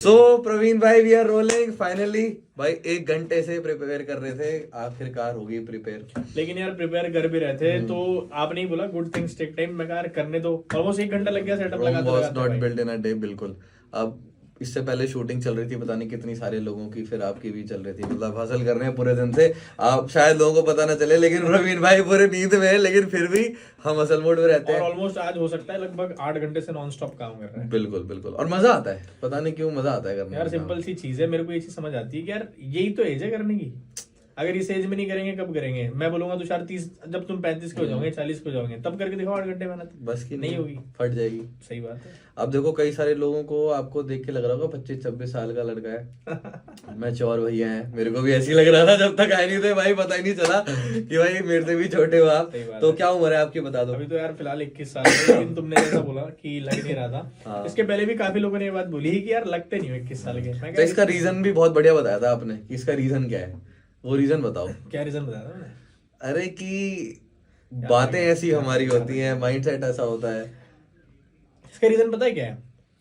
सो प्रवीण भाई we are rolling finally. भाई 1 घंटे से प्रिपेयर कर रहे थे, आखिरकार हो गई प्रिपेयर। लेकिन यार प्रिपेयर कर भी रहे थे तो आपने ही बोला गुड थिंग्स टेक टाइम। मैं कहा यार करने दो। ऑलमोस्ट 1 घंटा लग गया सेटअप रोम लगाते वॉज लगाते नॉट भाई। बिल्ट इन अ डे, बिल्कुल। अब इससे पहले शूटिंग चल रही थी, पता नहीं कितनी सारे लोगों की, फिर आपकी भी चल रही थी। मतलब हसल कर रहे हैं पूरे दिन से। आप शायद लोगों को पता ना चले, लेकिन प्रवीण भाई पूरे नींद में है, लेकिन फिर भी हम असल मोड में रहते और हैं। ऑलमोस्ट आज हो सकता है लगभग 8 घंटे से नॉन स्टॉप काम कर रहे हैं। बिल्कुल बिल्कुल, और मजा आता है, पता नहीं क्यों मजा आता है करने यार में काम। सिंपल सी चीज है, मेरे को ये चीज समझ आती है कि यार यही तो एज है करने की। अगर इस एज में नहीं करेंगे कब करेंगे? मैं बोलूंगा तुषार 30, जब तुम 35 के हो जाओगे 40 के हो जाओगे तब करके दिखाओ 8 घंटे मेहनत। बस की नहीं होगी। फट जाएगी। सही बात है। अब देखो कई सारे लोगों को आपको देख के लग रहा होगा 25-26 साल का लड़का है। मैं चौर भैया है, मेरे को भी ऐसी लग रहा था जब तक आए नहीं थे भाई, पता ही नहीं चला कि भाई मेरे से भी छोटे हो आप। सही बात तो है। क्या उम्र है आपकी बता दो। अभी तो यार फिलहाल 21 साल है, लेकिन तुमने जैसा बोला कि लग नहीं रहा था। हाँ। इसके पहले भी काफी लोगों ने ये बात बोली कि यार लगते नहीं हो 21 साल के। मैं तो कहा, इसका रीजन भी बहुत बढ़िया बताया था आपने कि इसका रीजन क्या है, वो रीजन बताओ। क्या रीजन बताया था मैंने? अरे कि याद बातें रखेंगे, ऐसी याद हमारी रखेंगे, होती याद हैं, माइंडसेट ऐसा होता है। इसका रीजन पता है क्या है?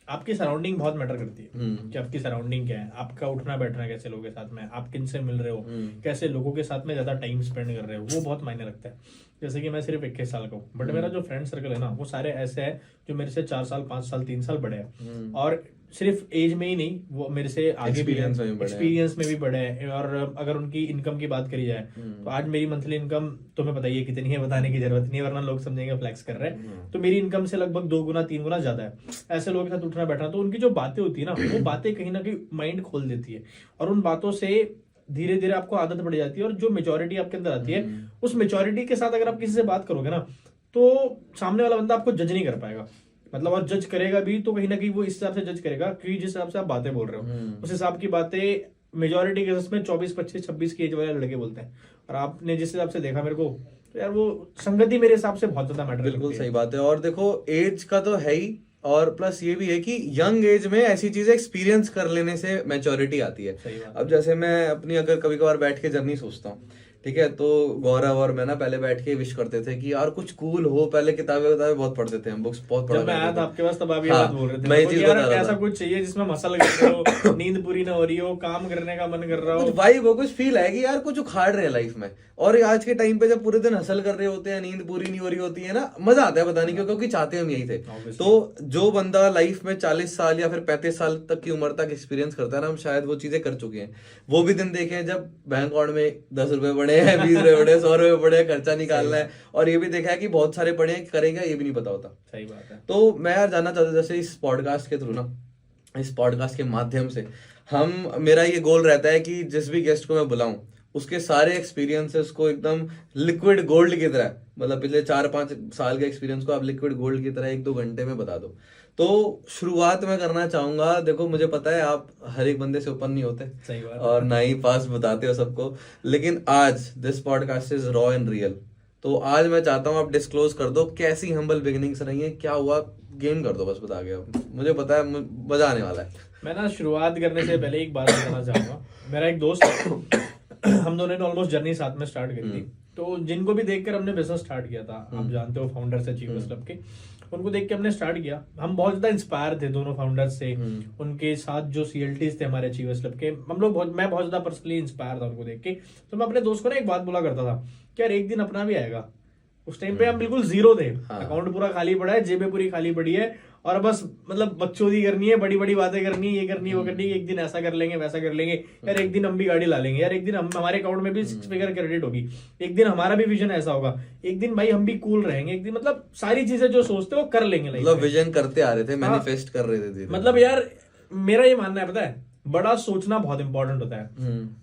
आपकी सराउंडिंग बहुत मैटर करती है। कि हम्म। आपकी सराउंडिंग क्या है, आपका उठना बैठना कैसे लोगों के साथ में, आप किन से मिल रहे हो, हम्म। कैसे लोगों के साथ में ज्यादा टाइम स्पेंड कर रहे हो, वो बहुत मायने रखता है। जैसे कि मैं सिर्फ 21 साल का हूँ, बट मेरा जो फ्रेंड सर्कल है ना वो सारे ऐसे हैं जो मेरे से 4 साल 5 साल 3 साल बड़े हैं। और सिर्फ एज में ही नहीं, वो मेरे से आगे भी है, Experience में भी बड़े हैं। एक्सपीरियंस में भी बड़े हैं। और अगर उनकी इनकम की बात करी जाए तो आज मेरी मंथली इनकम तुम्हें पता ही है कितनी है, बताने की जरूरत नहीं है, वरना लोग समझेंगे फ्लैक्स कर रहे हैं। तो मेरी इनकम से लगभग 2 गुना 3 गुना ज्यादा है। ऐसे लोगों के साथ उठना बैठना, तो उनकी जो बातें होती है ना वो बातें कहीं ना कहीं माइंड खोल देती है। और उन बातों से धीरे धीरे आपको आदत पड़ जाती है, और जो मेच्योरिटी आपके अंदर आती है उस मेच्योरिटी के साथ अगर आप किसी से बात करोगे ना तो सामने वाला बंदा आपको जज नहीं कर पाएगा। मतलब और जज करेगा भी तो कहीं ना कहीं वो इस हिसाब से जज करेगा कि जिस हिसाब से आप बातें बोल रहे हो उस हिसाब की बातें मेजोरिटी केसेस में 24 25 26 की एज वाले लड़के बोलते हैं। और आपने जिस हिसाब से देखा मेरे को, तो यार वो संगति मेरे हिसाब से बहुत ज्यादा मैटर बिल्कुल करती है। सही बात है। और देखो एज का तो है ही, और प्लस ये भी है कि यंग एज में ऐसी चीजें एक्सपीरियंस कर लेने से मैच्योरिटी आती है। सही बात। अब जैसे मैं अपनी अगर कभी कभार बैठ के जर्नी सोचता हूँ, ठीक है, तो गौरव और मैं ना पहले बैठ के विश करते थे कि यार कुछ कूल हो। पहले किताबें किताबें बहुत पढ़ते थे हम, बुक्स बहुत पढ़ा जब मैं आया करते था थे। आपके पास तब आप ये हाँ, बात बोल रहे थे मैं ये मेरे को चीज कि यार बता रहा ऐसा था। कुछ चाहिए जिसमें मसल कर रहे हो, नींद पूरी ना हो रही हो, काम करने का मन कर रहा कुछ हो। वाइब हो, कुछ फील है कि यार कुछ उखाड़ रहे हैं लाइफ में। और आज के टाइम पे जब पूरे दिन हसल कर रहे होते हैं, नींद पूरी नहीं हो रही होती है ना, मजा आता है, पता नहीं क्यों, क्योंकि चाहते हम यही थे। Obviously। तो जो बंदा लाइफ में 40 साल या फिर 35 साल तक की उम्र तक एक्सपीरियंस करता है ना, हम शायद वो चीजें कर चुके हैं। वो भी दिन देखे हैं जब बैंक अकाउंट में 10 रुपए पड़े हैं, 20 रुपए पड़े हैं, 100 रुपए पड़े हैं, खर्चा निकालना है। और ये भी देखा है कि बहुत सारे पड़े हैं, करेंगे ये भी नहीं पता होता। सही बात है। तो मैं यार जानना चाहता हूं, जैसे इस पॉडकास्ट के थ्रू ना, इस पॉडकास्ट के माध्यम से हम, मेरा ये गोल रहता है कि जिस भी गेस्ट को मैं बुलाऊं उसके सारे एक्सपीरियंसेस को एकदम लिक्विड गोल्ड की तरह, मतलब पिछले 4-5 साल के एक्सपीरियंस को आप लिक्विड गोल्ड की तरह 1-2 घंटे में बता दो। तो शुरुआत मैं करना चाहूंगा। देखो मुझे पता है आप हर एक बंदे से ओपन नहीं होते, सही बात और ना ही पास बताते हो सबको, लेकिन आज this podcast is raw and real. तो आज मैं चाहता हूँ आप डिस्क्लोज कर दो कैसी हम्बल बिगिनिंग्स रही है, क्या हुआ, गेम कर दो बस, बता के। अब मुझे पता है मजा आने वाला है। मैं ना शुरुआत करने से पहले एक बात बताना चाहूंगा। मेरा एक दोस्त है, हम दोनों ने ऑलमोस्ट जर्नी साथ में स्टार्ट करी थी। तो जिनको भी देखकर हमने बिजनेस स्टार्ट किया था, आप जानते हो फाउंडर्स अचीवर्स क्लब के, उनको देख के हमने स्टार्ट किया। हम बहुत ज्यादा इंस्पायर थे दोनों फाउंडर्स से। उनके साथ जो सीएलटीज थे हमारे अचीवर्स क्लब के, हम लोग मैं बहुत ज्यादा पर्सनली इंस्पायर था उनको देख के। तो मैं अपने दोस्त को ना एक बात बोला करता था कि यार एक दिन अपना भी आएगा। उस टाइम पे हम बिल्कुल जीरो थे। हाँ। अकाउंट पूरा खाली पड़ा है, जेबें पूरी खाली पड़ी है, और बस मतलब बकचोदी करनी है, बड़ी बड़ी बातें करनी है, ये करनी है वो करनी है, एक दिन ऐसा कर लेंगे वैसा कर लेंगे, यार एक दिन हम भी गाड़ी ला लेंगे, यार एक दिन हम हमारे अकाउंट में भी 6 फिगर क्रेडिट होगी, एक दिन हमारा भी विजन ऐसा होगा, एक दिन भाई हम भी कूल रहेंगे, एक दिन मतलब सारी चीजें जो सोचते हो वो कर लेंगे लाइफ मतलब में। विजन करते आ रहे थे, हाँ। मैनिफेस्ट कर रहे थे धीरे। मतलब यार मेरा ये मानना है, पता है, बड़ा सोचना बहुत इंपॉर्टेंट होता है।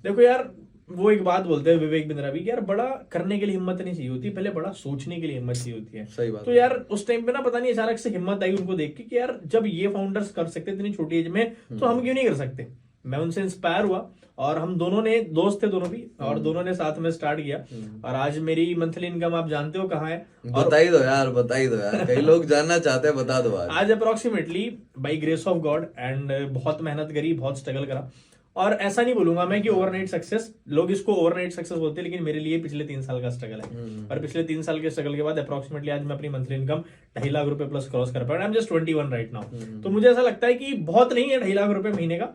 देखो यार वो एक बात बोलते हैं विवेक बिंद्रा भी कि यार बड़ा करने के लिए हिम्मत नहीं चाहिए होती, पहले बड़ा सोचने के लिए हिम्मत चाहिए होती है। सही बात तो है। यार उस टाइम पे ना पता नहीं अचानक से हिम्मत आई उनको देख के कि यार जब ये फाउंडर्स कर सकते इतनी छोटी एज में तो हम क्यों नहीं कर सकते। मैं उनसे इंस्पायर हुआ, और हम दोनों ने, दोस्त थे दोनों भी, और दोनों ने साथ में स्टार्ट किया। और आज मेरी मंथली इनकम आप जानते हो कहाँ है। और बता ही दो यार, बता ही दो यार, कई लोग जानना चाहते हैं, बता दो आज। आज approximately by grace of God and बहुत मेहनत करी, बहुत स्ट्रगल करा, और ऐसा नहीं बोलूंगा मैं कि ओवरनाइट सक्सेस, लोग इसको ओवरनाइट सक्सेस बोलते हैं, लेकिन मेरे लिए पिछले 3 साल का स्ट्रगल है। और पिछले 3 साल के स्ट्रगल के बाद अप्रोक्सीमेटली आज मैं अपनी मंथली इनकम 2.5 लाख रुपए प्लस क्रॉस कर पाया। I am just 21 right now. तो मुझे ऐसा लगता है कि बहुत नहीं है 2.5 लाख रुपए महीने का,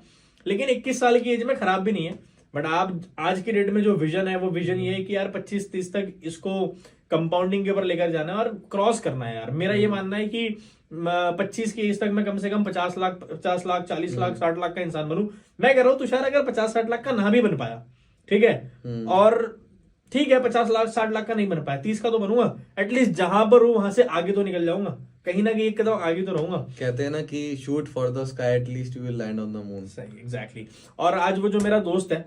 लेकिन 21 साल की एज में खराब भी नहीं है। बट आप आज की डेट में जो विजन है वो विजन ये है कि यार 25-30 तक इसको कंपाउंडिंग के ऊपर लेकर जाना है और क्रॉस करना है। यार मेरा ये मानना है कि 25 की एज तक मैं कम से कम 50 लाख 40 लाख 60 लाख का इंसान बनूं। मैं कह रहा हूं तुषार अगर 50-60 लाख का ना भी बन पाया, ठीक है, और ठीक है 50 लाख 60 लाख का नहीं बन पाया, 30 का तो बनूंगा, एटलीस्ट जहां पर हूं वहां से आगे तो निकल जाऊंगा, कहीं ना कहीं एक कदम आगे तो रहूंगा। कहते हैं ना कि shoot for the sky at least you will land on the moon. सही, एग्जैक्टली। और आज वो जो मेरा दोस्त है,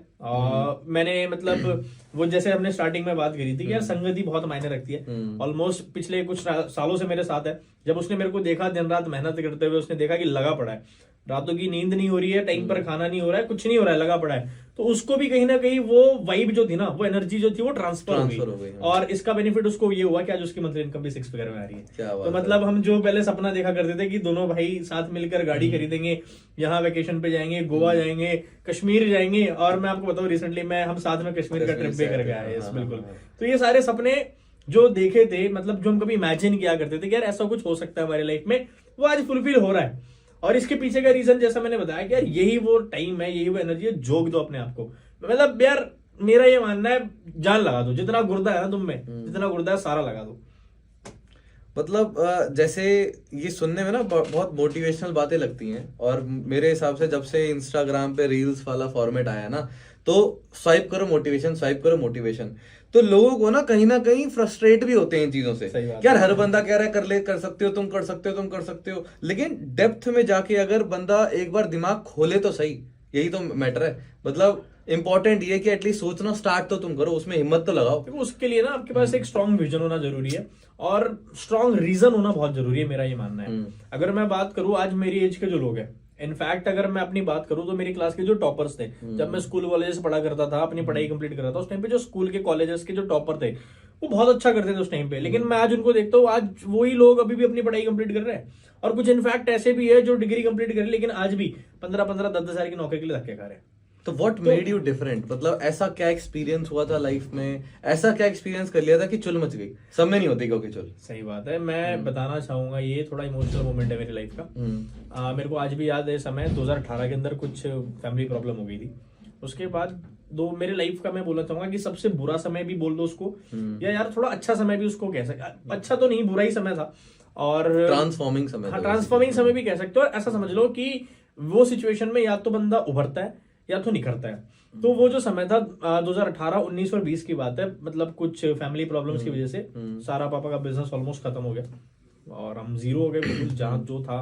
मैंने मतलब वो जैसे हमने स्टार्टिंग में बात करी थी कि यार संगति बहुत मायने रखती है। ऑलमोस्ट पिछले कुछ सालों से मेरे साथ है। जब उसने मेरे को देखा दिन रात मेहनत करते हुए, उसने देखा कि लगा पड़ा है, रातों की नींद नहीं हो रही है, टाइम पर खाना नहीं हो रहा है, कुछ नहीं हो रहा है, लगा पड़ा है, तो उसको भी कहीं ना कहीं वो वाइब जो थी ना, वो एनर्जी जो थी वो ट्रांसफर हो गई। और इसका बेनिफिट उसको ये हुआ कि आज उसकी मंथली इनकम भी 6 फिगर में आ रही है। तो मतलब हम जो पहले सपना देखा करते थे कि दोनों भाई साथ मिलकर गाड़ी खरीदेंगे, यहाँ वेकेशन पे जाएंगे, गोवा जाएंगे, कश्मीर जाएंगे, और मैं आपको बताऊं रिसेंटली हम साथ में कश्मीर का ट्रिप भी करके आए। बिल्कुल। तो ये सारे सपने जो देखे थे, मतलब जो हम कभी इमेजिन किया करते थे कि यार ऐसा कुछ हो सकता है हमारी लाइफ में, वो आज फुलफिल हो रहा है। और इसके पीछे का रीजन जैसा मैंने बताया कि यार यही वो टाइम है, यही वो एनर्जी है, झोंक दो अपने आप को। मतलब यार मेरा ये मानना है, जान लगा दो, जितना गुर्दा है ना तुम में, जितना गुर्दा है सारा लगा दो। मतलब जैसे ये सुनने में ना बहुत मोटिवेशनल बातें लगती हैं, और मेरे हिसाब से जब से इंस्टाग्राम पे रील्स वाला फॉर्मेट आया ना, तो स्वाइप करो मोटिवेशन, स्वाइप करो मोटिवेशन, तो लोगों को ना कहीं फ्रस्ट्रेट भी होते हैं इन चीजों से। यार हर बंदा कह रहा है कर सकते हो, तुम कर सकते हो, तुम कर सकते हो, लेकिन डेप्थ में जाके अगर बंदा एक बार दिमाग खोले तो सही, यही तो मैटर है। मतलब इंपॉर्टेंट ये कि एटलीस्ट सोचना स्टार्ट तो तुम करो, उसमें हिम्मत तो लगाओ। उसके लिए ना आपके पास एक स्ट्रॉन्ग विजन होना जरूरी है, और स्ट्रॉन्ग रीजन होना बहुत जरूरी है, मेरा ये मानना है। अगर मैं बात करूं आज मेरी एज के जो लोग हैं, इनफैक्ट अगर मैं अपनी बात करूं तो मेरी क्लास के जो टॉपर्स थे, जब मैं स्कूल कॉलेज पढ़ा करता था, अपनी पढ़ाई कंप्लीट कर रहा था, उस टाइम पे जो स्कूल के कॉलेजेस के जो टॉपर थे वो बहुत अच्छा करते थे उस टाइम पे। लेकिन मैं आज उनको देखता हूँ, आज वही लोग अभी भी अपनी पढ़ाई कंप्लीट कर रहे हैं, और कुछ इनफैक्ट ऐसे भी है जो डिग्री कंप्लीट कर रहे हैं लेकिन आज भी 15-15 10-10 हजार की नौकरी के लिए धक्के खा रहे हैं। तो व्हाट मेड यू डिफरेंट? मतलब ऐसा क्या एक्सपीरियंस हुआ था लाइफ में, ऐसा क्या एक्सपीरियंस कर लिया था कि चुल मच गई? सब में नहीं होती क्योंकि चुल। सही बात है। मैं बताना चाहूंगा, ये थोड़ा इमोशनल मोमेंट है मेरी लाइफ का। मेरे को आज भी याद है समय 2018 के अंदर कुछ फैमिली प्रॉब्लम हो गई थी। उसके बाद मेरे लाइफ का मैं बोलना चाहूंगा कि सबसे बुरा समय भी बोल दो उसको, या यार थोड़ा अच्छा समय भी उसको कह सकते, अच्छा तो नहीं बुरा ही समय था, और ट्रांसफॉर्मिंग समय। हाँ, ट्रांसफॉर्मिंग समय भी कह सकते हो। और ऐसा समझ लो कि वो सिचुएशन में या तो बंदा उभरता है या तो निखरता है। तो वो जो समय था 2018, 19 और 20 की बात है। मतलब कुछ फैमिली प्रॉब्लम्स की वजह से सारा पापा का बिजनेस ऑलमोस्ट खत्म हो गया और हम जीरो हो गए बिल्कुल। जहाँ जो था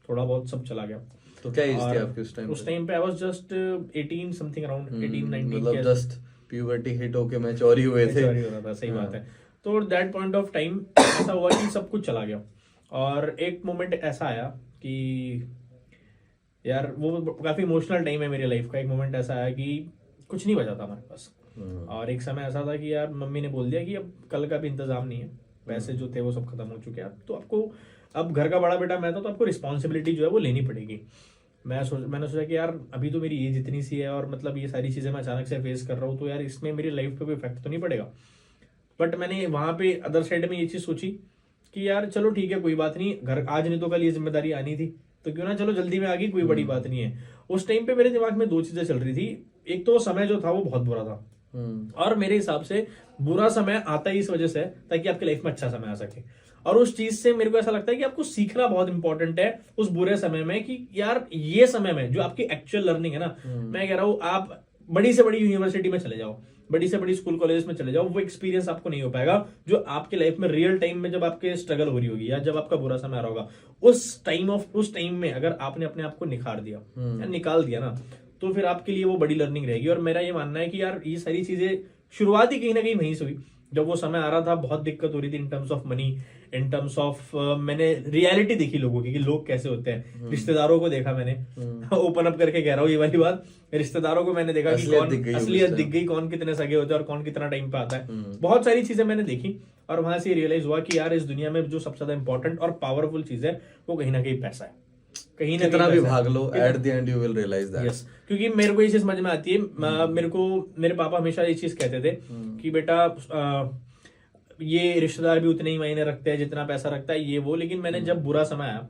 थोड़ा बहुत सब चला गया। तो क्या एज थी आपकी उस टाइम? उस टाइम पे I was just 18 something, around 18-19। मतलब जस्ट प्यूबर्टी हिट होके मैच्योर हुए थे। मैच्योर हो रहा था, सही बात है। तो दैट पॉइंट ऑफ टाइम ऐसा हुआ कि सब कुछ चला गया, और एक मोमेंट ऐसा आया कि यार वो काफी इमोशनल टाइम है मेरी लाइफ का। एक मोमेंट ऐसा आया कि कुछ नहीं बचा था हमारे पास, और एक समय ऐसा था कि यार मम्मी ने बोल दिया कि अब कल का भी इंतजाम नहीं है, पैसे जो थे वो सब खत्म हो चुके हैं, तो आपको, अब घर का बड़ा बेटा मैं था, तो आपको रिस्पॉन्सिबिलिटी जो है वो लेनी पड़ेगी। मैंने सोचा कि यार अभी तो मेरी एज इतनी सी है, और मतलब ये सारी चीजें मैं अचानक से फेस कर रहा हूँ, तो यार इसमें मेरी लाइफ पे कोई इफेक्ट तो नहीं पड़ेगा। बट मैंने वहां पे अदर साइड में ये चीज सोची कि यार चलो ठीक है, कोई बात नहीं, घर आज नहीं तो कल ये जिम्मेदारी आनी थी, तो क्यों ना चलो जल्दी में आ गई, कोई बड़ी बात नहीं है। उस टाइम पे मेरे दिमाग में दो चीजें चल रही थी। एक तो समय जो था वो बहुत बुरा था, और मेरे हिसाब से बुरा समय आता ही इस वजह से ताकि आपकी लाइफ में अच्छा समय आ सके। और उस चीज से मेरे को ऐसा लगता है कि आपको सीखना बहुत इंपॉर्टेंट है उस बुरे समय में, कि यार ये समय में जो आपकी एक्चुअल लर्निंग है ना, मैं कह रहा हूँ आप बड़ी से बड़ी यूनिवर्सिटी में चले जाओ, बड़ी से बड़ी स्कूल कॉलेज में चले जाओ, वो एक्सपीरियंस आपको नहीं हो पाएगा जो आपके लाइफ में रियल टाइम में जब आपके स्ट्रगल हो रही होगी, या जब आपका बुरा समय आ रहा होगा, उस टाइम में अगर आपने अपने आप को निखार दिया या निकाल दिया ना, तो फिर आपके लिए वो बड़ी लर्निंग रहेगी। और मेरा ये मानना है कि यार ये सारी चीजें शुरुआत ही कहीं ना कहीं वहीं से हुई। जब वो समय आ रहा था, बहुत दिक्कत हो रही थी in terms of money, in terms of मैंने रियलिटी देखी लोगों की कि लोग कैसे होते हैं। रिश्तेदारों को देखा मैंने, ओपन अप करके कह रहा हूँ ये वाली बात, रिश्तेदारों को मैंने देखा कि कौन असलियत दिख गई, कौन कितने सगे होते हैं और कौन कितना टाइम पे आता है। बहुत सारी चीजें मैंने देखी, और वहां से रियलाइज हुआ कि यार इस दुनिया में जो सबसे ज्यादा इंपॉर्टेंट और पावरफुल चीज है वो कहीं ना कहीं पैसा है। कहीं ना कितना कहीं भी भाग लो, at the end you will realise that. Yes, क्योंकि मेरे को ये चीज समझ में आती है। मेरे को मेरे पापा हमेशा ये चीज कहते थे कि बेटा ये रिश्तेदार भी उतने ही मायने रखते हैं जितना पैसा रखता है, ये वो। लेकिन मैंने जब बुरा समय आया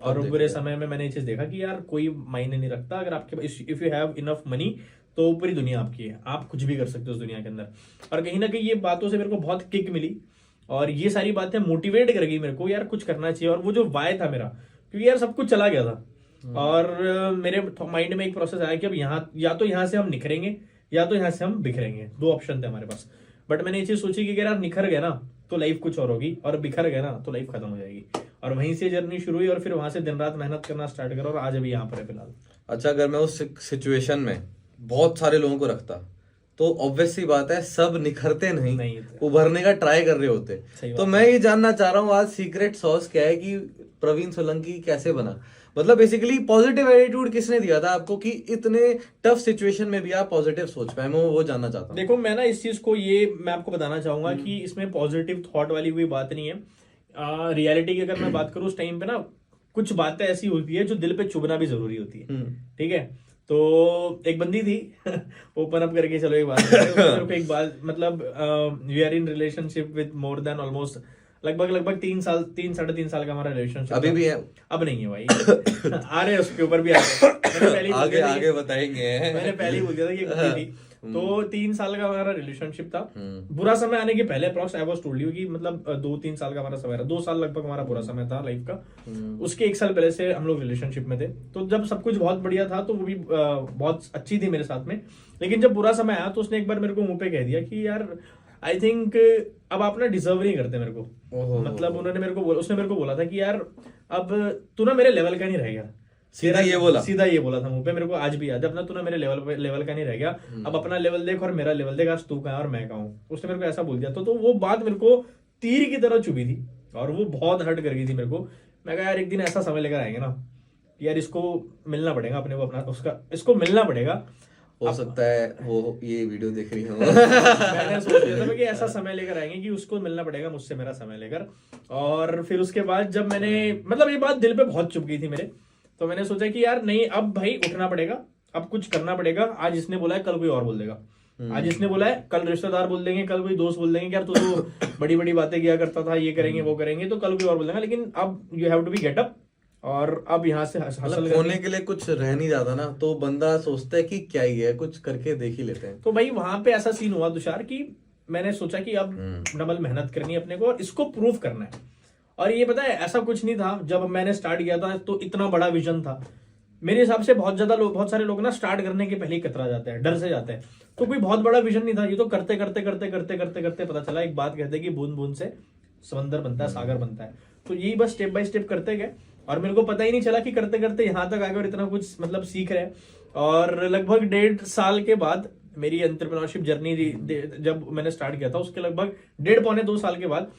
और बुरे समय में मैंने ये चीज देखा कि यार कोई मायने नहीं रखता। अगर आपके if you have enough money तो पूरी दुनिया आपकी है, आप कुछ भी कर सकते हो उस दुनिया के अंदर। और कहीं ना कहीं ये बातों से मेरे को बहुत किक मिली और ये सारी बातें मोटिवेट कर गई मेरे को यार कुछ करना चाहिए। और वो जो वाय था मेरा, क्योंकि यार सब कुछ चला गया था और मेरे माइंड में एक प्रोसेस आया कि अब यहाँ या तो यहाँ से हम निखरेंगे या तो यहाँ से हम बिखरेंगे, दो ऑप्शन थे हमारे पास। बट मैंने ये चीज सोची कि अगर यार निखर गए ना तो लाइफ कुछ और होगी और बिखर गए ना तो लाइफ खत्म हो जाएगी। और वहीं से जर्नी शुरू हुई और फिर वहां से दिन रात मेहनत करना स्टार्ट करा और आज अभी यहाँ पर है फिलहाल। अच्छा, अगर मैं उस सिचुएशन में बहुत सारे लोगों को रखता तो ऑब्वियस सी बात है सब निखरते नहीं, उभरने का ट्राई कर रहे होते। तो मैं ये जानना चाह रहा हूँ आज सीक्रेट सॉस क्या है कि प्रवीण सोलंकी कैसे बना? मतलब बेसिकली पॉजिटिव एटीट्यूड किसने दिया था आपको कि इतने टफ सिचुएशन में भी आप पॉजिटिव सोच पाए? मैं वो जानना चाहता हूँ। देखो मैं ना इस चीज को ये मैं आपको बताना चाहूंगा कि इसमें पॉजिटिव थॉट वाली कोई बात नहीं है। रियलिटी की अगर मैं बात करूँ उस टाइम पे ना कुछ बातें ऐसी होती है जो दिल पे चुभना भी जरूरी होती है। ठीक है, तो एक बंदी थी ओपन अप करके चलो एक बात एक बात मतलब we are in relationship with more than almost लगभग 3 साढ़े 3 साल का हमारा रिलेशनशिप अभी भी है? अब नहीं है भाई आ रहे हैं उसके ऊपर भी आगे बताएंगे। मैंने पहले ही बोल दिया था कि एक बंदी थी। तो 3 साल का हमारा रिलेशनशिप था। बुरा समय आने के पहले approx I was told you कि मतलब 2-3 साल का हमारा समय रहा, 2 साल लगभग हमारा बुरा समय था लाइफ का। उसके 1 साल पहले से हम लोग रिलेशनशिप में थे। तो जब सब कुछ बहुत बढ़िया था तो वो भी बहुत अच्छी थी मेरे साथ में। लेकिन जब बुरा समय आया तो उसने एक बार मेरे को मुंह पे कह दिया कि यार आई थिंक अब आप ना डिजर्व नहीं करते मेरे को। मतलब उसने मेरे को बोला था कि यार अब तू ना मेरे लेवल का नहीं रह गया। सीधा ये बोला था मुंह पे, मेरे को आज भी याद है। अपना तू ना मेरे लेवल का नहीं रह गया, अब अपना लेवल देख और मेरा लेवल देख, आज तू कहाँ और मैं कहाँ हूँ। उसने मेरे को ऐसा बोल दिया। तो वो बात मेरे को तीर की तरह चुभी थी और वो बहुत हर्ट कर गई थी मेरे को। मैं कहा यार एक दिन ऐसा समय लेकर आएंगे ना यार इसको मिलना पड़ेगा अपने को, अपना उसका इसको मिलना पड़ेगा। हो सकता है वो ये वीडियो देख रही हो। मैंने सोच लिया था कि ऐसा समय लेकर आएंगे कि उसको मिलना पड़ेगा मुझसे मेरा समय लेकर। और फिर उसके बाद जब मैंने मतलब ये बात दिल पे बहुत चुभ गई थी मेरे, तो मैंने सोचा कि यार नहीं अब भाई उठना पड़ेगा, अब कुछ करना पड़ेगा। आज इसने बोला है कल कोई और बोल देगा, आज इसने बोला है कल रिश्तेदार बोल देंगे, कल कोई दोस्त बोल देंगे कि यार तू तो बड़ी बड़ी बातें किया करता था, ये करेंगे वो करेंगे, तो कल कोई और बोल देगा। लेकिन अब you have to be get up और अब यहाँ से हासिल होने के लिए कुछ रह नहीं जाता ना, तो बंदा सोचता है कि क्या ही है, कुछ करके देख ही लेते हैं। तो भाई वहां पे ऐसा सीन हुआ तुषार कि मैंने सोचा कि अब डबल मेहनत करनी है अपने को और इसको प्रूव करना है। और ये पता है ऐसा कुछ नहीं था जब मैंने स्टार्ट किया था तो इतना बड़ा विजन था। मेरे हिसाब से बहुत सारे लोग ना स्टार्ट करने के पहले ही कतरा जाते हैं, डर से जाते हैं। तो कोई बहुत बड़ा विजन नहीं था, ये तो करते करते करते करते करते करते पता चला। एक बात कहते हैं कि बूंद बूंद से समंदर बनता है, सागर बनता है। तो यही बस स्टेप बाय स्टेप करते गए और मेरे को पता ही नहीं चला कि करते करते यहाँ तक आ गए और इतना कुछ मतलब सीख रहे। और लगभग 1.5 साल के बाद मेरी एंटरप्रेन्योरशिप जर्नी जब मैंने स्टार्ट किया था उसके लगभग 1.5-2 साल के बाद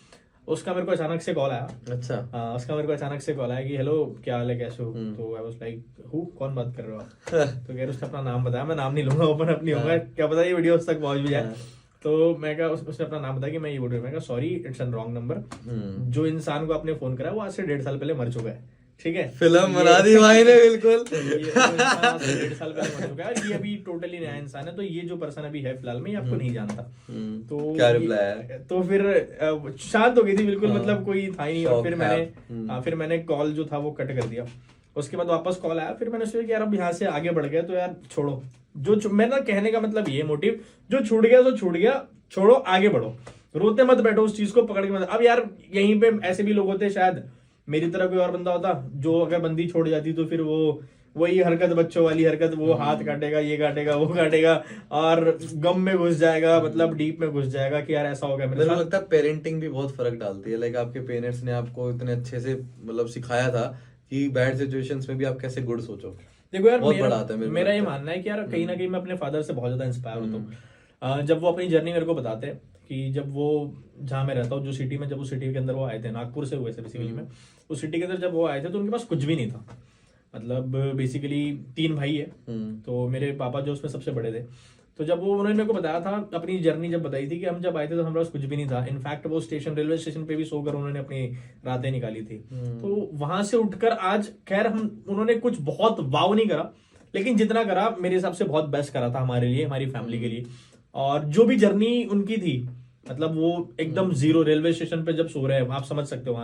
उसका मेरे को अचानक से कॉल आया। अच्छा। हाँ, उसका मेरे को अचानक से कॉल आया कि हेलो क्या हाल है, कैसे हो? तो आई वाज लाइक हु, कौन बात कर रहे हो आप? तो कह उसने अपना नाम बताया, मैं नाम नहीं लूंगा, ओपन अप नहीं होगा, क्या पता ये वीडियो तक पहुंच भी जाए। तो मैं कहा उसने अपना नाम बताया कि मैं ये बोल रहा हूँ। मैं कहा sorry it's an wrong number. जो इंसान को आपने फोन करा वो आज से 1.5 साल पहले मर चुका है। ठीक है, फिल्म बना दी भाई ने बिल्कुल। 1.5 साल पहले मर चुका है, ये अभी टोटली नया इंसान है। तो ये जो पर्सन अभी है फिलहाल में ये आपको नहीं जानता। तो क्या रिप्लाई है? तो फिर शांत हो गई थी बिल्कुल, मतलब कोई था ही नहीं। और फिर मैंने कॉल जो था वो कट कर दिया। उसके बाद वापस कॉल आया, फिर मैंने सोचा कि यार अब यहाँ से आगे बढ़ गया तो यार छोड़ो जो मैं ना कहने का मतलब ये मोटिव, जो छूट गया तो छूट गया, छोड़ो आगे बढ़ो, रोते मत बैठो, उस चीज को पकड़ के मत। अब यार यहीं पे ऐसे भी लोग होते, शायद मेरी तरह कोई और बंदा होता जो अगर बंदी छोड़ जाती तो फिर वो वही हरकत, बच्चों वाली हरकत, वो हाथ काटेगा, ये काटेगा, वो काटेगा और गम में घुस जाएगा, मतलब डीप में घुस जाएगा कि यार ऐसा हो गया मेरे साथ। मुझे लगता है पेरेंटिंग भी बहुत फर्क डालती है। लाइक आपके पेरेंट्स ने आपको इतने अच्छे से मतलब सिखाया था कि बैड सिचुएशंस में भी आप कैसे गुड सोचो। देखो यार बहुत बड़ा आता है मेरा ये मानना है कि यार कहीं ना कहीं मैं अपने फादर से बहुत ज्यादा इंस्पायर होता हूँ। जब वो अपनी जर्नी मेरे को बताते हैं कि जब वो जहाँ मैं रहता हूँ, जो सिटी में, जब उस सिटी के अंदर वो आए थे, नागपुर से हुए थे बेसिकली में, उस सिटी के अंदर जब वो आए थे तो उनके पास कुछ भी नहीं था। मतलब बेसिकली 3 भाई है, तो मेरे पापा जो उसमें सबसे बड़े थे, तो जब वो उन्होंने मेरे को बताया था, अपनी जर्नी जब बताई थी कि हम जब आए थे तो हमारे पास कुछ भी नहीं था। इनफैक्ट वो रेलवे स्टेशन पे भी सोकर उन्होंने अपनी रातें निकाली थी। तो वहां से उठकर आज, खैर हम उन्होंने कुछ बहुत वाव नहीं करा, लेकिन जितना करा मेरे हिसाब से बहुत बेस्ट करा था हमारे लिए, हमारी फैमिली के लिए। और जो भी जर्नी उनकी थी, मतलब वो एकदम जीरो, रेलवे स्टेशन पे जब सो रहे हैं, आप समझ सकते हो,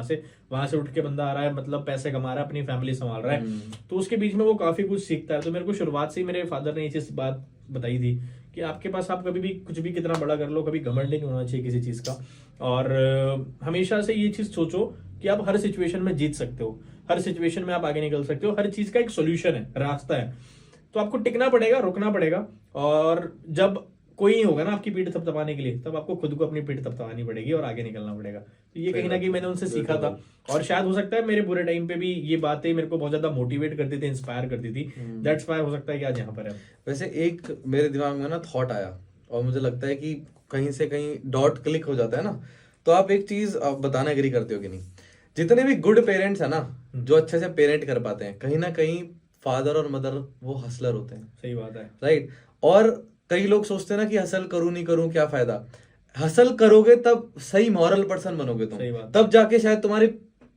वहां से उठ के बंदा आ रहा है, मतलब पैसे कमा रहा है, अपनी फैमिली संभाल रहा है, तो उसके बीच में वो काफी कुछ सीखता है। तो मेरे को शुरुआत से ही मेरे फादर ने ये चीज बात बताई थी कि आपके पास, आप कभी भी कुछ भी कितना बड़ा कर लो, कभी घमंड नहीं होना चाहिए किसी चीज का। और हमेशा से ये चीज सोचो कि आप हर सिचुएशन में जीत सकते हो, हर सिचुएशन में आप आगे निकल सकते हो, हर चीज का एक सोल्यूशन है, रास्ता है। तो आपको टिकना पड़ेगा, रुकना पड़ेगा, और जब कोई नहीं होगा ना आपकी पीठ थपथपाने के लिए, तब आपको खुद को अपनी पीठ थपथपानी पड़ेगी और आगे निकलना पड़ेगा। तो ये कहीं ना कहीं मैंने उनसे सीखा था, और शायद हो सकता है मेरे बुरे टाइम पे भी ये बातें मेरे को बहुत ज्यादा मोटिवेट करती थी, इंस्पायर करती थी। दैट्स व्हाई हो सकता है कि आज यहाँ पर है। वैसे एक मेरे दिमाग में ना थॉट आया, और मुझे लगता है कि कहीं से कहीं डॉट क्लिक हो जाता है ना। तो आप एक चीज बताना एग्री करते हो कि नहीं, जितने भी गुड पेरेंट्स है ना, जो अच्छे से पेरेंट कर पाते हैं, कहीं ना कहीं फादर और मदर वो हसलर होते हैं। सही बात है, राइट। और कई लोग सोचते हैं ना कि हसल करूं नहीं करूं क्या फायदा। हसल करोगे तब सही मॉरल पर्सन बनोगे तुम, तब जाके शायद तुम्हारी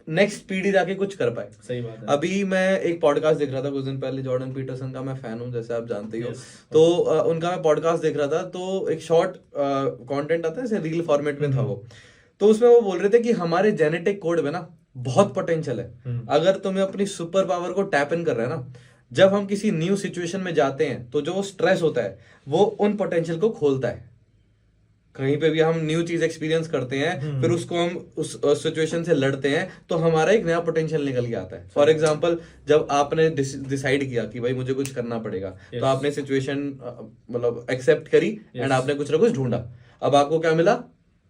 नेक्स्ट पीढ़ी जाके कुछ कर पाए। सही बात है। अभी मैं एक पॉडकास्ट देख रहा था कुछ दिन पहले, जॉर्डन पीटरसन का मैं फैन हूं, जैसे आप जानते ही हो। तो उनका मैं पॉडकास्ट देख रहा था, तो एक शॉर्ट कंटेंट आता है, जैसे रील फॉर्मेट में था वो। तो उसमें वो बोल रहे थे कि हमारे जेनेटिक कोड में ना बहुत पोटेंशियल है, अगर तुम्हें अपनी सुपर पावर को टैप इन कर रहा है ना, जब हम किसी न्यू सिचुएशन में जाते हैं तो जो स्ट्रेस होता है वो उन पोटेंशियल को खोलता है। कहीं पे भी हम न्यू चीज एक्सपीरियंस करते हैं, फिर उसको हम उस सिचुएशन से लड़ते हैं, तो हमारा एक नया पोटेंशियल निकल के आता है। फॉर एग्जांपल, जब आपने डिसाइड किया कि भाई मुझे कुछ करना पड़ेगा, तो आपने सिचुएशन मतलब एक्सेप्ट करी, एंड आपने कुछ ना कुछ ढूंढा। अब आपको क्या मिला?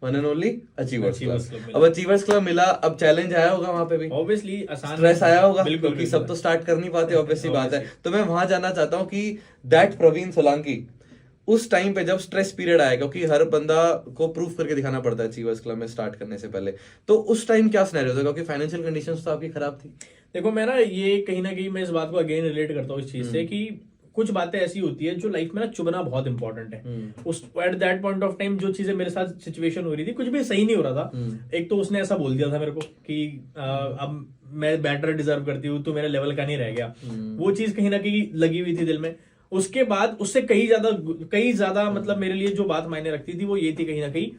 One and only achievers club. अब अचीवर्स क्लब मिला, अब चैलेंज आया होगा वहां पे भी, ऑब्वियसली स्ट्रेस आया होगा, क्योंकि सब तो स्टार्ट कर नहीं पाते, ऑब्वियसली बात है। तो मैं वहां जाना चाहता हूँ कि दैट प्रवीण सोलंकी उस टाइम पे जब स्ट्रेस पीरियड आया, क्योंकि हर बंदा को प्रूफ करके दिखाना पड़ता है अचीवर्स क्लब में स्टार्ट करने से पहले, तो उस टाइम क्या सिनेरियो था, क्योंकि फाइनेंशियल कंडीशंस तो आपकी खराब थी। देखो मैं ना, ये कहीं ना कहीं मैं इस बात को अगेन रिलेट करता हूँ इस चीज से, कि कुछ बातें ऐसी होती है जो लाइफ में ना चुभना बहुत इंपॉर्टेंट है। उस at that point of time जो चीजें मेरे साथ सिचुएशन हो रही थी, कुछ भी सही नहीं हो रहा था। एक तो उसने ऐसा बोल दिया था मेरे को कि अब मैं बेटर डिजर्व करती हूँ, तो मेरे लेवल का नहीं रह गया। वो चीज कहीं ना कहीं लगी हुई थी दिल में। उसके बाद उससे कई ज्यादा मतलब मेरे लिए जो बात मायने रखती थी वो ये थी कहीं ना कहीं,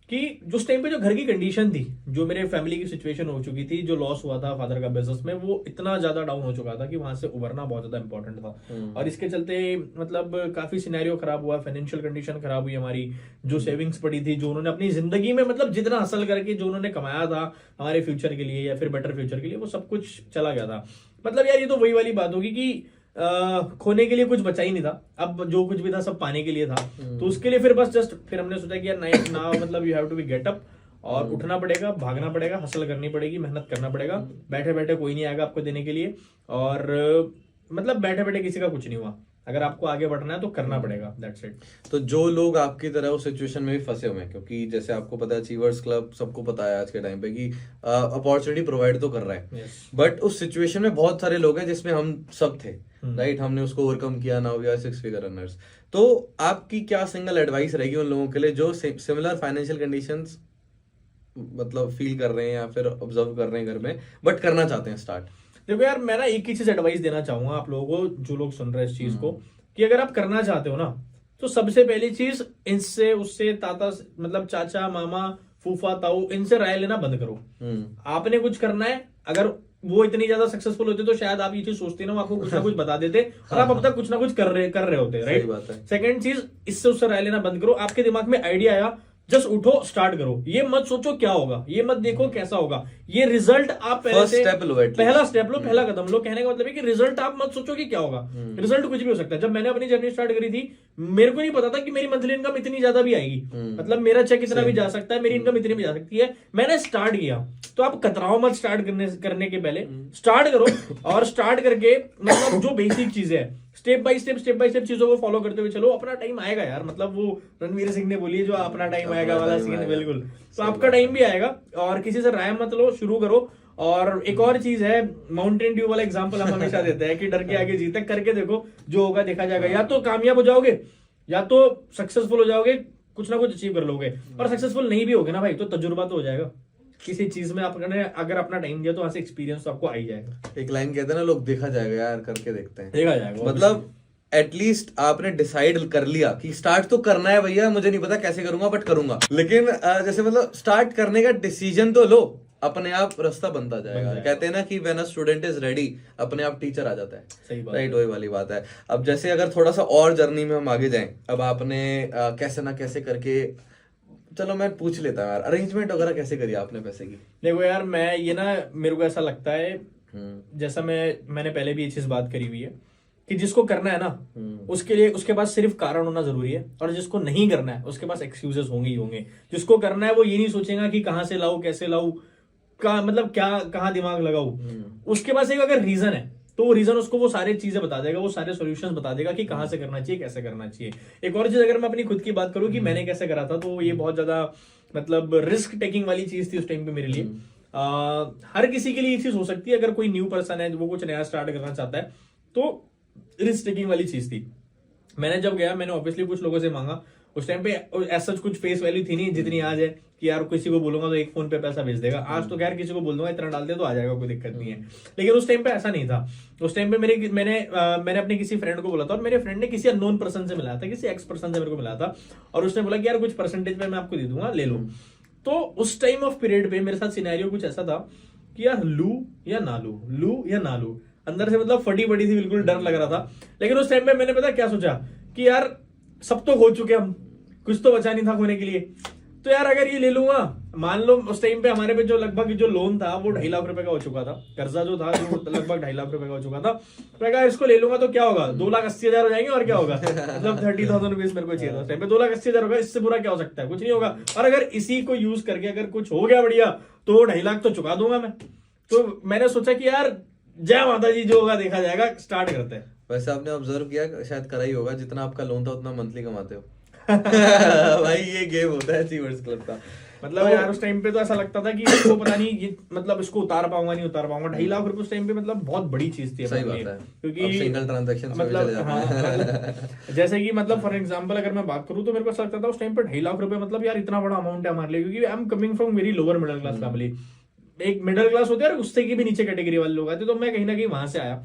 कि जो उस टाइम पे जो घर की कंडीशन थी, जो मेरे फैमिली की सिचुएशन हो चुकी थी, जो लॉस हुआ था फादर का बिजनेस में, वो इतना ज्यादा डाउन हो चुका था कि वहां से उभरना बहुत ज्यादा इंपॉर्टेंट था। और इसके चलते मतलब काफी सिनेरियो खराब हुआ, फाइनेंशियल कंडीशन खराब हुई हमारी। जो सेविंग्स पड़ी थी, जो उन्होंने अपनी जिंदगी में मतलब जितना हासिल करके जो उन्होंने कमाया था हमारे फ्यूचर के लिए या फिर बेटर फ्यूचर के लिए, वो सब कुछ चला गया था। मतलब यार ये तो वही वाली बात होगी कि खोने के लिए कुछ बचा ही नहीं था, अब जो कुछ भी था सब पाने के लिए था। तो उसके लिए फिर बस जस्ट फिर हमने सोचा कि यार नाइट ना, मतलब you have to be get up, और उठना पड़ेगा, भागना पड़ेगा, हसल करनी पड़ेगी, मेहनत करना पड़ेगा। बैठे बैठे कोई नहीं आएगा आपको देने के लिए, और मतलब बैठे बैठे किसी का कुछ नहीं हुआ। अगर आपको आगे बढ़ना है तो करना पड़ेगा, दैट्स इट। तो जो लोग आपकी तरह उस सिचुएशन में भी फंसे हुए हैं, क्योंकि जैसे आपको पता है अचीवर्स क्लब सबको पता है आज के टाइम पे कि अपॉर्चुनिटी प्रोवाइड तो कर रहा है, बट उस सिचुएशन में बहुत सारे लोग हैं जिसमें हम सब थे, राइट। हमने उसको ओवरकम किया, now we are 6 figure runners. तो आपकी क्या सिंगल एडवाइस रहेगी उन लोगों के लिए जो सिमिलर फाइनेंशियल कंडीशंस मतलब फील कर रहे हैं या फिर ऑब्जर्व कर रहे हैं घर में, बट करना चाहते हैं स्टार्ट? देखो यार, मैं ना एक ही चीज एडवाइस देना चाहूंगा आप लोगों को, जो लोग सुन रहे हैं इस चीज को, कि अगर आप करना चाहते हो ना, तो सबसे पहली चीज इनसे उससे ताता मतलब चाचा मामा फूफा ताऊ इनसे राय लेना बंद करो। आपने कुछ करना है, अगर वो इतनी ज्यादा सक्सेसफुल होते तो शायद आप ये चीज सोचते ना, आपको कुछ ना कुछ बता देते और आप अब तक कुछ ना कुछ कर रहे होते, राइट। सेकंड चीज, इससे उससे राय लेना बंद करो। आपके दिमाग में आइडिया आया, जस्ट उठो, स्टार्ट करो। ये मत सोचो क्या होगा, ये मत देखो कैसा होगा, ये रिजल्ट आप पहला स्टेप लो, पहला कदम लो। कहने का मतलब है कि रिजल्ट आप मत सोचो कि क्या होगा, रिजल्ट कुछ भी हो सकता है। जब मैंने अपनी जर्नी स्टार्ट करी थी, मेरे को नहीं पता था कि मेरी मंथली इनकम इतनी ज्यादा भी आएगी, मतलब मेरा चेक इतना भी जा सकता है, मेरी इनकम इतनी भी जा सकती है। मैंने स्टार्ट किया, तो आप कतराओ मत स्टार्ट करने के पहले, स्टार्ट करो। और स्टार्ट करके मतलब जो बेसिक चीजें है, स्टेप बाय स्टेप चीजों को फॉलो करते हुए चलो। अपना टाइम आएगा यार, मतलब वो रणवीर सिंह ने बोली जो अपना टाइम आएगा वाला सीन, बिल्कुल। तो आपका टाइम भी आएगा, और किसी से राय मत लो, शुरू करो। और एक और चीज है, माउंटेन ड्यू वाला एग्जांपल हम हमेशा देते हैं कि डर के आगे जीते, करके देखो, जो होगा देखा जाएगा। या तो कामयाब हो जाओगे या तो सक्सेसफुल हो जाओगे, कुछ ना कुछ अचीव कर लोगे, और सक्सेसफुल नहीं भी होगे ना भाई, तो तजुर्बा तो हो जाएगा किसी चीज में। आपने अगर अपना टाइम दिया तो वहां से एक्सपीरियंस तो आपको आ ही जाएगा। एक लाइन कहते हैं ना लोग, देखा जाएगा यार, करके देखते हैं, देखा जाएगा मतलब एटलीस्ट आपने डिसाइड कर लिया कि स्टार्ट तो करना है भैया, मुझे नहीं पता कैसे करूंगा बट करूंगा, लेकिन जैसे मतलब स्टार्ट करने का डिसीजन तो लो, अपने आप रास्ता बनता जाएगा। कहते हैं ना कि when a student is ready, अपने आप टीचर आ जाता है। सही बात, राइट, वही वाली बात है। अब जैसे अगर थोड़ा सा और जर्नी में हम आगे जाएं, अब आपने कैसे ना कैसे करके, चलो मैं पूछ लेता हूँ यार, अरेंजमेंट वगैरह कैसे करी आपने पैसे की? देखो यार, मैं ये ना, मेरे को ऐसा लगता है, जैसा मैंने पहले भी ये चीज बात करी हुई है कि जिसको करना है ना, उसके लिए उसके पास सिर्फ कारण होना जरूरी है, और जिसको नहीं करना है उसके पास एक्सक्यूजेस होंगे ही होंगे। जिसको करना है वो ये नहीं सोचेगा कि कहां से लाऊं, कैसे लाऊं, मतलब क्या, कहां दिमाग लगाऊं, उसके पास एक अगर रीजन है तो वो रीजन उसको वो सारी चीजें बता देगा, वो सारे सॉल्यूशंस बता देगा कि कहां से करना चाहिए, कैसे करना चाहिए। एक और चीज अगर मैं अपनी खुद की बात करूं कि मैंने कैसे करा था, तो ये बहुत ज्यादा मतलब रिस्क टेकिंग वाली चीज थी उस टाइम पे मेरे लिए। हर किसी के लिए ये चीज हो सकती है, अगर कोई न्यू पर्सन है वो कुछ नया स्टार्ट करना चाहता है, तो रिस्क टेकिंग वाली चीज थी। मैंने जब गया, मैंने ऑब्वियसली कुछ लोगों से मांगा। उस टाइम पे ऐसा कुछ फेस वैल्यू थी नहीं जितनी आज है कि यार किसी को बोलूंगा तो एक फोन पे पैसा भेज देगा। आज तो खैर किसी को बोल दूंगा इतना डाल दे तो आ जाएगा, कोई दिक्कत नहीं है। लेकिन उस टाइम पे ऐसा नहीं था। उस टाइम पे मैंने अपने किसी फ्रेंड को बोला था, और मेरे फ्रेंड ने किसी अननोन पर्सन से मिला था, किसी एक्स पर्सन से मेरे को मिला था, और उसने बोला कि यार कुछ परसेंटेज पे मैं आपको दे दूंगा, ले लो। तो उस टाइम ऑफ पीरियड पे मेरे साथ सिनेरियो कुछ ऐसा था कि यार लू या ना लू, अंदर से मतलब फटी पड़ी थी, बिल्कुल डर लग रहा था। लेकिन उस टाइम पे मैंने पता क्या सोचा कि यार सब तो खो चुके हम, कुछ तो बचा नहीं था खोने के लिए, तो यार अगर ये ले लूंगा, मान लो उस टाइम पे हमारे पे जो लगभग जो लोन था वो 2.5 लाख रुपए का हो चुका था, कर्जा जो था जो लगभग 2.5 लाख रुपए का हो चुका था। तो अगर इसको ले लूंगा तो क्या होगा, 2,80,000 हो जाएंगे, और क्या होगा, मतलब 30,000 रुपीज मेरे को चाहिए था उस टाइम पे, 2,80,000 होगा, इससे बुरा क्या हो सकता है, कुछ नहीं होगा। और अगर इसी को यूज करके अगर कुछ हो गया बढ़िया, तो 2.5 लाख तो चुका दूंगा मैं। तो मैंने सोचा कि यार जय माता जी, जो होगा देखा जाएगा, स्टार्ट करते हैं। वैसे आपने ऑब्जर्व किया, शायद करा ही होगा, जितना आपका लोन था उतना मंथली कमाते हो। भाई ये गेम होता है सीवर्स क्लब का। मतलब यार उस टाइम पे तो ऐसा लगता था कि इसको पता नहीं, ये मतलब इसको उतार पाऊंगा नहीं उतार पाऊंगा। 2.5 लाख रुपए उस टाइम पे मतलब बहुत बड़ी चीज थी। सही बात है, क्योंकि सिंगल ट्रांजैक्शन मतलब जैसे कि मतलब फॉर एग्जांपल अगर मैं बात करूं तो मेरे को ऐसा लगता था उस टाइम पे 2.5 लाख रुपए मतलब यार इतना बड़ा अमाउंट है हमारे लिए, क्योंकि I am coming from very lower middle class family. एक मिडिल क्लास होते हैं, उससे की भी नीचे कैटेगरी वाले लोग आते, तो मैं कहीं ना कहीं वहां से आया।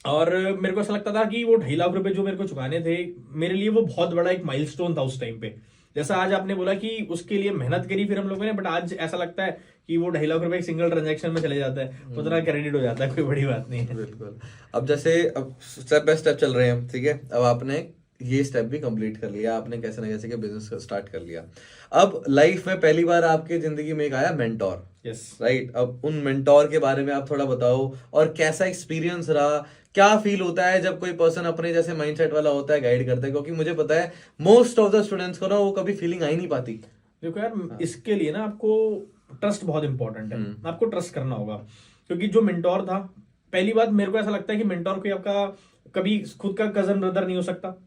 और मेरे को ऐसा लगता था कि वो 2.5 लाख रुपए जो मेरे को चुकाने थे, मेरे लिए वो बहुत बड़ा एक माइलस्टोन था उस टाइम पे। जैसा आज आपने बोला कि उसके लिए मेहनत करी फिर हम लोगों ने, बट आज ऐसा लगता है कि वो 2.5 लाख रुपए एक सिंगल ट्रांजैक्शन में चले जाता है, उतना क्रेडिट हो जाता है, कोई बड़ी बात नहीं है। बिल्कुल। अब जैसे अब स्टेप बाय स्टेप चल रहे हैं, ठीक है, अब आपने ये स्टेप भी कंप्लीट कर लिया, आपने कैसे ना कैसे के बिजनेस स्टार्ट कर लिया। अब लाइफ में पहली बार आपके जिंदगी में एक आया मेंटोर, यस राइट। अब उन मेंटोर के बारे में आप थोड़ा बताओ, और कैसा एक्सपीरियंस रहा, क्या फील होता है जब कोई पर्सन अपने जैसे माइंडसेट वाला होता है, गाइड करता है, क्योंकि मुझे पता है मोस्ट ऑफ द स्टूडेंट्स को ना वो कभी फीलिंग आ ही नहीं पाती। देखो यार, इसके लिए ना आपको ट्रस्ट बहुत इंपॉर्टेंट है, आपको ट्रस्ट करना होगा। क्योंकि जो मेंटोर था, पहली बात मेरे को ऐसा लगता है कि मेंटोर कोई आपका कभी खुद का कजन ब्रदर नहीं हो सकता।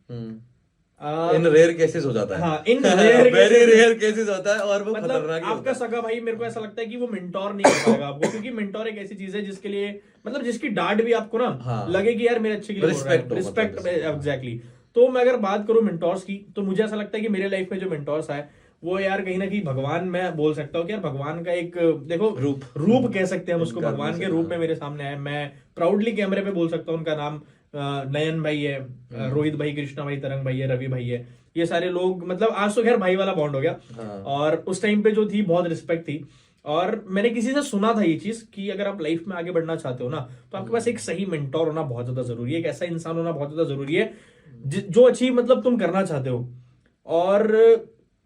इन रेयर केसेस हो जाता है, हाँ, इन रेयर वेरी रेयर केसेस होता है, और वो मतलब खतरनाक ही आपका होता है। सगा भाई, मेरे को ऐसा लगता है कि वो मेंटोर नहीं कर पाएगा आपको, क्योंकि मेंटोर एक ऐसी चीज है जिसके लिए मतलब जिसकी डांट भी आपको ना लगे कि यार मेरे अच्छे के लिए रिस्पेक्ट, एग्जैक्टली। तो मैं अगर बात करूं मेंटोर्स की, तो मुझे ऐसा लगता है कि मेरे लाइफ में जो मेंटोर्स आए वो यार कहीं ना कहीं भगवान, मैं बोल सकता हूँ कि यार भगवान का एक देखो रूप कह सकते हैं हम उसको, भगवान के रूप में मेरे सामने आए। मैं प्राउडली कैमरे पे बोल सकता हूँ उनका नाम नयन भाई है, रोहित भाई, कृष्णा भाई, तरंग भाई है, रवि भाई है। ये सारे लोग मतलब आज तो खैर भाई वाला बॉन्ड हो गया। और उस टाइम पे जो थी बहुत रिस्पेक्ट थी। और मैंने किसी से सुना था ये चीज कि अगर आप लाइफ में आगे बढ़ना चाहते हो ना, तो आपके पास एक सही मेंटोर होना बहुत ज्यादा जरूरी है, एक ऐसा इंसान होना बहुत ज्यादा जरूरी है जो अचीव मतलब तुम करना चाहते हो। और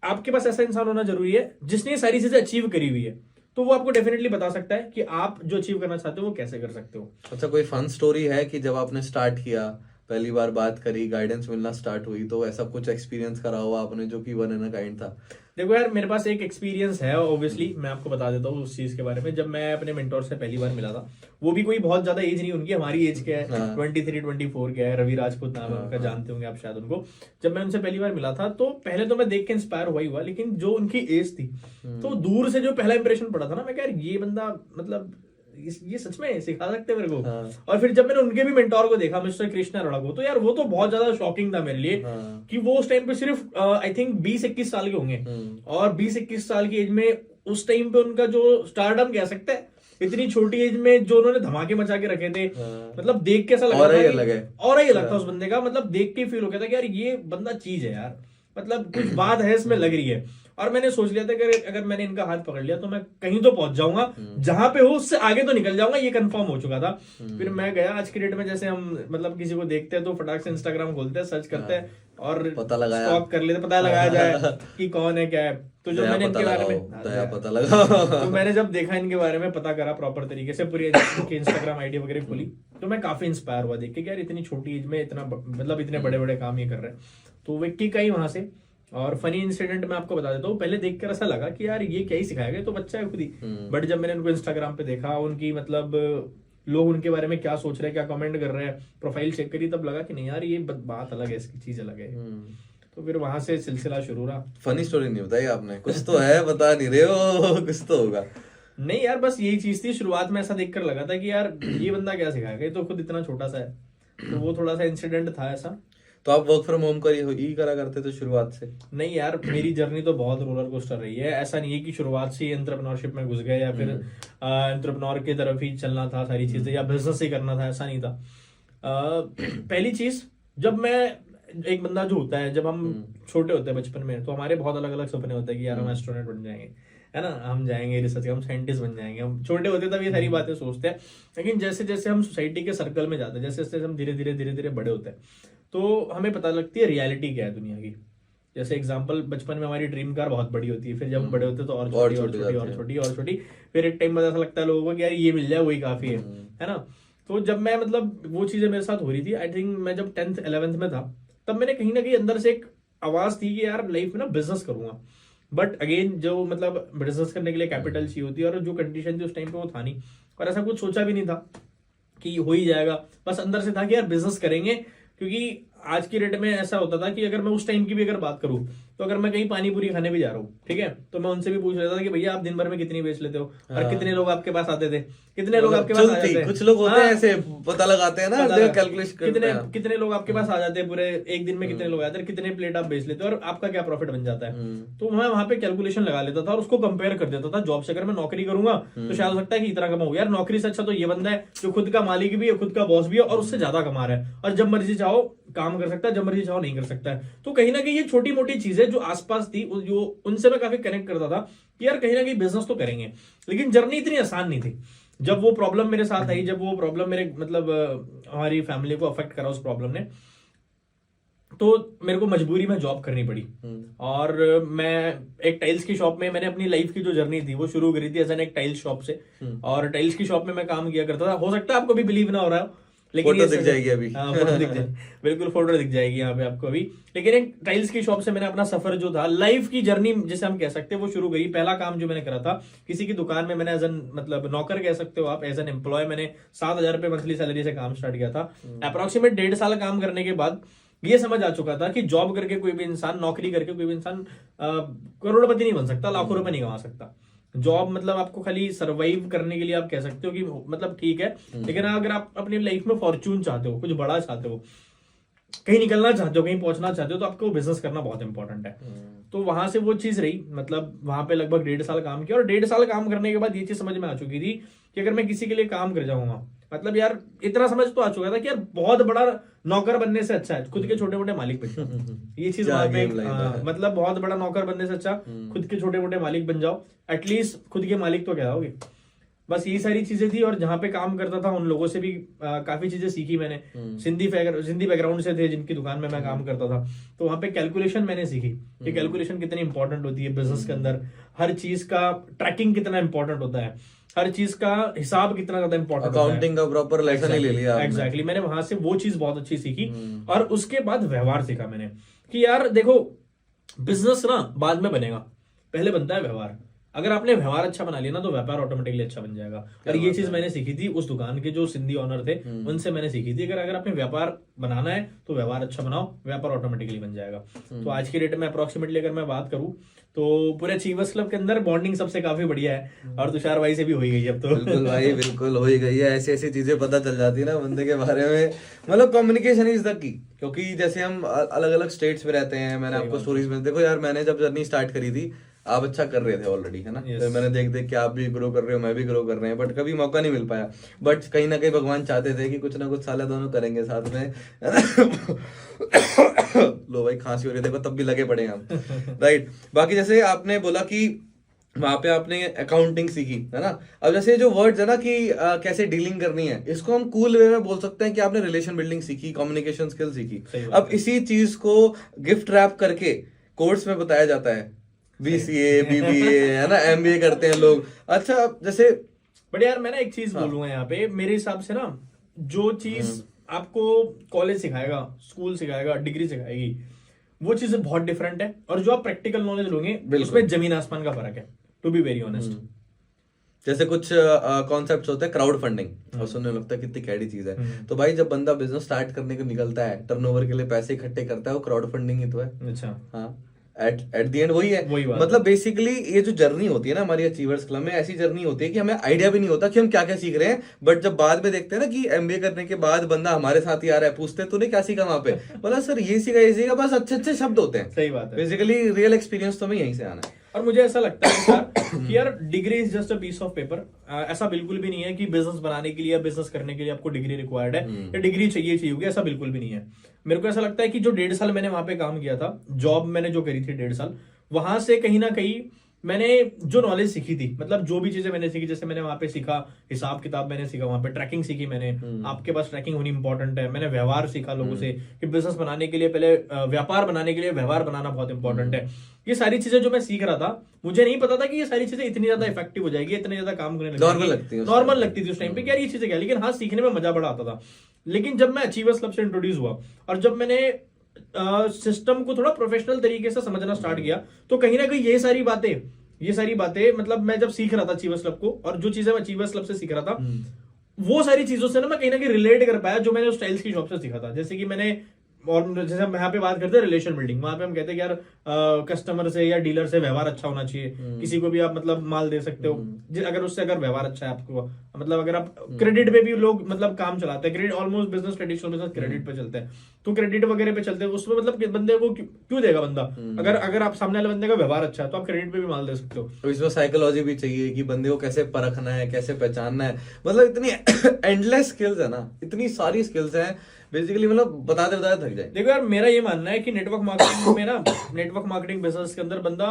आपके पास ऐसा इंसान होना जरूरी है जिसने ये सारी चीजें अचीव करी हुई है, तो वो आपको डेफिनेटली बता सकता है कि आप जो अचीव करना चाहते हो वो कैसे कर सकते हो। अच्छा, कोई फन स्टोरी है कि जब आपने स्टार्ट किया, पहली बार बात करी, गाइडेंस मिलना स्टार्ट हुई, तो ऐसा कुछ एक्सपीरियंस करा हुआ आपने जो कि वन इन अ काइंड था? देखो यार, मेरे पास एक एक्सपीरियंस है ऑब्वियसली, मैं आपको बता देता हूँ उस चीज के बारे में। जब मैं अपने मेंटोर से पहली बार मिला था, वो भी कोई बहुत ज्यादा एज नहीं उनकी, हमारी एज के है, 23-24 के है, रवि राजपूत नाम है उनका, जानते होंगे आप शायद उनको। जब मैं उनसे पहली बार मिला था तो पहले तो मैं देख के इंस्पायर हुआ, लेकिन जो उनकी एज थी, तो दूर से जो पहला इंप्रेशन पड़ा था ना, मैं कह यार ये बंदा मतलब ये सच में सिखा सकते हैं मेरे को। हाँ। और फिर जब मैंने उनके भी मेंटोर को देखा, मिस्टर कृष्णा रड़को, तो यार वो तो बहुत ज्यादा शॉकिंग था मेरे लिए। हाँ। कि वो उस टाइम पे सिर्फ आई थिंक 20-21 साल के होंगे, और 20-21 साल की एज में उस टाइम पे उनका जो स्टारडम कह सकते हैं, इतनी छोटी एज में जो उन्होंने धमाके मचा के रखे थे, मतलब देख के ऐसा लग रहा था अलग है, और ही अलग था उस बंदे का, मतलब देख के फील हो गया था कि यार ये बंदा चीज है यार, मतलब कुछ बात है इसमें लग रही है। और मैंने सोच लिया था कि अगर मैंने इनका हाथ पकड़ लिया तो मैं कहीं तो पहुंच जाऊंगा, जहां पे हो उससे आगे तो निकल जाऊंगा, ये कंफर्म हो चुका था। फिर मैं गया, आज की डेट में जैसे हम मतलब किसी को देखते हैं तो फटाक से इंस्टाग्राम खोलते हैं, सर्च करते हैं और पता लगाया, स्टॉक कर लेते, पता लगाया जाए कि कौन है क्या है। तो जब मैंने इनके बारे में पता लगा तो मैंने जब देखा इनके बारे में, पता करा प्रॉपर तरीके से, पूरी इंस्टाग्राम आईडी वगैरह खोली, तो मैं काफी इंस्पायर हुआ देख के, यार इतनी छोटी एज में इतना मतलब इतने बड़े बड़े काम ये कर रहे हैं। तो वो किक आई वहां से। और फनी इंसिडेंट मैं आपको बता देता हूँ, पहले देखकर ऐसा लगा कि यार ये क्या ही सिखाएगा, तो बच्चा है खुद ही। बट जब मैंने उनको इंस्टाग्राम पे देखा, उनकी मतलब लोग उनके बारे में क्या सोच रहे हैं, क्या कमेंट कर रहे हैं, प्रोफाइल चेक करी, तब लगा कि नहीं यार ये बात अलग है, इसकी चीज अलग है। तो फिर वहां से सिलसिला शुरू रहा। फनी स्टोरी नहीं बताई आपने, कुछ तो है, बता नहीं रहे हो, कुछ तो होगा। नहीं यार, बस यही चीज थी, शुरुआत में ऐसा देखकर लगा था कि यार ये बंदा क्या सिखाएगा, ये तो खुद इतना छोटा सा है। तो वो थोड़ा सा इंसिडेंट था ऐसा। तो आप वर्क फ्रॉम होम ही करा करते थे शुरुआत से? नहीं यार, मेरी जर्नी तो बहुत रोलर कोस्टर रही है। ऐसा नहीं है कि शुरुआत से ही एंटरप्रेन्योरशिप में घुस गए या फिर एंटरप्रेन्योर की तरफ ही चलना था सारी चीजें, या बिजनेस ही करना था, ऐसा नहीं था। पहली चीज, जब मैं एक बंदा जो होता है, जब हम छोटे होते हैं बचपन में, तो हमारे बहुत अलग अलग सपने होते हैं कि यार हम एस्ट्रोनॉट बन जाएंगे, है ना, हम जाएंगे रिसर्च, हम साइंटिस्ट बन जाएंगे। हम छोटे होते तब ये सारी बातें सोचते हैं। लेकिन जैसे जैसे हम सोसाइटी के सर्कल में जाते हैं, जैसे जैसे हम धीरे धीरे बड़े होते हैं, तो हमें पता लगती है रियलिटी क्या है दुनिया की। जैसे एग्जांपल, बचपन में हमारी ड्रीम कार बहुत बड़ी होती है, फिर जब हम बड़े होते हैं तो और छोटी और छोटी और छोटी और छोटी, फिर एक टाइम बाद ऐसा लगता है लोगों को कि यार ये मिल जाए वही काफी है ना। तो जब मैं मतलब वो चीजें मेरे साथ हो रही थी, आई थिंक मैं जब 10th 11th में था, तब मैंने कहीं ना कहीं अंदर से एक आवाज थी कि यार लाइफ में ना बिजनेस करूंगा। बट अगेन जो मतलब बिजनेस करने के लिए कैपिटल चाहिए होती है, और जो कंडीशन थी उस टाइम पे वो था नहीं, और ऐसा कुछ सोचा भी नहीं था कि हो ही जाएगा। बस अंदर से था कि यार बिजनेस करेंगे, क्योंकि आज की डेट में ऐसा होता था कि अगर मैं उस टाइम की भी अगर बात करूं, तो अगर मैं कहीं पानी पूरी खाने भी जा रहा हूँ, ठीक है, तो मैं उनसे भी पूछ लेता था कि भैया आप दिन भर में कितनी बेच लेते हो, और कितने लोग आपके पास आते थे, कितने लोग आपके पास आ जाते हैं। कुछ लोग होते हैं ऐसे, पता लगाते हैं ना, कैलकुलेशन करते हैं कितने लोग आपके पास आ जाते हैं पूरे एक दिन में, कितने लोग आते हैं, कितने प्लेट आप बेच लेते हो, और आपका क्या प्रॉफिट बन जाता है। तो मैं वहां पे कैलकुलेशन लगा लेता था और उसको कंपेयर कर देता था जॉब से। अगर मैं नौकरी करूंगा तो शायद हो सकता है कि इतना कमाऊं, यार नौकरी से अच्छा तो ये बंदा है जो खुद का मालिक भी है, खुद का बॉस भी है, और उससे ज्यादा कमा रहा है, और जब मर्जी चाहो काम कर सकता है, जब मर्जी चाहो नहीं कर सकता है। तो कहीं ना कहीं ये छोटी मोटी चीजें जो आसपास थी, जो उनसे मैं काफी कनेक्ट करता था कि यार कहीं ना कहीं बिजनेस तो करेंगे। लेकिन जर्नी इतनी आसान नहीं थी। जब वो प्रॉब्लम मेरे साथ आई, जब वो प्रॉब्लम मेरे मतलब हमारी फैमिली को अफेक्ट करा उस प्रॉब्लम ने, तो मेरे को मजबूरी में जॉब करनी पड़ी। और मैं एक टाइल्स की शॉप में, मैंने अपनी लाइफ की जो जर्नी थी वो शुरू करी थी एज एन एक टाइल्स शॉप से। और टाइल्स की शॉप में मैं काम किया करता था। हो सकता है आपको भी बिलीव ना हो रहा है, लेकिन फोटो दिख जाएगी अभी। हाँ, फोटो दिख जाएगी, बिल्कुल फोटो दिख जाएगी यहाँ पे आपको अभी। लेकिन एक टाइल्स की शॉप से मैंने अपना सफर जो था, लाइफ की जर्नी जिसे हम कह सकते हैं, वो शुरू करी। पहला काम जो मैंने करा था, किसी की दुकान में मैंने एज एन मतलब नौकर कह सकते हो आप, एज एन एम्प्लॉय मैंने 7,000 रुपए मंथली सैलरी से काम स्टार्ट किया था। अप्रोक्सीमेट 1.5 साल काम करने के बाद ये समझ आ चुका था कि जॉब करके कोई भी इंसान, नौकरी करके कोई भी इंसान करोड़पति नहीं बन सकता, लाखों रुपए नहीं कमा सकता। जॉब मतलब आपको खाली सरवाइव करने के लिए आप कह सकते हो कि मतलब ठीक है, लेकिन अगर आप अपनी लाइफ में फॉर्चून चाहते हो, कुछ बड़ा चाहते हो, कहीं निकलना चाहते हो, कहीं पहुंचना चाहते हो, तो आपको बिजनेस करना बहुत इंपॉर्टेंट है। तो वहां से वो चीज रही, मतलब वहां पे लगभग 1.5 साल काम किया। और 1.5 साल काम करने के बाद ये चीज समझ में आ चुकी थी कि अगर मैं किसी के लिए काम कर जाऊंगा, मतलब यार इतना समझ तो आ चुका था कि यार बहुत बड़ा नौकर बनने से अच्छा है खुद के छोटे मोटे मालिक बन जाओ। ये चीज वहां पे मतलब बहुत बड़ा नौकर बनने से अच्छा खुद के छोटे मोटे मालिक बन जाओ, एटलीस्ट खुद के मालिक तो कहलाओगे। बस यही सारी चीजें थी। और जहां पे काम करता था उन लोगों से भी काफी चीजें सीखी मैंने। सिंधी बैकग्राउंड से थे जिनकी दुकान में मैं काम करता था, तो वहां पे कैलकुलेशन मैंने सीखी कि कैलकुलेशन कितनी इंपॉर्टेंट होती है बिजनेस के अंदर। हर चीज का ट्रैकिंग कितना इंपॉर्टेंट होता है, हर चीज का हिसाब कितना ज्यादा इंपॉर्टेंट, अकाउंटिंग का प्रॉपर लेसन ही ले लिया। एग्जैक्टली, मैंने वहां से वो चीज बहुत अच्छी सीखी। और उसके बाद व्यवहार सीखा मैंने कि यार देखो, बिजनेस ना बाद में बनेगा, पहले बनता है व्यवहार। अगर आपने व्यवहार अच्छा बना लिया ना तो व्यापार ऑटोमेटिकली अच्छा बन जाएगा। और ये चीज मैंने सीखी थी उस दुकान के जो सिंधी ऑनर थे, उनसे मैंने सीखी थी। अगर आपने व्यापार बनाना है तो व्यवहार अच्छा बनाओ, व्यापार ऑटोमेटिकली बन जाएगा। तो आज की डेट में अप्रोक्सीमेटली अगर मैं बात करूं तो पूरे अचीवर्स क्लब के अंदर बॉन्डिंग सबसे काफी बढ़िया है, और तुषार भाई से भी हो ही गई अब तो। बिल्कुल भाई, बिल्कुल हो ही गई है। ऐसी ऐसी चीजें पता चल जाती है ना बंदे के बारे में, मतलब कम्युनिकेशन इज द की। क्योंकि जैसे हम अलग अलग स्टेट्स में रहते हैं, मैंने आपको स्टोरीज में देखो यार, मैंने जब जर्नी स्टार्ट करी थी आप अच्छा कर रहे थे ऑलरेडी, है ना। फिर मैंने देख देख के आप भी ग्रो कर रहे हो, मैं भी ग्रो कर रहे हैं, बट कभी मौका नहीं मिल पाया। बट कहीं ना कहीं भगवान चाहते थे कि कुछ ना कुछ साले दोनों करेंगे साथ में। लो भाई, खांसी हो रही है देखो, तब भी लगे पड़े हैं हम। राइट। बाकी जैसे आपने बोला कि वहां पे आपने अकाउंटिंग सीखी, है ना। अब जैसे जो वर्ड्स है ना कि कैसे डीलिंग करनी है, इसको हम कूल वे में बोल सकते हैं कि आपने रिलेशन बिल्डिंग सीखी, कम्युनिकेशन स्किल सीखी। अब इसी चीज को गिफ्ट रैप करके कोर्स में बताया जाता है, बीसीए, बीबीए, है ना, एमबीए करते हैं लोग। अच्छा जैसे बट यार मैं ना एक चीज बोलूंगा यहाँ पे, मेरे हिसाब से ना जो चीज आपको कॉलेज सिखाएगा, स्कूल सिखाएगा, डिग्री सिखाएगी, वो चीजें बहुत डिफरेंट है। और जो आप प्रैक्टिकल नॉलेज लोगे उसमें जमीन आसमान का फर्क है, टू बी वेरी ऑनेस्ट। जैसे कुछ कॉन्सेप्ट्स होते हैं, क्राउड फंडिंग, और सुनने लगता है कितनी कैडी चीज है। तो भाई जब बंदा बिजनेस स्टार्ट करने को निकलता है, टर्नओवर के लिए पैसे इकट्ठे करता है, वो क्राउड फंडिंग ही तो है। अच्छा, हाँ, एट द एंड वही है। मतलब बेसिकली ये जो जर्नी होती है ना हमारी अचीवर्स क्लब में, ऐसी जर्नी होती है कि हमें आइडिया भी नहीं होता कि हम क्या क्या सीख रहे हैं। बट जब बाद में देखते हैं ना कि एमबीए करने के बाद बंदा हमारे साथ ही आ रहा है, पूछते हैं तूने क्या सीखा वहां पे, बोला सर ये सीखा, बस अच्छे अच्छे शब्द होते हैं। सही बात है। बेसिकली रियल एक्सपीरियंस तो हमें यहीं से आना है। और मुझे ऐसा लगता है यार कि यार degree is just a piece of paper. ऐसा बिल्कुल भी नहीं है कि बिजनेस बनाने के लिए, बिजनेस करने के लिए आपको डिग्री रिक्वायर्ड है या डिग्री चाहिए होगी, ऐसा बिल्कुल भी नहीं है। मेरे को ऐसा लगता है कि जो 1.5 साल मैंने वहां पे काम किया था, जॉब मैंने जो करी थी 1.5 साल, वहां से कहीं ना कहीं मैंने जो नॉलेज सीखी थी, मतलब जो भी चीजें मैंने सीखी, जैसे मैंने वहां पे सीखा हिसाब किताब, मैंने सीखा वहां पे ट्रैकिंग सीखी मैंने। आपके पास ट्रैकिंग होनी इंपॉर्टेंट है। मैंने व्यवहार सीखा लोगों से कि बिजनेस बनाने के लिए पहले व्यापार बनाने के लिए व्यवहार बनाना बहुत इंपॉर्टेंट है। ये सारी चीजें जो मैं सीख रहा था, मुझे नहीं पता था कि ये सारी चीजें इतनी ज्यादा इफेक्टिव हो जाएगी, इतने ज्यादा काम करने लगेगी। नॉर्मल लगती थी उस टाइम पे, यार ये चीजें क्या, लेकिन हाँ सीखने में मजा बड़ा आता था। लेकिन जब मैं अचीवर्स क्लब से इंट्रोड्यूस हुआ और जब मैंने सिस्टम को थोड़ा प्रोफेशनल तरीके से समझना स्टार्ट किया, तो कहीं ना कहीं ये सारी बातें मतलब मैं जब सीख रहा था अचीवर्स क्लब को, और जो चीजें मैं अचीवर्स क्लब से सीख रहा था, वो सारी चीजों से ना मैं कहीं ना कहीं रिलेट कर पाया जो मैंने उस स्टाइल्स की शॉप से सीखा था। जैसे कि मैंने, और जैसे हम यहाँ पे बात करते हैं रिलेशन बिल्डिंग, वहां पे हम कहते हैं कि यार कस्टमर से या डीलर से व्यवहार अच्छा होना चाहिए। किसी को भी आप मतलब माल दे सकते हो अगर व्यवहार अच्छा है आपको, मतलब अगर आप क्रेडिट पे भी लोग मतलब काम चलाते हैं, credit almost business, traditional business credit पे चलते हैं, तो क्रेडिट वगैरह पे चलते हैं, उसमें मतलब बंदे को क्यों देगा बंदा, अगर आप सामने वाले बंदे का व्यवहार अच्छा है तो आप क्रेडिट पे भी माल दे सकते हो। तो इसमें साइकोलॉजी भी चाहिए कि बंदे को कैसे परखना है, कैसे पहचानना है, मतलब इतनी एंडलेस स्किल्स है ना, इतनी सारी स्किल्स हैं बेसिकली, मतलब बताते बताते थक जाए। देखो यार मेरा ये मानना है कि नेटवर्क मार्केटिंग में ना, नेटवर्क मार्केटिंग बिजनेस के अंदर बंदा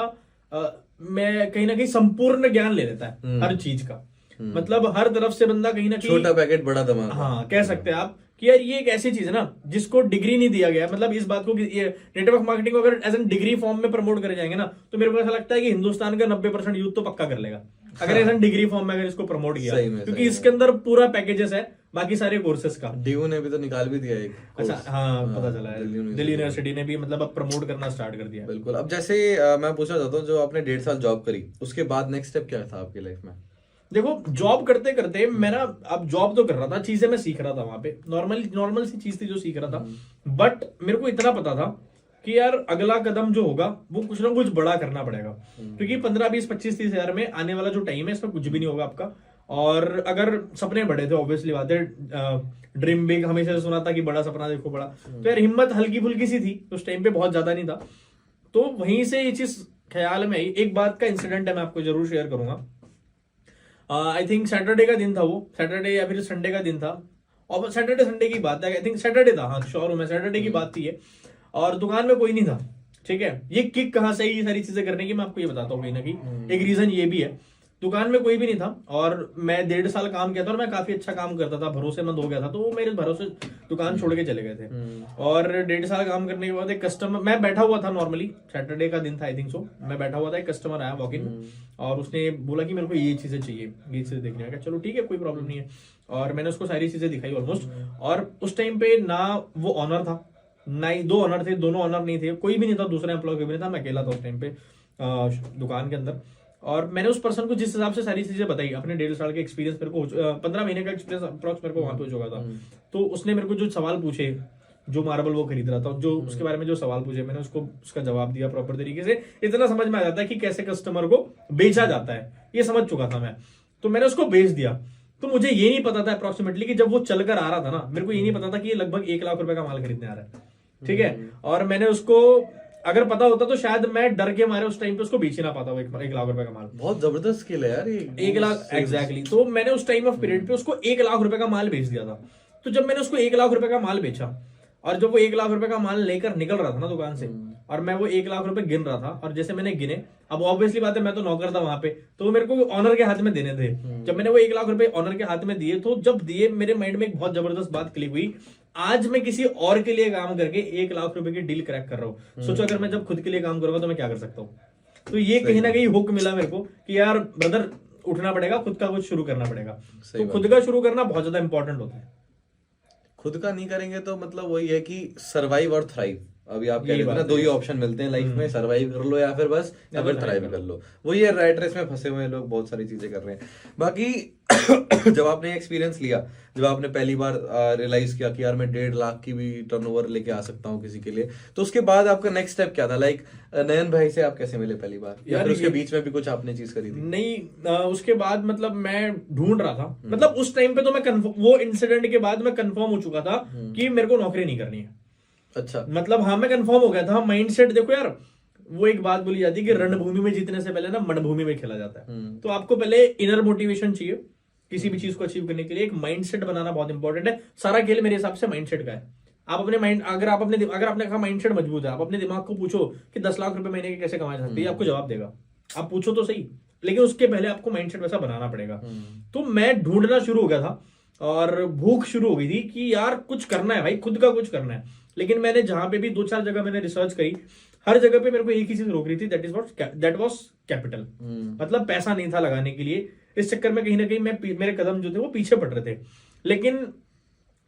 मैं कहीं ना कहीं संपूर्ण ज्ञान ले लेता है हर चीज का। मतलब हर तरफ से बंदा कहीं ना कहीं, छोटा पैकेट बड़ा धमाका, हाँ कह सकते हैं आप कि यार ये एक ऐसी चीज है ना जिसको डिग्री नहीं दिया गया। मतलब इस बात को कि ये नेटवर्क मार्केटिंग को अगर एज एन डिग्री फॉर्म में प्रमोट करे जाएंगे ना, तो मेरे को ऐसा लगता है कि हिंदुस्तान का 90% यूथ तो पक्का कर लेगा अगर एज एन डिग्री फॉर्म में अगर इसको प्रमोट किया, क्योंकि इसके अंदर पूरा पैकेजेस है बाकी सारे कोर्सेस का। डीयू ने भी तो निकाल भी दिया एक। अच्छा हाँ, पता चला है दिल्ली यूनिवर्सिटी ने भी मतलब अब प्रमोट करना स्टार्ट कर दिया। बिल्कुल। अब जैसे मैं पूछना चाहता हूँ, जो आपने 1.5 साल जॉब करी, उसके बाद नेक्स्ट स्टेप क्या था आपकी लाइफ में? देखो जॉब करते करते मैं ना, अब जॉब तो कर रहा था, चीजें मैं सीख रहा था वहां पे, नॉर्मल सी चीज थी जो सीख रहा था। बट मेरे को इतना पता था कि यार अगला कदम जो होगा वो कुछ ना कुछ बड़ा करना पड़ेगा, क्योंकि 15, 20, 25, 30 हजार में आने वाला जो टाइम है इसमें कुछ भी नहीं होगा आपका। और अगर सपने बड़े थे, ऑब्वियसली बात है, ड्रीम बिग हमेशा सुना था कि बड़ा सपना देखो बड़ा, तो यार हिम्मत हल्की फुल्की सी थी उस टाइम पे, बहुत ज्यादा नहीं था। तो वहीं से ये चीज ख्याल में आई। एक बात का इंसिडेंट है, मैं आपको जरूर शेयर करूंगा। आई थिंक सैटरडे का दिन था, वो सैटरडे या फिर संडे का दिन था, और सैटरडे संडे की बात है, आई थिंक सैटरडे था, हाँ श्योर हूं मैं, सैटरडे की बात थी ये। और दुकान में कोई नहीं था, ठीक है। ये किक कहां से आई ये सारी चीजें करने की, मैं आपको ये बताता हूँ। कहीं ना कहीं एक रीजन ये भी है, दुकान में कोई भी नहीं था और मैं 1.5 साल काम किया था और मैं काफी अच्छा काम करता था, भरोसेमंद हो गया था, तो वो मेरे भरोसे दुकान छोड़ के चले गए थे। और 1.5 साल काम करने के बाद एक कस्टमर, मैं बैठा हुआ था नॉर्मली, सैटरडे का दिन था आई थिंक सो, मैं बैठा हुआ था, एक कस्टमर आया वॉक इन, और उसने बोला कि मेरे को ये चीजें चाहिए, ये चीजें देखने का। चलो ठीक है, कोई प्रॉब्लम नहीं है। और मैंने उसको सारी चीजें दिखाई ऑलमोस्ट। और उस टाइम पे ना वो ऑनर था, ना ही 2 ऑनर थे, दोनों ऑनर नहीं थे, कोई भी नहीं था, दूसरा एम्प्लॉय कोई भी नहीं था, मैं अकेला था उस टाइम पे दुकान के अंदर। और मैंने उस पर्सन को जिस हिसाब से सारी चीजें बताई, अपने 1.5 साल के एक्सपीरियंस मेरे को 15 महीने का एक्सपीरियंस अप्रॉक्स मेरे को वहां पे हो चुका था। तो उसने मेरे को जो सवाल पूछे, जो मार्बल वो खरीद रहा था, जो उसके बारे में जो सवाल पूछे, मैंने उसको उसका जवाब दिया प्रॉपर तरीके से। इतना समझ में आ जाता है कि कैसे कस्टमर को बेचा जाता है, ये समझ चुका था मैं। तो मैंने उसको बेच दिया। तो मुझे ये नहीं पता था अप्रोक्सीमेटली कि जब वो चलकर आ रहा था ना, मेरे को ये नहीं पता था कि ये लगभग 1 लाख रुपए का माल खरीदने आ रहा है, ठीक है। और मैंने उसको, अगर पता होता तो शायद मैं डर के मारे उस टाइम पे उसको बेच ही ना पाता वो 1 लाख रुपए का माल। बहुत जबरदस्त स्किल है यार ये। 1 लाख एग्जैक्टली। तो मैंने उस टाइम ऑफ पीरियड पे उसको 1 लाख रुपए का माल बेच दिया था। तो जब मैंने उसको 1 लाख रुपए का माल बेचा, और जब वो 1 लाख रुपए का माल लेकर निकल रहा था ना दुकान से, और मैं वो 1 लाख रुपए गिन रहा था, और जैसे मैंने गिने, अब ऑब्वियसली बात है मैं तो नौकर था वहां पे, तो वो मेरे को ऑनर के हाथ में देने थे। जब मैंने वो 1 लाख रुपए ऑनर के हाथ में दिए, तो जब दिए मेरे माइंड में एक बहुत जबरदस्त बात क्लिक हुई, आज मैं किसी और के लिए काम करके 1 लाख रुपए की डील क्रैक कर रहा हूँ। सोचो अगर मैं जब खुद के लिए काम करूंगा तो मैं क्या कर सकता हूँ। तो ये कहीं ना कहीं हुक मिला मेरे को कि यार ब्रदर उठना पड़ेगा, खुद का कुछ शुरू करना पड़ेगा। तो खुद का शुरू करना बहुत ज्यादा इंपॉर्टेंट होता है। खुद का नहीं करेंगे तो मतलब वही है कि सर्वाइव और थ्राइव। अभी आप कह यही रहे थे ना, बात दो ही है। ऑप्शन मिलते हैं लाइफ में, सर्वाइव कर लो या फिर बस या फिर थ्राइव कर लो। वही है, राइट रेस में फंसे हुए लोग बहुत सारी चीजें कर रहे हैं। बाकी जब आपने एक्सपीरियंस लिया, जब आपने पहली बार रियलाइज किया कि यार मैं 1.5 लाख की भी टर्नओवर लेके आ सकता हूँ किसी के लिए, तो उसके बाद आपका नेक्स्ट स्टेप क्या था? लाइक नयन भाई से आप कैसे मिले पहली बार, या यार फिर उसके ये- बीच में भी कुछ आपने चीज करी थी? नहीं, उसके बाद मतलब मैं ढूंढ रहा था, मतलब उस टाइम पे तो मैं वो इंसिडेंट के बाद मैं कंफर्म हो चुका था कि मेरे को नौकरी नहीं करनी है। अच्छा। मतलब हाँ, मैं कंफर्म हो गया था। माइंडसेट देखो यार, वो एक बात बोली जाती है कि रणभूमि में जीतने से पहले ना मनभूमि में खेला जाता है। तो आपको पहले इनर मोटिवेशन चाहिए किसी भी चीज को अचीव करने के लिए। एक माइंडसेट बनाना बहुत इंपॉर्टेंट है। सारा खेल मेरे हिसाब से माइंडसेट का है। आप अपने माइंड, अगर आपने कहा माइंडसेट मजबूत है, आप अपने दिमाग को पूछो कि 10 लाख रुपए महीने के कैसे कमाए जा सकते हैं, आपको जवाब देगा। आप पूछो तो सही, लेकिन उसके पहले आपको माइंडसेट वैसा बनाना पड़ेगा। तो मैं ढूंढना शुरू हो गया था, और भूख शुरू हो गई थी कि यार कुछ करना है भाई, खुद का कुछ करना है। लेकिन मैंने जहां पे भी 2-4 जगह मैंने रिसर्च करी, हर जगह पे मेरे को एक ही चीज रोक रही थी, दैट वाज कैपिटल। मतलब पैसा नहीं था लगाने के लिए। इस चक्कर में कहीं ना कहीं मेरे कदम जो थे वो पीछे पड़ रहे थे। लेकिन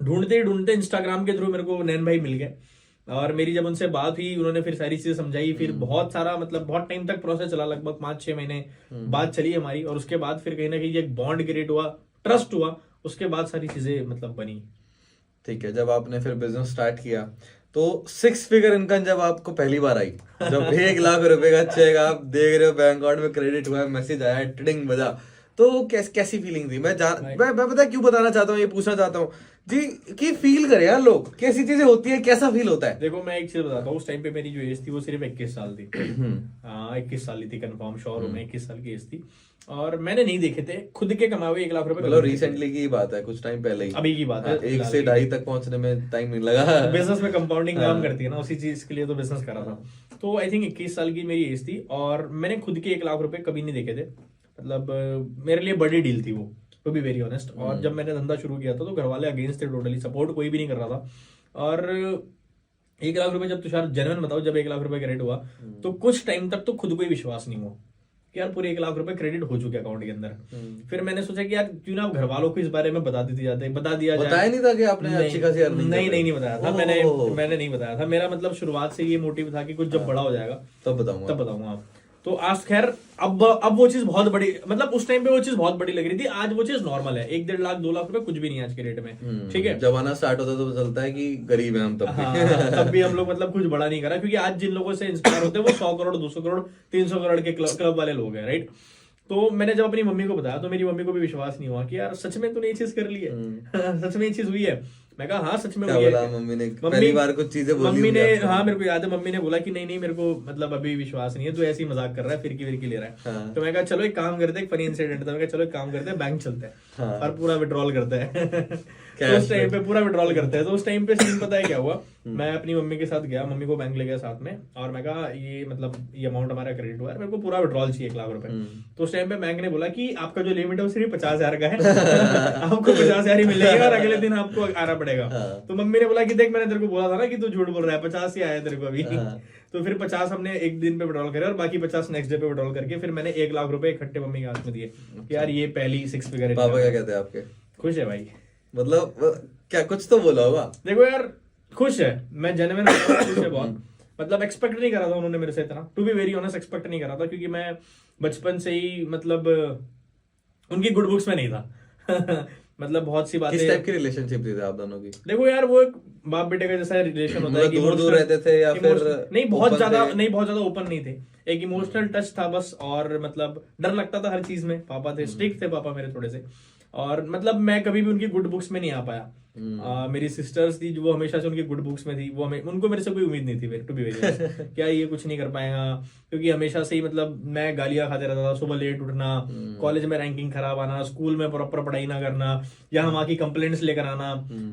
ढूंढते ढूंढते इंस्टाग्राम के थ्रू मेरे को नैन भाई मिल गए, और मेरी जब उनसे बात हुई, उन्होंने फिर सारी चीजें समझाई। फिर बहुत सारा, मतलब बहुत टाइम तक प्रोसेस चला, लगभग 5-6 महीने बात चली हमारी। और उसके बाद फिर कहीं ना कहीं एक बॉन्ड क्रिएट हुआ, ट्रस्ट हुआ। उसके बाद सारी चीजें मतलब बनी। ठीक है, जब आपने फिर बिजनेस स्टार्ट किया, तो 6 फिगर इनकम जब आपको पहली बार आई, जब 1 लाख रुपए का चेक आप देख रहे हो, बैंक अकाउंट में क्रेडिट हुआ है, मैसेज आया है, टिडिंग बजा, तो कैसी फीलिंग थी? मैं पता है क्यों बताना चाहता हूँ, ये पूछना चाहता हूँ जी कि फील करे यार लोग, कैसी चीजें होती है, कैसा फील होता है? देखो मैं एक चीज बताता हूँ, उस टाइम पे मेरी जो एज थी वो सिर्फ 21 साल थी। 21 साल ही थी, कंफर्म श्योर हूँ मैं, 21 साल की एज थी। और मैंने नहीं देखे थे खुद के कमाए हुए 1 लाख रुपए। मतलब रिसेंटली की बात है, कुछ टाइम पहले ही, अभी की बात है। 1 से 2.5 तक पहुंचने में टाइम नहीं लगा। बिजनेस में कंपाउंडिंग काम करती है ना, उसी चीज के लिए तो बिजनेस करा था। तो आई थिंक 21 साल की मेरी एज थी, और मैंने खुद के 1 लाख रुपए कभी नहीं देखे थे। मतलब मेरे लिए बड़ी डील थी वो, टू बी वेरी ऑनेस्ट। और जब मैंने धंधा शुरू किया था तो घर वाले अगेंस्ट थे टोटली, सपोर्ट कोई भी नहीं कर रहा था। और 1 लाख रुपए जब, तुषार जेन्युइन बताओ, जब 1 लाख रुपए क्रेडिट हुआ, तो कुछ टाइम तक तो खुद को ही विश्वास नहीं हुआ कि यार पूरे 1 लाख रुपए क्रेडिट हो चुके अकाउंट के अंदर। फिर मैंने सोचा कि यार क्यों ना घर वालों को इस बारे में बता दिया जाए। बताया नहीं था कि आपने अच्छी खासी अर्निंग कर रहे हो? नहीं बताया था मैंने नहीं बताया था। मेरा मतलब शुरुआत से ये मोटिव था कि कुछ जब बड़ा हो जाएगा तब बताऊंगा आप। तो आज खैर अब वो चीज बहुत बड़ी, मतलब उस टाइम पे वो चीज बहुत बड़ी लग रही थी। आज वो चीज नॉर्मल है। 1-1.5 लाख 2 लाख रुपए कुछ भी नहीं है आज के रेट में, ठीक है। जब आना स्टार्ट होता है तो पता चलता है कि गरीब हैं हम तब भी। हाँ, तब भी हम लोग मतलब कुछ बड़ा नहीं करा, क्योंकि आज जिन लोगों से इंस्पायर होते हैं वो 100 करोड़ 200 करोड़ 300 करोड़ के क्लब वाले लोग हैं, राइट। तो मैंने जब अपनी मम्मी को बताया तो मेरी मम्मी को भी विश्वास नहीं हुआ कि यार सच में तूने ये चीज कर ली है। सच में ये चीज हुई है। मैं कहा हाँ सच में हुई है। मम्मी ने पहली बार कुछ चीजें बोली मम्मी ने, होंगी आपको? हाँ मेरे को याद है, मम्मी ने बोला कि नहीं मेरे को मतलब अभी विश्वास नहीं है, तू ऐसे ही मजाक कर रहा है, फिरकी ले रहा है। हाँ। तो मैं कहा चलो एक काम करते हैं, एक फनी इंसिडेंट था। मैं कहा चलो एक काम करते हैं, बैंक चलते हैं। हाँ। और पूरा विड्रॉल करते हैं। तो उस टाइम पे पूरा विड्रॉल करते हैं। तो उस टाइम पे सीन पता है क्या हुआ, मैं अपनी मम्मी के साथ गया, मम्मी को बैंक ले गया साथ में, और मैं कहा ये मतलब ये अमाउंट हमारा क्रेडिट हुआ है, मेरे को पूरा विड्रॉल चाहिए 1 लाख रुपए। तो उस टाइम पे बैंक ने बोला कि आपका जो लिमिट है वो सिर्फ 50,000 का है। आपको 50,000 ही मिलेगा, और अगले दिन आपको आना पड़ेगा। तो मम्मी ने बोला कि देख मैंने तेरे को बोला था ना कि तू झूठ बोल रहा है, 50 ही आया तेरे को अभी। तो फिर 50 हमने एक दिन पे विड्रॉल करे, और बाकी 50 नेक्स्ट डे पे विड्रॉल करके फिर मैंने 1 लाख रुपए इकट्ठे मम्मी के हाथ में दिए कि यार ये पहली 6 फिगर। पापा क्या कहते हैं आपके? खुश है भाई, मतलब क्या कुछ तो बोला होगा? देखो यार खुश है, मैं जेन्युइन खुश है बहुत। मतलब एक्सपेक्ट नहीं करा था उन्होंने मेरे से इतना, to be very honest expect नहीं करा था, क्योंकि मैं बचपन से ही मतलब उनकी गुड बुक्स में नहीं था। मतलब बहुत सी किस टाइप बातें, की रिलेशनशिप थी आप दोनों की? देखो यार वो एक बाप बेटे का जैसा रिलेशन होता है मतलब कि दूर दूर रहते थे या फिर नहीं बहुत open ज्यादा थे? नहीं, बहुत ज्यादा ओपन नहीं थे, एक इमोशनल टच था बस, और मतलब डर लगता था हर चीज में। पापा थे, स्ट्रिक्ट थे पापा मेरे थोड़े से, और मतलब मैं कभी भी उनकी गुड बुक्स में नहीं आ पाया। मेरी सिस्टर्स थी जो वो हमेशा से उनकी गुड बुक्स में थी, वो उनको मेरे से कोई उम्मीद नहीं थी टू बी वेरी, क्या ये कुछ नहीं कर पाएगा, क्योंकि हमेशा से ही मतलब मैं गालियां खाते रहता था, सुबह लेट उठना, कॉलेज में रैंकिंग खराब आना, स्कूल में प्रॉपर पढ़ाई ना करना, यहाँ वहाँ की कंप्लेंट्स लेकर आना,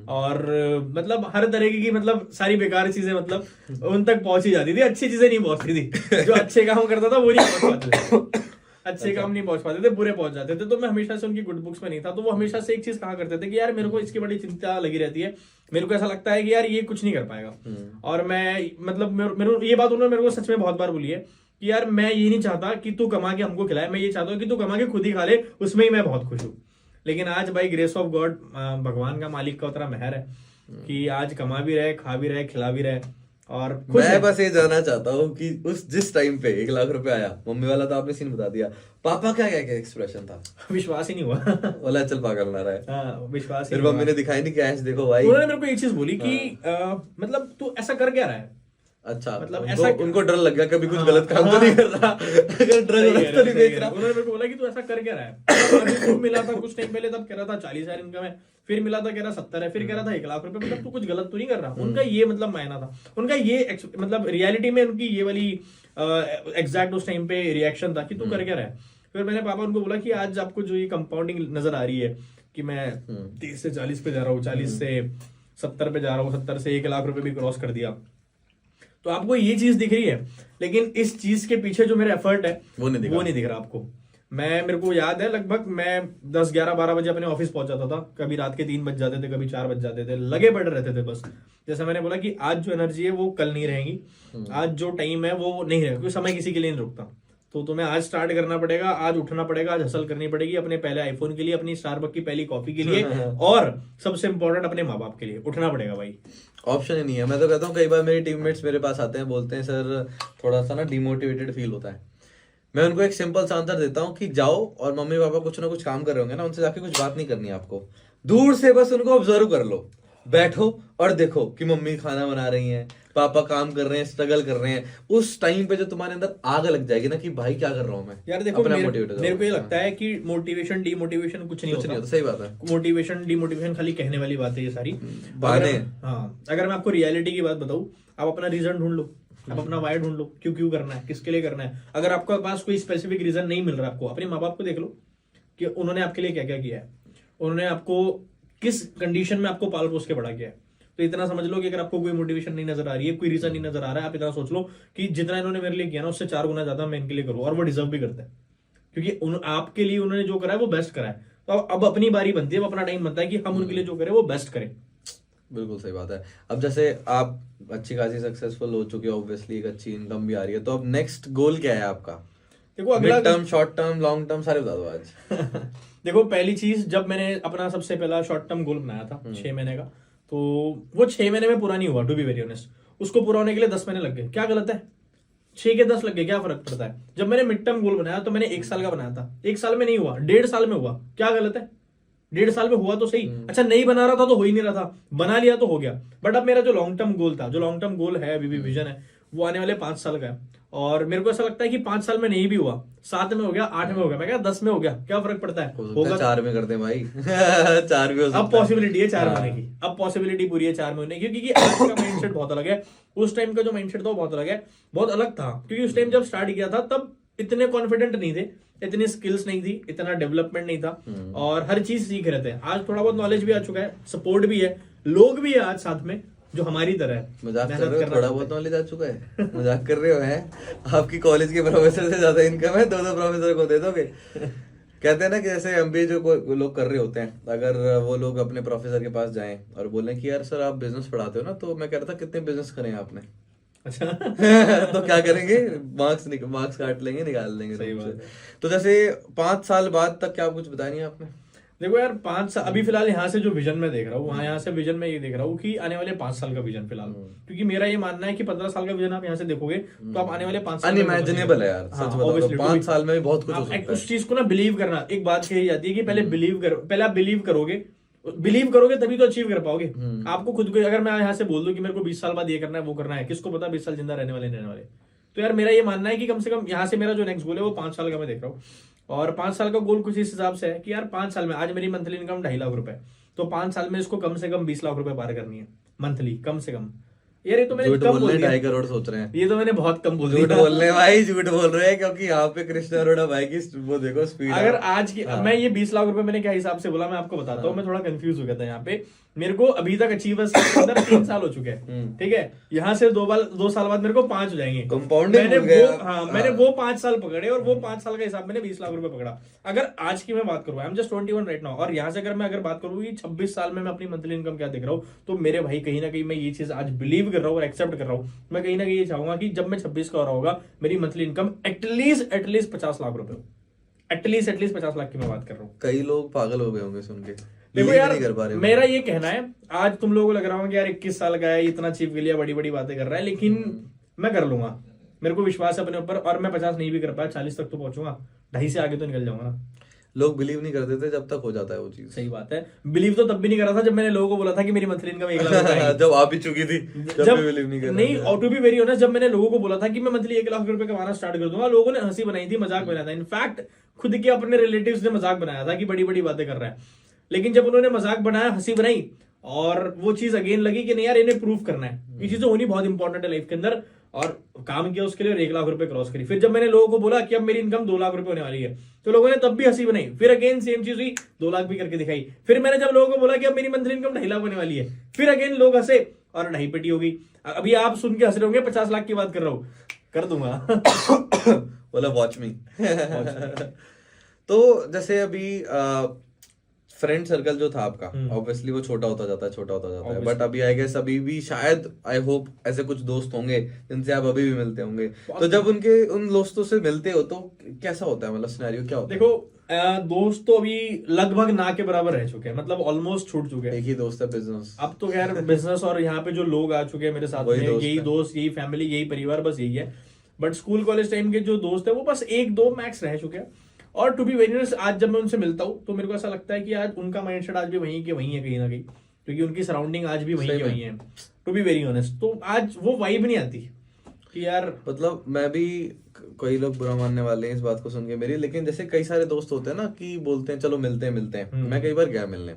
और मतलब हर तरीके की मतलब सारी बेकार चीजें मतलब उन तक पहुंची जाती थी, अच्छी चीजें नहीं पहुंचती थी। जो अच्छे काम करता था वो नहीं पहुंच पाते थे, अच्छे काम नहीं पहुंच पाते थे, बुरे पहुंच जाते थे। तो मैं हमेशा से उनकी गुड बुक्स में नहीं था, तो वो हमेशा से एक चीज कहा करते थे कि यार मेरे को इसकी बड़ी चिंता लगी रहती है, मेरे को ऐसा लगता है कि यार ये कुछ नहीं कर पाएगा। और मैं मतलब मेरे ये बात उन्होंने मेरे को सच में बहुत बार बोली है कि यार मैं ये नहीं चाहता कि तू कमा के हमको खिलाए, मैं ये चाहता हूँ कि तू कमा के खुद ही खा ले, उसमें ही मैं बहुत खुश हूँ। लेकिन आज भाई ग्रेस ऑफ गॉड, भगवान का मालिक का उतना मेहर है कि आज कमा भी रहे, खा भी रहे, खिला भी रहे, और खुश मैं है। बस ये जानना चाहता हूँ कि उस जिस टाइम पे 1 लाख रुपए आया, मम्मी वाला तो आपने सीन बता दिया, पापा का क्या क्या एक्सप्रेशन था? विश्वास ही नहीं हुआ। बोला चल पागल ना रहा है। हाँ, विश्वास ही फिर नहीं मम्मी हुआ। ने दिखाई नहीं कैश, देखो भाई। उन्होंने मेरे को ये चीज बोली कि मतलब तू ऐसा कर क्या रहा है, अच्छा, मतलब उनको ऐसा उनको डर लग गया कभी कुछ हाँ, गलत काम तो नहीं कर रहा, अगर ड्रग सही है, तो नहीं सही बेच है। रहा। उन्होंने मेरे को बोला कि तू ऐसा कर क्या रहा है। अभी तू मिला था कुछ टाइम पहले, तब कह रहा था 40,000 इनकम है, फिर मिला था कह रहा 70 है, फिर कह रहा था 1 लाख रुपए, मतलब तू कुछ गलत तो नहीं कर रहा। उनका ये मतलब मायना था, उनका ये मतलब रियलिटी में उनकी ये वाली एग्जैक्ट उस टाइम पे रिएक्शन था कि तू कर क्या रहा है। फिर मैंने पापा उनको बोला कि आज आपको जो ये कंपाउंडिंग नजर आ रही है कि मैं 30 से 40 पे जा रहा हूँ, 40 से 70 पे जा रहा हूँ, 70 से 1 लाख रुपए भी क्रॉस कर दिया, तो आपको ये चीज दिख रही है, लेकिन इस चीज के पीछे जो मेरा एफर्ट है वो नहीं दिख रहा आपको। मेरे को याद है लगभग मैं 10 11 12 बजे अपने ऑफिस पहुंच जाता था, कभी रात के 3 बज जाते थे, कभी 4 बज जाते थे, लगे पड़े रहते थे बस। जैसे मैंने बोला कि आज जो एनर्जी है वो कल नहीं रहेगी, आज जो टाइम है वो नहीं रहेगा, क्योंकि समय किसी के लिए नहीं रुकता। तो तुम्हें आज स्टार्ट करना पड़ेगा, आज उठना पड़ेगा, आज हसल करनी पड़ेगी अपने पहले आईफोन के लिए, अपनी स्टारबक की पहली कॉफी के लिए, और सबसे इंपॉर्टेंट अपने माँ बाप के लिए उठना पड़ेगा भाई। ऑप्शन ही नहीं है। मैं तो कहता हूँ कई बार मेरे टीममेट्स मेरे पास आते हैं, बोलते हैं सर थोड़ा सा ना डिमोटिवेटेड फील होता है। मैं उनको एक सिंपल सा आंसर देता हूँ कि जाओ और मम्मी पापा कुछ ना कुछ काम कर रहे होंगे ना, उनसे जाके कुछ बात नहीं करनी है आपको, दूर से बस उनको ऑब्जर्व कर लो, बैठो और देखो कि मम्मी खाना बना रही हैं, पापा काम कर रहे हैं, स्ट्रगल कर रहे हैं। उस टाइम पे जो तुम्हारे अंदर आग लग जाएगी ना कि भाई क्या कर रहा हूँ मैं, यार देखो अपना मेरे मोटिवेट हो को ये जाओगे। लगता है कि मोटिवेशन डीमोटिवेशन कुछ नहीं होता। सही बात है। मोटिवेशन डीमोटिवेशन खाली कहने वाली बात है ये सारी, बहाने। हाँ, अगर मैं आपको रियलिटी की बात बताऊं, आप अपना रीजन ढूंढ लो, आप अपना वाई ढूंढ लो, क्यों क्यों करना है, किसके लिए करना है। अगर आपके पास कोई स्पेसिफिक रीजन नहीं मिल रहा आपको, अपने माँ बाप को देख लो कि उन्होंने आपके लिए क्या क्या किया है, उन्होंने आपको किस कंडीशन में आपको पाल पोस के बड़ा किया है। तो इतना समझ लो कि अगर आपको कोई मोटिवेशन नहीं नजर आ रही है, कोई रीजन नहीं नजर आ रहा है, आप इतना सोच लो कि जितना इन्होंने मेरे लिए किया ना उससे 4 गुना ज्यादा मैं इनके लिए करूँ, और वो डिजर्व भी करते हैं, क्योंकि आपके लिए उन्होंने जो करा है वो बेस्ट करा है। तो अब अपनी बारी बनती है, अब अपना टाइम बनता है कि हम उनके लिए जो करें वो बेस्ट करें। बिल्कुल सही बात है। अब जैसे आप अच्छी खासी सक्सेसफुल हो चुके हो, ऑब्वियसली एक अच्छी इनकम भी आ रही है, तो अब नेक्स्ट गोल क्या है आपका? देखो अगला mid term, short term, long term, सारे बता दो आज। देखो पहली चीज, जब मैंने अपना सबसे पहला शॉर्ट टर्म गोल बनाया था 6 महीने का, तो वो 6 महीने में पूरा नहीं हुआ टू बी वेरी ऑनेस्ट। उसको पूरा होने के लिए 10 महीने लग गए, क्या गलत है? 6 के 10 लग गए, क्या फर्क पड़ता है? जब मैंने मिड टर्म गोल बनाया तो मैंने 1 साल का बनाया था, 1 साल में नहीं हुआ, 1.5 साल में हुआ, क्या गलत है? 1.5 साल में हुआ तो सही। अच्छा नहीं बना रहा था तो हो ही नहीं रहा था, बना लिया तो हो गया। बट अब मेरा जो लॉन्ग टर्म गोल था, जो लॉन्ग टर्म गोल है, अभी भी विजन है, वो आने वाले 5 साल का है। और मेरे को ऐसा लगता है कि 5 साल में नहीं भी हुआ, 7 में हो गया, 8 में हो गया, मैं क्या 10 में हो गया, क्या फर्क पड़ता है? होगा 4 में कर दे भाई। 4 भी हो सकता है। अब पॉसिबिलिटी है 4 होने की, अब पॉसिबिलिटी पूरी है 4 में होने की, क्योंकि आज का माइंडसेट बहुत अलग है, उस टाइम का जो माइंडसेट था वो बहुत अलग है, बहुत अलग था। क्योंकि उस टाइम जब स्टार्ट किया था तब इतने कॉन्फिडेंट नहीं थे, इतनी स्किल्स नहीं थी, इतना डेवलपमेंट नहीं था, और हर चीज सीख रहे थे। आज थोड़ा बहुत नॉलेज भी आ चुका है, सपोर्ट भी है, लोग भी है आज साथ में जो हमारी तरह है। मजाक कर रहे हो? थोड़ा बहुत नॉलेज आ चुका है, मजाक कर रहे हो? है आपकी कॉलेज के प्रोफेसर से ज्यादा इनकम है, 2 प्रोफेसर को दे दोगे? कहते हैं ना कि जैसे एमबीए जो लोग कर रहे होते हैं, अगर वो लोग अपने प्रोफेसर के पास जाएं और बोलें कि यार सर आप बिजनेस पढ़ाते हो ना, तो मैं कह रहा था कितने बिजनेस करें आपने? अच्छा। तो क्या करेंगे? मार्क्स काट लेंगे, निकाल लेंगे। सही बात है। तो जैसे 5 साल बाद तक क्या कुछ बताया नहीं आपने? देखो यार 5 साल अभी फिलहाल यहाँ से जो विजन में देख रहा हूँ, वहाँ यहाँ से विजन में ये देख रहा हूँ कि आने वाले 5 साल का विजन फिलहाल, क्योंकि मेरा ये मानना है कि 15 साल का विजन आप यहाँ से देखोगे तो आप आने वाले 5 साल अनइमेजिनेबल है यार, सच बताओ तो 5 साल में भी बहुत कुछ हो सकता है। उस चीज को ना बिलीव करना, एक बात कही जाती है कि पहले बिलीव करो, पहले आप बिलीव करोगे तभी तो अचीव कर पाओगे। आपको खुद को, अगर मैं यहाँ से बोल दूं कि मेरे को 20 साल बाद ये करना है वो करना है, किसको पता 20 साल जिंदा रहने वाले। तो यार मेरा ये मानना है कि कम से कम यहाँ से मेरा जो नेक्स्ट गोल है वो 5 साल का मैं देख रहा हूँ। और 5 साल का गोल कुछ इस हिसाब से है कि यार 5 साल में, आज मेरी मंथली इनकम 2.5 लाख रुपए, तो 5 साल में इसको कम से कम 20 लाख रुपए पार करनी है मंथली, कम से कम। यार ये तो मैंने कम बोल दिया, 2.5 करोड़ सोच रहे हैं, ये तो मैंने बहुत कम बोल झूठ दिया। बोलने भाई, झूठ बोल रहे हैं, क्योंकि यहाँ पे कृष्ण अरोड़ा भाई की वो देखो स्पीड। अगर आज की मैं ये 20 लाख रुपए मैंने क्या हिसाब से बोला मैं आपको बताता हूँ, मैं थोड़ा कंफ्यूज हो गया था यहाँ पे। मेरे को अभी तक अचीवर्स के अंदर 3 साल हो चुके हैं, ठीक है, यहाँ से 2 साल बाद मेरे को 5 हो जाएंगे। कंपाउंडिंग मैंने वो 5 साल पकड़े और वो 5 साल का हिसाब मैंने 20 लाख रुपए पकड़ा। अगर आज की मैं बात करूँ, I am just 21 right now, और यहाँ से अगर बात करूँ कि 26 साल में मैं अपनी मंथली इनकम क्या देख रहा हूँ, तो मेरे भाई कहीं ना कहीं मैं ये चीज आज बिलीव कर रहा हूँ और एक्सेप्ट कर रहा हूँ। मैं कहीं ना कहीं ये चाहूंगा कि जब मैं 26 का हो रहा होगा, मेरी मंथली इनकम एटलीस्ट 50 लाख रुपए हो, एटलीस्ट 50 लाख की मैं बात कर रहा हूँ। कई लोग पागल हो गए होंगे सुन के, देखो यार, नहीं कर पा रहे। मेरा ये कहना है, आज तुम लोगों को लग रहा होगा कि यार 21 साल का है, इतना अचीव के लिए बड़ी बड़ी बातें कर रहा है, लेकिन मैं कर लूंगा, मेरे को विश्वास है अपने ऊपर। और मैं 50 नहीं भी कर पाया, 40 तक तो पहुंचूंगा, 2.5 से आगे तो निकल जाऊंगा ना। लोग बिलीव नहीं करते थे जब तक हो जाता है वो चीज। सही बात है, बिलीव तो तब भी नहीं कर रहा था जब मैंने लोगों को बोला था कि मेरी मंथली इनकम 1 लाख रुपए है। जब आ भी चुकी थी, जब भी बिलीव नहीं कर नहीं, और टू बी वेरी ऑनेस्ट, जब मैंने लोगों को बोला था कि मैं मंथली 1 लाख रुपए कमाना स्टार्ट कर दूंगा, लोगों ने हंसी बनाई थी, मजाक बनाया था। इनफैक्ट खुद के अपने रिलेटिव्स ने मजाक बनाया था कि बड़ी बड़ी बातें कर रहा है। लेकिन जब उन्होंने मजाक बनाया, हंसी बनाई, और वो चीज अगेन लगी कि नहीं यार इन्हें प्रूव करना है, ये चीजें होनी बहुत इंपॉर्टेंट है लाइफ के अंदर, और काम किया उसके लिए और 1 लाख रुपए क्रॉस करी। फिर जब मैंने लोगों को बोला कि अब मेरी इनकम 2 लाख रुपए होने वाली है, तो लोगों ने तब भी हंसी बनाई। फिर अगेन सेम चीज हुई, 2 लाख भी करके दिखाई। फिर मैंने जब लोगों को बोला कि अब मेरी मंथली इनकम 2.5 लाख होने वाली है, फिर अगेन लोग हंसे और 2.5 पेटी हो गई। अभी आप सुन के हंस रहे होंगे 50 लाख की बात कर रहा हूं, कर दूंगा। बोला वॉच मी। तो जैसे अभी फ्रेंड सर्कल जो था आपका, ऑब्वियसली वो छोटा होता जाता है, बट अभी आई गेस अभी भी शायद, आई होप ऐसे कुछ दोस्त होंगे जिनसे आप अभी भी मिलते होंगे। तो जब उन दोस्तों से मिलते हो तो कैसा होता है, मतलब सिनेरियो क्या होता है? देखो दोस्त तो अभी लगभग ना के बराबर रह चुके हैं, मतलब ऑलमोस्ट छूट चुके हैं। एक ही दोस्त है बिजनेस, अब तो खैर बिजनेस, और यहाँ पे जो लोग आ चुके हैं मेरे साथ में, यही दोस्त, यही फैमिली, यही परिवार, बस यही है। बट स्कूल कॉलेज टाइम के जो दोस्त है वो बस 1-2 मैक्स रह चुके हैं। और टू बी वेरी ऑनेस्ट, आज जब मैं उनसे मिलता हूँ तो मेरे को ऐसा लगता है कि आज उनका माइंडसेट आज भी वही के वही है कहीं ना कहीं, क्योंकि उनकी सराउंडिंग आज भी वही के वही है। टू बी वेरी ऑनेस्ट, तो आज वो वाइब नहीं आती कि यार, मतलब मैं भी, कई लोग बुरा मानने वाले हैं इस बात को सुन के मेरी, लेकिन जैसे कई सारे दोस्त होते हैं ना कि बोलते हैं चलो मिलते हैं। मैं कई बार गया मिलने।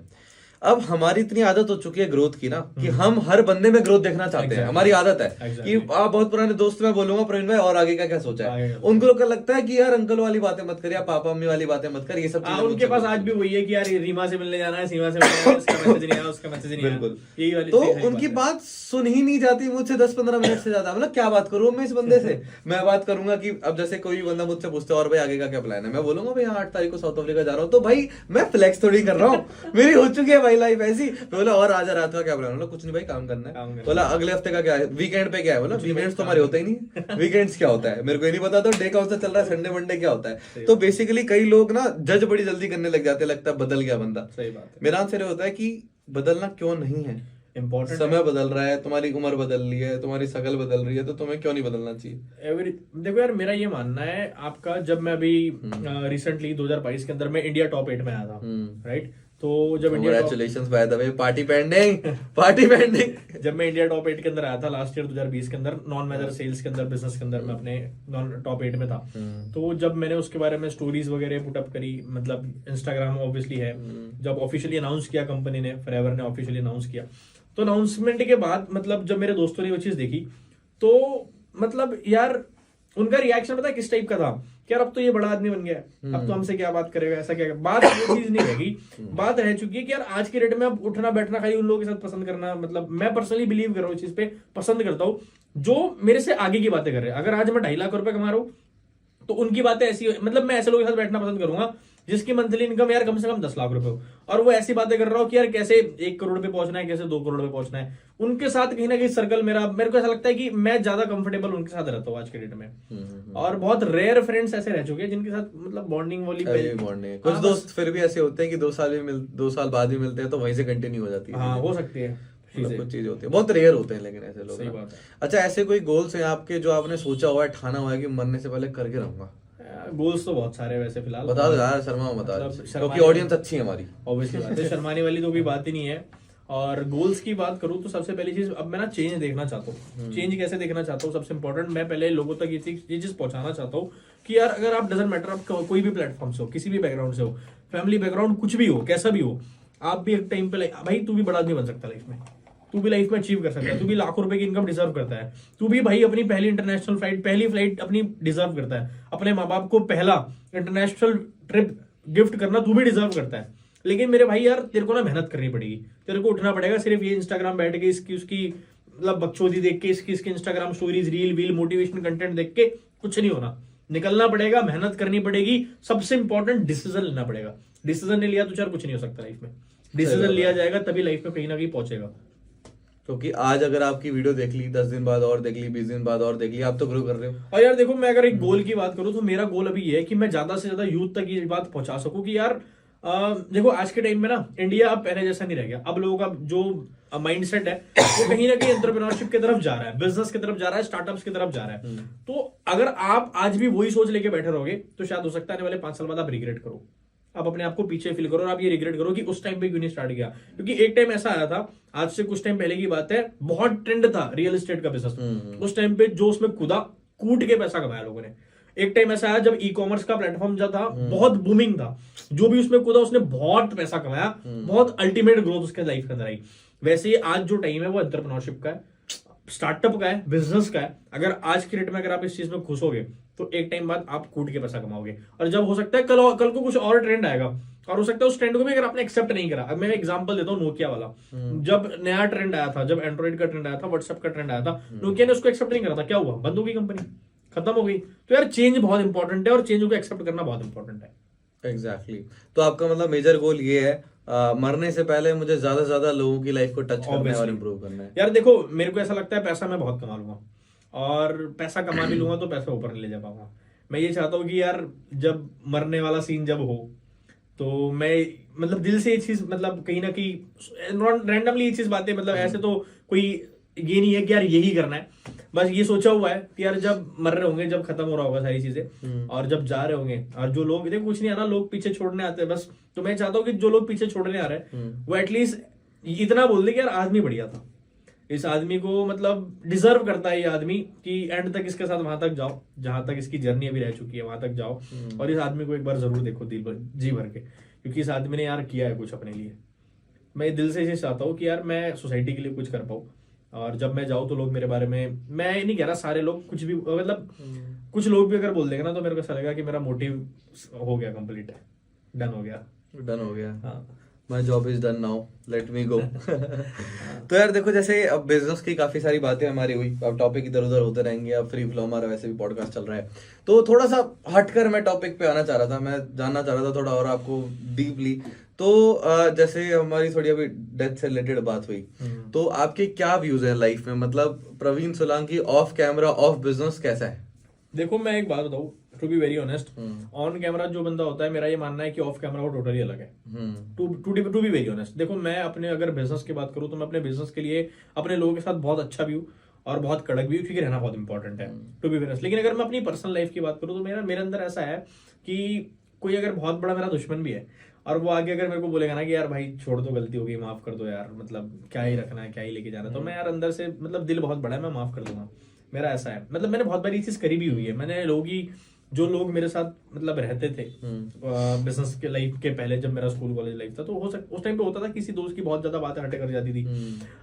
अब हमारी इतनी आदत हो चुकी है ग्रोथ की ना, कि हम हर बंदे में ग्रोथ देखना चाहते हैं। हमारी आदत है कि आप बहुत पुराने दोस्त, मैं बोलूंगा प्रवीण भाई, और आगे का क्या सोचा है। उनको लोग लगता है कि यार अंकल वाली बातें मत कर, या पापा मम्मी वाली बातें मत कर, ये सब चीजें उनके पास आज भी वही है कि यार रीमा से मिलने जाना है, सीमा से मिलने जाना है, इसका मैसेज नहीं आया, उसका मैसेज नहीं आया। बिल्कुल। तो उनकी बात सुन ही नहीं जाती मुझसे 10-15 मिनट से ज्यादा। मतलब क्या बात करूं मैं इस बंदे से? मैं बात करूंगा कि अब जैसे कोई बंदा मुझसे पूछता है और भाई आगे का क्या प्लान है, मैं बोलूंगा भाई 8 तारीख को साउथ अफ्रीका जा रहा हूँ। तो भाई मैं फ्लेक्स थोड़ी कर रहा हूँ, मेरी हो चुकी है भाई लाइफ ऐसी। बोला और आज रात का क्या प्लान? बोला कुछ नहीं भाई, काम करना है। बोला अगले हफ्ते का क्या है, वीकेंड पे क्या है? बोला वीकेंड्स तो हमारे होते ही नहीं, वीकेंड्स क्या होता है मेरे को ही नहीं पता। तो डे कौन सा चल रहा है, संडे मंडे क्या होता है? तो बेसिकली कई लोग ना जज बड़ी जल्दी करने लग जाते हैं, लगता है बदल गया बंदा। सही बात है। मेरा आंसर होता है कि बदलना क्यों नहीं है, इम्पोर्टेंट, समय बदल रहा है, तुम्हारी उम्र बदल रही है, तुम्हारी शकल बदल रही है, तो तुम्हें क्यों नहीं बदलना चाहिए? देखो यार, मेरा ये मानना है आपका, जब मैं अभी रिसेंटली 2022 के अंदर मैं इंडिया टॉप 8 में आया था, राइट? तो जब congratulations by the way, party pending. जब मैं इंडिया टॉप 8 के अंदर आया था लास्ट ईयर 2020 के अंदर, नॉन मेजर सेल्स के अंदर, बिजनेस के अंदर मैं अपने नॉन टॉप 8 में था। तो जब मैंने उसके बारे में स्टोरीज वगैरह पुटअप करी, मतलब इंस्टाग्राम ऑब्वियसली है, जब ऑफिशियली अनाउंस किया कंपनी ने, फॉरएवर ने ऑफिशियली अनाउंस किया, तो अनाउंसमेंट के बाद मतलब जब मेरे दोस्तों ने वो चीज देखी, तो मतलब यार उनका रिएक्शन पता है किस टाइप का था कि यार अब तो ये बड़ा आदमी बन गया है, अब तो हमसे क्या बात करेगा, ऐसा क्या। बात वो चीज नहीं रहेगी, बात रह चुकी है कि यार आज के डेट में अब उठना बैठना खाली उन लोगों के साथ पसंद करना, मतलब मैं पर्सनली बिलीव कर रहा हूँ इस चीज पे, पसंद करता हूँ जो मेरे से आगे की बातें कर रहे हैं। अगर आज मैं 2.5 लाख रुपए कमा रहा हूँ तो उनकी बातें ऐसी, मतलब मैं ऐसे लोगों के साथ बैठना पसंद करूंगा जिसकी मंथली इनकम यार कम से कम 10 लाख रुपए हो, और वो ऐसी बातें कर रहा हो कि यार कैसे 1 करोड़ पे पहुंचना है, कैसे 2 करोड़ पे पहुंचना है, उनके साथ कहीं ना कहीं सर्कल मेरे को ऐसा लगता है कि मैं ज्यादा कंफर्टेबल उनके साथ रहता हूँ आज के डेट में। और बहुत रेयर फ्रेंड्स ऐसे रह चुके हैं जिनके साथ मतलब बॉन्डिंग वाली बॉन्डिंग। कुछ दोस्त फिर भी ऐसे होते हैं कि 2 साल बाद भी मिलते हैं तो वहीं से कंटिन्यू हो जाती है। हाँ, हो सकती है, कुछ चीज होती है, बहुत रेयर होते हैं लेकिन ऐसे लोग। सही बात है। अच्छा, ऐसे कोई गोल्स हैं आपके जो आपने सोचा हुआ है, ठाना हुआ है कि मरने से पहले करके रहूंगा? गोल्स तो बहुत सारे वैसे फिलहाल, बता दो यार, शर्मा बता दो, मतलब क्योंकि ऑडियंस अच्छी है हमारी। ऑब्वियसली बात है, शर्माने वाली तो कोई बात ही नहीं है। और गोल्स की बात करूं तो सबसे पहली चीज, अब मैं ना चेंज देखना चाहता हूँ। चेंज कैसे देखना चाहता हूँ, सबसे इंपॉर्टेंट, मैं पहले लोगों तक ये चीज पहुंचाना चाहता हूँ कि यार अगर आप, डजंट मैटर आप कोई भी प्लेटफॉर्म से हो, किसी भी बैकग्राउंड से हो, फैमिली बैकग्राउंड कुछ भी हो, कैसा भी हो, आप भी एक टाइम पे भाई तू भी बड़ा आदमी बन सकता है लाइफ में, तू भी लाइफ में अचीव कर सकता है, तू भी लाखों रुपए की इनकम डिजर्व करता है, तू भी भाई अपनी पहली इंटरनेशनल फ्लाइट, पहली फ्लाइट अपनी डिजर्व करता है, अपने माँ बाप को पहला इंटरनेशनल ट्रिप गिफ्ट करना तू भी डिजर्व करता है। लेकिन मेरे भाई यार तेरे को ना मेहनत करनी पड़ेगी, तेरे को उठना पड़ेगा। सिर्फ ये इंस्टाग्राम बैठ के इसकी उसकी मतलब बकचोदी देख के, इसकी इंस्टाग्राम स्टोरीज, रील वील, मोटिवेशन कंटेंट देख के कुछ नहीं होना, निकलना पड़ेगा, मेहनत करनी पड़ेगी। सबसे इंपॉर्टेंट डिसीजन लेना पड़ेगा। डिसीजन नहीं लिया तो यार कुछ नहीं हो सकता लाइफ में। डिसीजन लिया जाएगा तभी लाइफ में कहीं ना कहीं पहुंचेगा। क्योंकि आज अगर आपकी वीडियो देख ली, 10 दिन बाद और देख ली, 20 दिन बाद और देख ली, आप तो ग्रो कर रहे हो। और यार देखो, मैं अगर एक गोल की बात करूं तो मेरा गोल अभी ये है कि मैं ज्यादा से ज्यादा यूथ तक ये बात पहुंचा सकूं कि यार देखो आज के टाइम में ना इंडिया अब पहले जैसा नहीं रह गया। अब लोगों का जो माइंडसेट है वो कहीं ना कहीं एंटरप्रेन्योरशिप की तरफ जा रहा है, बिजनेस की तरफ जा रहा है, स्टार्टअप्स की तरफ जा रहा है। तो अगर आप आज भी वही सोच लेके बैठे रहोगे तो शायद हो सकता है आने वाले 5 साल बाद आप रिग्रेट करो, आप अपने आप को पीछे फील करो और आप ये रिग्रेट करो कि उस टाइम पे क्यों नहीं स्टार्ट किया। क्योंकि एक टाइम ऐसा आया था, आज से कुछ टाइम पहले की बात है, बहुत ट्रेंड था रियल एस्टेट का बिजनेस। उस टाइम पे जो उसमें कूदा, कूट के पैसा कमाया लोगों ने। एक टाइम ऐसा आया जब ई कॉमर्स का प्लेटफॉर्म जो था बहुत बूमिंग था, जो भी उसमें कूदा उसने बहुत पैसा कमाया, बहुत अल्टीमेट ग्रोथ उसके लाइफ के अंदर आई। वैसे ही आज जो टाइम है वो एंटरप्रेन्योरशिप का है, स्टार्टअप का है, बिजनेस का है। अगर आज की डेट में अगर आप इस चीज में खुश होगे तो एक टाइम बाद आप कूट के पैसा कमाओगे। और जब हो सकता है कल को कुछ और ट्रेंड आएगा, और हो सकता है उस ट्रेंड को भी अगर आपने एक्सेप्ट नहीं करा। अब मैं एग्जांपल देता हूँ नोकिया वाला। जब नया ट्रेंड आया था, जब एंड्रॉइड का ट्रेंड आया था, व्हाट्सएप का ट्रेंड आया था, नोकिया ने उसको एक्सेप्ट नहीं करा था। क्या हुआ? बंद हो गई कंपनी, खत्म हो गई। तो यार चेंज बहुत इंपॉर्टेंट है और चेंज को एक्सेप्ट करना बहुत इंपॉर्टेंट है। एग्जैक्टली तो आपका मतलब मेजर गोल ये है, मरने से पहले मुझे ज्यादा से ज्यादा लोगों की लाइफ को टच करना है और इम्प्रूव करना है। यार देखो, मेरे को ऐसा लगता है पैसा मैं बहुत कमा लूंगा, और पैसा कमा भी लूंगा तो पैसा ऊपर नहीं ले जा पाऊंगा। मैं ये चाहता हूँ कि यार जब मरने वाला सीन जब हो तो मैं मतलब दिल से ये चीज, मतलब कहीं ना कहीं रैंडमली ये चीज बातें, मतलब ऐसे तो कोई ये नहीं है कि यार यही करना है, बस ये सोचा हुआ है कि यार जब मर रहे होंगे, जब खत्म हो रहा होगा सारी चीजें, और जब जा रहे होंगे, और जो लोग, देखो कुछ नहीं आना, लोग पीछे छोड़ने आते हैं बस। तो मैं चाहता हूँ कि जो लोग पीछे छोड़ने आ रहे हैं वो एटलीस्ट इतना बोल दे कि यार आदमी बढ़िया था, इस आदमी को मतलब डिजर्व करता है ये आदमी कि एंड तक इसके साथ वहां तक जाओ जहां तक इसकी जर्नी अभी रह चुकी है, वहां तक जाओ और इस आदमी को एक बार जरूर देखो दिल भर, जी भर के, क्योंकि इस आदमी ने यार किया है कुछ अपने लिए। मैं दिल से ये चाहता हूँ कि यार मैं सोसाइटी के लिए कुछ कर पाऊँ, और जब मैं जाऊँ तो लोग मेरे बारे में, मैं ये नहीं कह रहा सारे लोग कुछ भी, मतलब कुछ लोग भी अगर बोल देंगे ना तो मेरे को ऐसा लगेगा कि मेरा मोटिव हो गया, कंप्लीट है, डन हो गया, डन हो गया। हाँ, my job is done now, let me go. तो यार देखो, जैसे अब बिजनेस की काफी सारी बातें हमारी हुई, अब टॉपिक इधर उधर होते रहेंगे, अब फ्री फ्लो हमारा वैसे भी पॉडकास्ट चल रहा है, तो थोड़ा सा हटकर मैं टॉपिक पे आना चाह रहा था, मैं जानना चाह रहा था थोड़ा और आपको डीपली। तो जैसे हमारी थोड़ी अभी डेथ से रिलेटेड बात हुई, तो आपके क्या व्यूज हैं लाइफ में, मतलब Praveen Solanki off camera, off business कैसा है? देखो मैं एक बात बताऊं, to be very honest, on camera जो बंदा होता है, मेरा ये मानना है कि ऑफ कैमरा वो टोटली अलग है। टू बी वेरी ऑनेस्ट, देखो मैं अपने अगर बिजनेस की बात करूं तो मैं अपने बिजनेस के लिए अपने लोगों के साथ बहुत अच्छा भी हूँ और बहुत कड़क भी हूँ, क्योंकि रहना बहुत इंपॉर्टेंट है, टू बी वेरी ऑनेस्ट। लेकिन अगर मैं अपनी पर्सनल लाइफ की बात करूँ तो मेरे अंदर ऐसा है कि कोई अगर बहुत बड़ा मेरा दुश्मन भी है और वो आगे अगर मेरे को बोलेगा ना कि यार भाई छोड़ दो, गलती हो गई, माफ कर दो यार, मतलब क्या ही रखना है, क्या ही लेके जाना है, तो मैं यार अंदर से, मतलब दिल बहुत बड़ा है, मैं माफ कर दूंगा, मेरा ऐसा है। मतलब मैंने बहुत बारी चीज करी भी हुई है, मैंने लोगों की, जो लोग मेरे साथ मतलब रहते थे बिजनेस के लाइफ के पहले, जब मेरा स्कूल कॉलेज लाइफ था, तो उस टाइम पे होता था किसी दोस्त की बहुत ज्यादा बातें हटे कर जाती थी,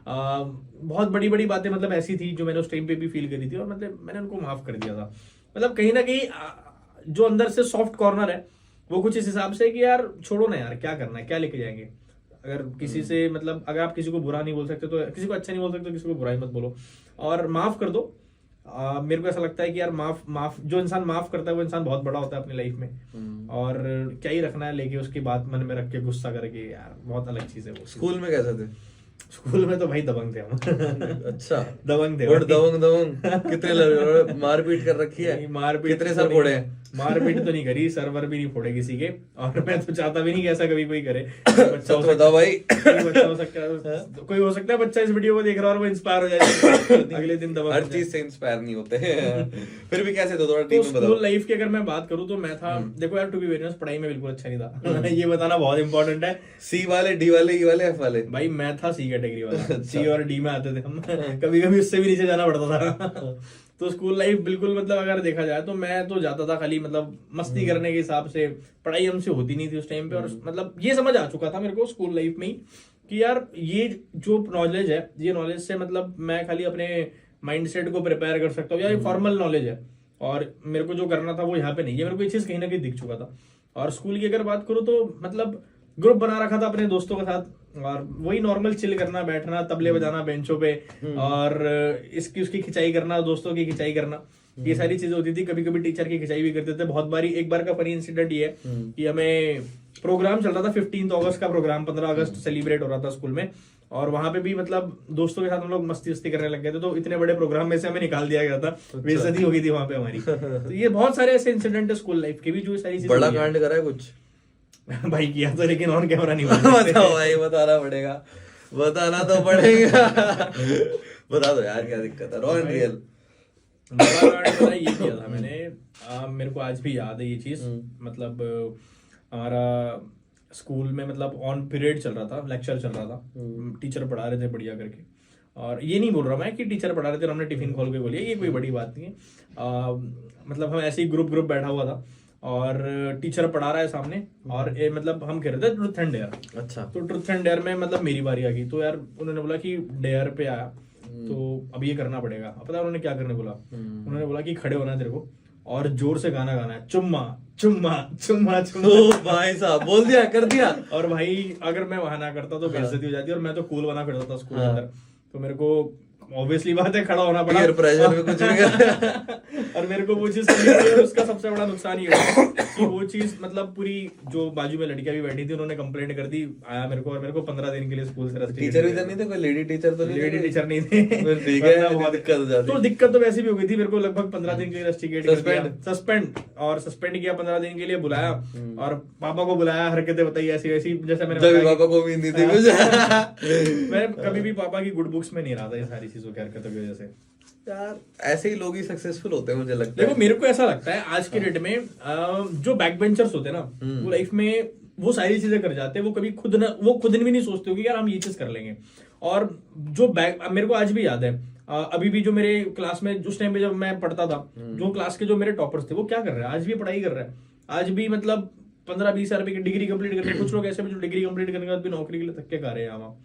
बहुत बड़ी बड़ी बातें मतलब ऐसी थी जो मैंने उस टाइम पे भी फील करी थी, और मतलब मैंने उनको माफ कर दिया था। मतलब कहीं ना कहीं जो अंदर से सॉफ्ट कॉर्नर है वो कुछ इस हिसाब से कि यार छोड़ो ना यार, क्या करना है, क्या लेके जाएंगे। अगर किसी से, मतलब अगर आप किसी को बुरा नहीं बोल सकते तो किसी को अच्छा नहीं बोल सकते तो किसी को बुराई मत बोलो, और माफ कर दो। मेरे को ऐसा लगता है कि यार माफ जो इंसान माफ करता है वो इंसान बहुत बड़ा होता है अपनी लाइफ में। और क्या ही रखना है लेके उसकी बात मन में रख के गुस्सा करके, यार बहुत अलग चीज है वो। स्कूल में कैसे थे? स्कूल में तो भाई दबंग थे हम। अच्छा, दबंग थे गुड भाई। दबंग दबंग। कितने लड़के मारपीट कर रखी है? नहीं, मारपीट कितने तो सर नहीं- फोड़े हैं? मारपीट तो नहीं करी, सर्वर भी नहीं फोड़े किसी के, और मैं तो चाहता भी नहीं कि ऐसा कभी कोई करे। कोई बच्चा हो सच बताओ भाई। कोई बच्चा हो सकता है, कोई हो सकता है बच्चा इस वीडियो को देख रहा है और वो इंस्पायर हो जाए अगले दिन दबंग हर हो जाए। चीज से इंस्पायर नहीं होते। फिर भी कैसे थे, थोड़ा डीप तो में बताओ। स्कूल लाइफ की अगर मैं बात करूँ तो मैं था, देखो यार टू बी वेरी ऑनेस्ट पढ़ाई में बिल्कुल अच्छा नहीं था। ये बताना बहुत इंपॉर्टेंट है। सी वाले, डी वाले, ई वाले, एफ वाले? भाई मैं था सी कैटेगरी वाला, अच्छा। सी और डी में आते थे हम। कभी कभी उससे भी नीचे जाना पड़ता था। तो स्कूल लाइफ बिल्कुल मतलब अगर देखा जाए तो मैं तो जाता था खाली मतलब मस्ती करने के हिसाब से, पढ़ाई हमसे होती नहीं थी उस टाइम पे। और मतलब ये समझ आ चुका था मेरे को स्कूल लाइफ में ही कि यार ये जो नॉलेज है, ये नॉलेज से मतलब मैं खाली अपने माइंड सेट को प्रिपेयर कर सकता हूँ, या ये फॉर्मल नॉलेज है और मेरे को जो करना था वो यहाँ पे नहीं है। मेरे को ये चीज कहीं ना कहीं दिख चुका था। और स्कूल की अगर बात करूँ तो मतलब ग्रुप बना रखा था अपने दोस्तों के साथ, और वही नॉर्मल चिल करना, बैठना, तबले बजाना बेंचों पे, और इसकी उसकी खिंचाई करना, दोस्तों की खिंचाई करना, ये सारी चीजें होती थी। कभी कभी टीचर की खिंचाई भी करते थे बहुत बारी। एक बार का फनी इंसिडेंट ये है कि हमें प्रोग्राम चल रहा था, 15 अगस्त का प्रोग्राम, 15 अगस्त सेलिब्रेट हो रहा था स्कूल में, और वहां पे भी मतलब दोस्तों के साथ हम लोग मस्ती वस्ती करने लग गए थे। तो इतने बड़े प्रोग्राम में से हमें निकाल दिया गया था, बेइज्जती हो गई थी वहां पे हमारी। तो ये बहुत सारे ऐसे इंसिडेंट है स्कूल लाइफ के भी, जो सारी चीजें बड़ा हुई है। कांड करा है कुछ? भाई किया तो, लेकिन ऑन कैमरा नहीं बोल सकते। बताओ भाई, बताना पड़ेगा, बताना तो पड़ेगा। बता दो यार, क्या दिक्कत है, रॉ एंड रियल। बड़ा कांड पता है ये किया था मैंने, मेरे को आज भी याद है ये चीज। मतलब हमारा स्कूल में मतलब ऑन पीरियड चल रहा था, लेक्चर चल रहा था, टीचर पढ़ा रहे थे बढ़िया करके। और ये नहीं बोल रहा मैं कि टीचर पढ़ा रहे थे और हमने टिफिन खोल के बोलिए, ये कोई बड़ी बात नहीं है। मतलब हम ऐसे ही ग्रुप बैठा हुआ था और टीचर पढ़ा रहा है सामने, और मतलब हम खेल रहे थे ट्रुथ एंड डेयर। अच्छा। तो ट्रुथ एंड डेयर में मतलब मेरी बारी आ गई, तो यार उन्होंने बोला कि डेयर पे आया तो अब ये करना पड़ेगा। अब पता है उन्होंने क्या करने बोला? उन्होंने बोला कि खड़े होना है तेरे को और जोर से गाना गाना है, चुम्मा चुम्मा चुम्मा चुम्मा। ओ भाई साहब, बोल दिया, कर दिया। और भाई अगर मैं वहां ना करता तो बेइज्जती हो जाती, और मैं तो कूल बना फिरता था स्कूल के अंदर। तो मेरे को ऑब्वियसली बात है खड़ा होना पड़ा, Peer pressure में कुछ नहीं कर। और मेरे को वो चीज करनी पड़ी। और उसका सबसे बड़ा नुकसान ये हुआ कि वो चीज मतलब पूरी जो बाजू में लड़कियां भी बैठी थी उन्होंने कंप्लेंट कर दी आया मेरे को, और मेरे को 15 दिन के लिए स्कूल से टीचर भी नहीं थे? कोई लेडी टीचर तो नहीं? लेडी टीचर नहीं थे। फिर ठीक है, वरना बहुत दिक्कत हो जाती। तो दिक्कत तो वैसे भी हो गई थी। मेरे को लगभग 15 दिन के लिए रस्टिकेट सस्पेंड और सस्पेंड किया 15 दिन के लिए, बुलाया और पापा को बुलाया, हरकतें बताई ऐसी वैसी, जैसे मैंने जब बताया पापा को उम्मीद नहीं थी। मैं कभी भी पापा की गुड बुक्स में नहीं रहा था ये सारी चीजों की हरकतों की वजह से। यार ऐसे ही लोग ही सक्सेसफुल होते हैं, मुझे लगता है। देखो मेरे को ऐसा लगता है आज के डेट में जो बैक बेंचर्स होते हैं ना, वो लाइफ में वो सारी चीजें कर जाते हैं, वो कभी खुद भी नहीं सोचते हो कि यार हम ये चीज कर लेंगे। और जो मेरे को आज भी याद है, अभी भी जो मेरे क्लास में उस टाइम पे जब मैं पढ़ता था, जो क्लास के जो मेरे टॉपर्स थे वो क्या कर रहे हैं, आज भी पढ़ाई कर रहे हैं। आज भी मतलब 15-20 हजार रुपए की डिग्री कंप्लीट करके, कुछ लोग ऐसे भी जो डिग्री कंप्लीट करने के बाद भी नौकरी के लिए धक्के खा रहे हैं यहाँ।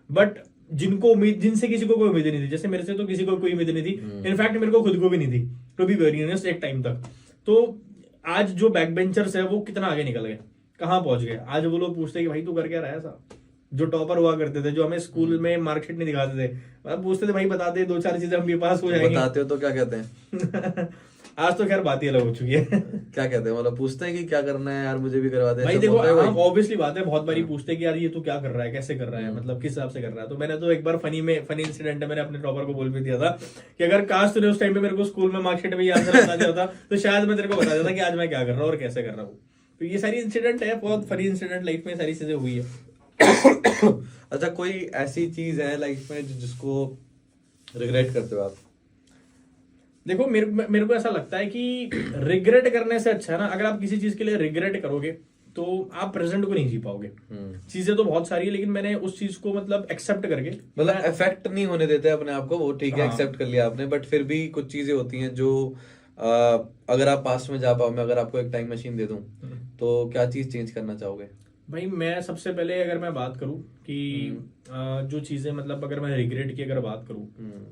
बट जिनसे किसी को कोई उम्मीद नहीं थी, जैसे मेरे से तो किसी को कोई उम्मीद नहीं थी, इनफैक्ट मेरे को खुद को भी नहीं थी, टू बी वेरी ऑनेस्ट, एक टाइम तक। तो आज जो बैक बेंचर्स है वो कितना आगे निकल गए, कहाँ पहुंच गए। आज वो लोग पूछते हैं कि भाई तू कर क्या रहा है ऐसा। जो टॉपर हुआ करते थे, जो हमें स्कूल में मार्कशीट नहीं दिखाते थे, मतलब पूछते थे भाई बता दे 2-4 चीजें हम भी पास हो जाएंगे। बताते हो तो क्या कहते हैं? आज तो खैर बात ही अलग हो चुकी है। क्या कहते हैं, मतलब पूछते हैं कि क्या करना है यार, मुझे भी करवा दे। भाई ऐसा देखो बोलता है कोई? ऑब्वियसली बात है, बहुत बारी पूछते हैं कि यार ये तू क्या कर रहा है, कैसे कर रहा है, मतलब किस हिसाब से कर रहा है। तो मैंने तो एक बार फनी इंसिडेंट है, मैंने अपने टॉपर को बोल भी दिया था कि अगर काश तूने उस टाइम पे मेरे को स्कूल में मार्कशीट में ये आंसर बता दिया होता तो शायद मैं तेरे को बता देता कि आज मैं क्या कर रहा हूँ और कैसे कर रहा हूँ। तो ये सारी इंसिडेंट है, बहुत फनी इंसिडेंट लाइफ में सारी चीजें हुई है। अच्छा, कोई ऐसी चीज है लाइफ में जिसको रिग्रेट करते हो आप? देखो मेरे को ऐसा लगता है कि रिग्रेट करने से अच्छा है ना, अगर आप किसी चीज के लिए रिग्रेट करोगे तो आप प्रेजेंट को नहीं जी पाओगे। चीजें तो बहुत सारी है, लेकिन मैंने उस चीज को मतलब एक्सेप्ट करके, मतलब इफेक्ट नहीं होने देते अपने आप को, वो ठीक है, हाँ। एक्सेप्ट कर लिया आपने, बट फिर भी कुछ चीजें होती हैं जो अगर आप पास्ट में जा पाओ, मैं अगर आपको एक टाइम मशीन दे दूं तो क्या चीज चेंज करना चाहोगे? भाई मैं सबसे पहले अगर मैं बात करूं कि जो चीजें मतलब अगर मैं रिग्रेट की अगर बात करूं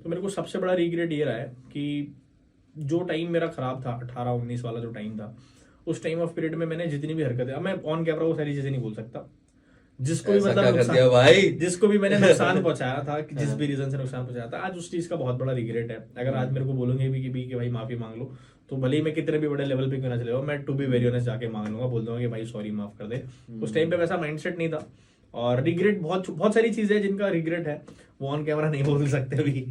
तो मेरे को सबसे बड़ा रिग्रेट ये रहा है कि जो टाइम मेरा खराब था 18-19 वाला जो टाइम था, उस टाइम ऑफ पीरियड में मैंने जितनी भी हरकतें, अब मैं ऑन कैमरा वो सारी चीजें नहीं बोल सकता, जिसको भी ऐसा मतलब क्या कर दिया भाई? जिसको भी मैंने नुकसान पहुंचाया था, कि जिस भी रीजन से नुकसान पहुंचाया था, आज उस चीज का बहुत बड़ा रिग्रेट है। अगर आज मेरे को बोलोगे भी कि भाई माफी मांग लो, तो भले ही मैं कितने भी बड़े लेवल पे क्यों ना चले जाऊं, मैं टू बी वेरी ऑनेस्ट जाके मांग लूंगा, बोल दूंगा कि भाई सॉरी माफ कर दे। उस टाइम पे वैसा माइंडसेट नहीं था। और रिग्रेट बहुत बहुत सारी चीजें हैं जिनका रिग्रेट है, वो ऑन कैमरा नहीं बोल सकते अभी।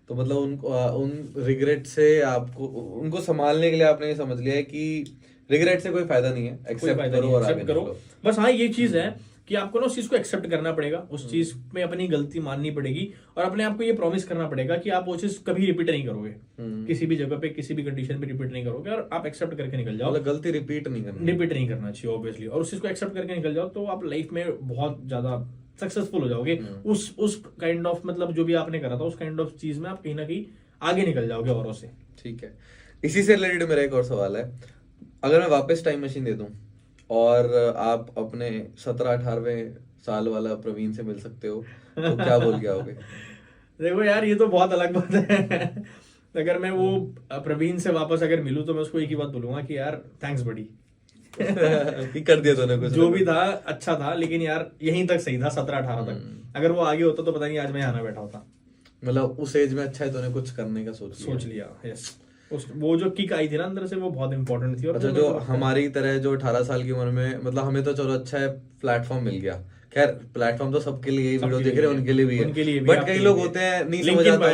तो मतलब उन रिग्रेट से आपको, उनको संभालने के लिए आपने ये समझ लिया है कि रिग्रेट से कोई फायदा नहीं है, कोई एक्सेप्ट फायदा करो नहीं, और आगे एक्सेप्ट करो। निकलो। बस हाँ ये चीज है कि आपको ना उस चीज को एक्सेप्ट करना पड़ेगा, उस चीज में अपनी गलती माननी पड़ेगी, और अपने आप को ये प्रॉमिस करना पड़ेगा कि आप वो चीज कभी रिपीट नहीं करोगे, किसी भी जगह पे किसी भी कंडीशन में रिपीट नहीं करोगे, और आप एक्सेप्ट करके निकल जाओ। मतलब गलती रिपीट नहीं करना चाहिए ऑब्वियसली, और उस चीज को एक्सेप्ट करके निकल जाओ, तो आप लाइफ में बहुत ज्यादा सक्सेसफुल हो जाओगे। उस काइंड ऑफ मतलब जो भी आपने करा था उस काइंड ऑफ चीज में आप कहीं ना कहीं आगे निकल जाओगे औरों से। ठीक है, इसी से रिलेटेड मेरा एक और सवाल है, अगर मैं वापस टाइम मशीन दे दूं और आप अपने 17-18वें साल वाला प्रवीण से मिल सकते हो, तो क्या बोल के आओगे? देखो यार ये तो बहुत अलग बात है। अगर मैं वो प्रवीण से वापस अगर मिलूं तो मैं उसको एक ही बात बोलूंगा कि यार थैंक्स बड़ी। कि कर दिया तूने कुछ जो भी था अच्छा था, लेकिन यार यहीं तक सही था, 17-18 तक। अगर वो आगे होता तो पता नहीं आज मैं यहाँ ना बैठा होता। मतलब उस एज में अच्छा है तूने कुछ करने का सोच लिया। यस, वो जो किक आई थी ना अंदर से, वो बहुत इंपॉर्टेंट थी। और अच्छा, जो हमारी तरह जो 18 साल की उम्र में, मतलब हमें तो चलो अच्छा है प्लेटफॉर्म मिल गया, खैर प्लेटफॉर्म तो सबके लिए, वीडियो देख रहे हैं उनके लिए भी है, बट कई लोग होते हैं नहीं समझ आता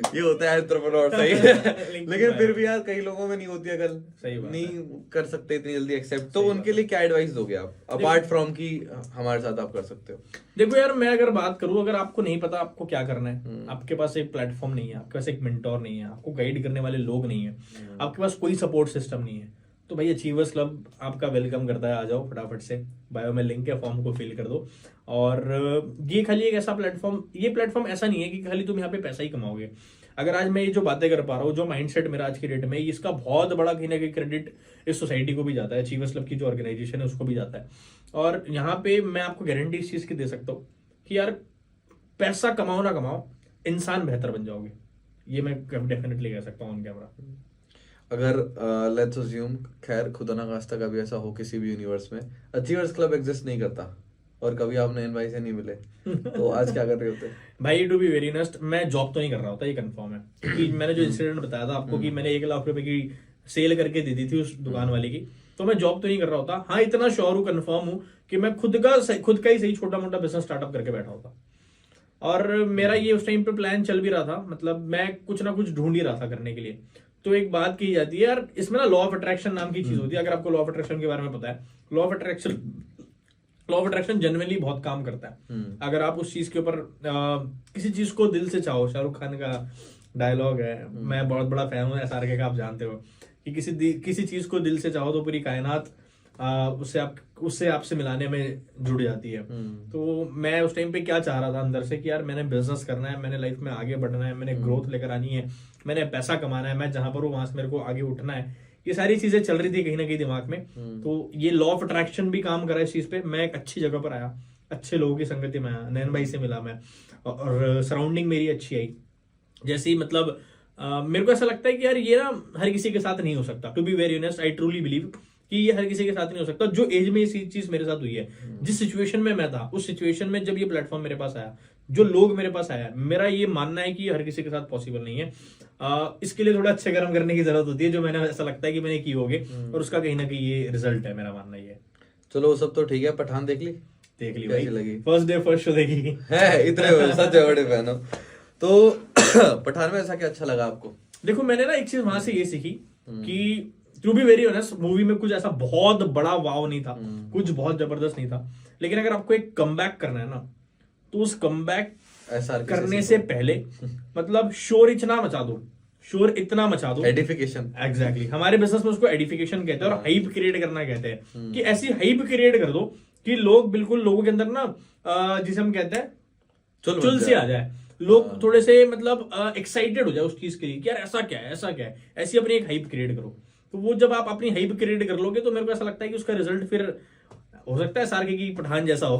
ये होता है एंटरप्रेन्योर, सही है। लेकिन फिर भी यार कई लोगों में नहीं होती अकल, नहीं कर सकते इतनी जल्दी एक्सेप्ट, तो उनके लिए क्या एडवाइस दोगे आप, अपार्ट फ्रॉम कि हमारे साथ आप कर सकते हो? देखो यार मैं अगर बात करूं, अगर आपको नहीं पता आपको क्या करना है, आपके पास एक प्लेटफॉर्म नहीं है, आपके पास एक मेंटोर नहीं है, आपको गाइड करने वाले लोग नहीं है, आपके पास कोई सपोर्ट सिस्टम नहीं है, तो भाई अचीवर्स क्लब आपका वेलकम करता है। आ जाओ फटाफट से, बायो में लिंक है, फॉर्म को फिल कर दो। और ये खाली एक ऐसा प्लेटफॉर्म, ये प्लेटफॉर्म ऐसा नहीं है कि खाली तुम यहाँ पे पैसा ही कमाओगे। अगर आज मैं ये जो बातें कर पा रहा हूँ, जो माइंडसेट मेरा आज की डेट में, इसका बहुत बड़ा कहीं ना कहीं क्रेडिट इस सोसाइटी को भी जाता है, अचीवर्स क्लब की जो ऑर्गेनाइजेशन है उसको भी जाता है। और यहाँ पे मैं आपको गारंटी इस चीज की दे सकता हूँ कि यार पैसा कमाओ ना कमाओ, इंसान बेहतर बन जाओगे, ये मैं डेफिनेटली कह सकता हूँ ऑन कैमरा। अगर लेट्स अज्यूम, खैर खुदा ना खास्ता कभी ऐसा हो किसी भी यूनिवर्स में अचीवर्स क्लब एग्जिस्ट नहीं करता और कभी आपने एन भाई से नहीं मिले, तो आज क्या कर रहे होते? भाई टू बी वेरी ऑनेस्ट, मैं जॉब तो नहीं कर रहा होता, ये कंफर्म है। क्योंकि मैंने जो इंसिडेंट बताया था आपको कि मैंने 1 लाख रुपए की सेल करके दे दी थी उस दुकान वाले की, तो मैं जॉब तो नहीं कर रहा होता। हाँ इतना श्योर हूँ, कंफर्म हूँ कि मैं खुद का ही सही छोटा मोटा बिजनेस स्टार्टअप करके बैठा होता। और मेरा ये उस टाइम पे प्लान चल भी रहा था, मतलब मैं कुछ ना कुछ ढूंढ ही रहा था करने के लिए। तो एक बात की जाती है यार, इसमें ना लॉ ऑफ अट्रैक्शन नाम की चीज होती है। अगर आपको लॉ ऑफ अट्रैक्शन के बारे में पता है, लॉ ऑफ अट्रैक्शन जनरली बहुत काम करता है। अगर आप उस चीज के ऊपर किसी चीज को दिल से चाहो, शाहरुख खान का डायलॉग है, मैं बहुत बड़ा फैन हूँ SRK का, आप जानते हो कि किसी चीज को दिल से चाहो तो पूरी कायनात उससे आपसे मिलाने में जुड़ जाती है। तो मैं उस टाइम पे क्या चाह रहा था अंदर से कि यार मैंने बिजनेस करना है, मैंने लाइफ में आगे बढ़ना है, मैंने ग्रोथ लेकर आनी है, मैंने पैसा कमाना है, मैं जहां पर हूँ वहां से मेरे को आगे उठना है। ये सारी चीजें चल रही थी कहीं ना कहीं दिमाग में। तो ये लॉ ऑफ अट्रैक्शन भी काम करा इस चीज पे। मैं एक अच्छी जगह पर आया, अच्छे लोगों की संगति में आया, नैन भाई से मिला मैं, और सराउंडिंग मेरी अच्छी आई। जैसे मतलब मेरे को ऐसा लगता है कि यार ये ना हर किसी के साथ नहीं हो सकता। To be very honest, I truly believe कि ये हर किसी के साथ नहीं हो सकता। जो एज में ये चीज मेरे साथ हुई है, जिस सिचुएशन में मैं था, उस सिचुएशन में जब ये प्लेटफॉर्म मेरे पास आया, जो लोग मेरे पास आया, मेरा ये मानना है कि हर किसी के साथ पॉसिबल नहीं है। इसके लिए थोड़ा अच्छे कर्म करने की जरूरत होती है, जो मैंने ऐसा लगता है कि मैंने की होगी, और उसका कहीं ना कहीं ये रिजल्ट है, मेरा मानना ये। चलो वो सब तो ठीक है, पठान देख ली भाई, लगी फर्स्ट डे फर्स्ट शो देखी है, इतने सच बड़े फैन हो तो पठान में ऐसा क्या अच्छा लगा आपको? देखो मैंने ना एक चीज वहां से ये सीखी कि to be very honest, movie में कुछ ऐसा बहुत बड़ा वाव नहीं था, कुछ बहुत जबरदस्त नहीं था, लेकिन अगर आपको एक कमबैक करना है ना, तो उस कमबैक करने से पहले मतलब शोर इतना मचा दो, एडिफिकेशन। एग्जैक्टली, हमारे बिजनेस में उसको एडिफिकेशन कहते हैं, और हाइप क्रिएट करना कहते हैं कि ऐसी हाइप क्रिएट कर दो कि लोग बिल्कुल, लोगों के अंदर ना जिसे हम कहते हैं चुल से आ जाए, लोग थोड़े से मतलब एक्साइटेड हो जाए उस चीज के लिए कि यार ऐसा क्या है, ऐसी अपनी एक हाइप क्रिएट करो। तो वो जब आप अपनी हाइप क्रिएट कर लोगे, तो मेरे को ऐसा लगता है कि उसका रिजल्ट फिर हो सकता है SRK की पठान जैसा हो।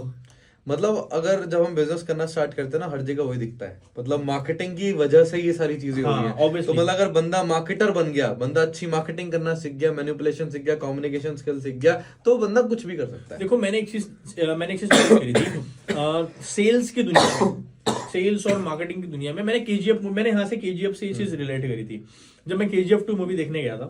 मतलब अगर जब हम बिजनेस करना स्टार्ट करते हैं ना, हर जगह वही दिखता है, मतलब मार्केटिंग की वजह से ये सारी चीजें हो रही हाँ हैं। तो ऑब्वियसली। मतलब अगर बंदा मार्केटर बन गया, बंदा अच्छी मार्केटिंग करना सीख गया, मैनिपुलेशन सीख गया, कम्युनिकेशन स्किल सीख गया, तो बंदा कुछ भी कर सकता है। देखो मैंने एक चीज नोटिस करी थी सेल्स की दुनिया में, सेल्स और मार्केटिंग की दुनिया में। मैंने यहाँ से केजीएफ से ये चीज रिलेट करी थी। जब मैं केजीएफ 2 मूवी देखने गया था,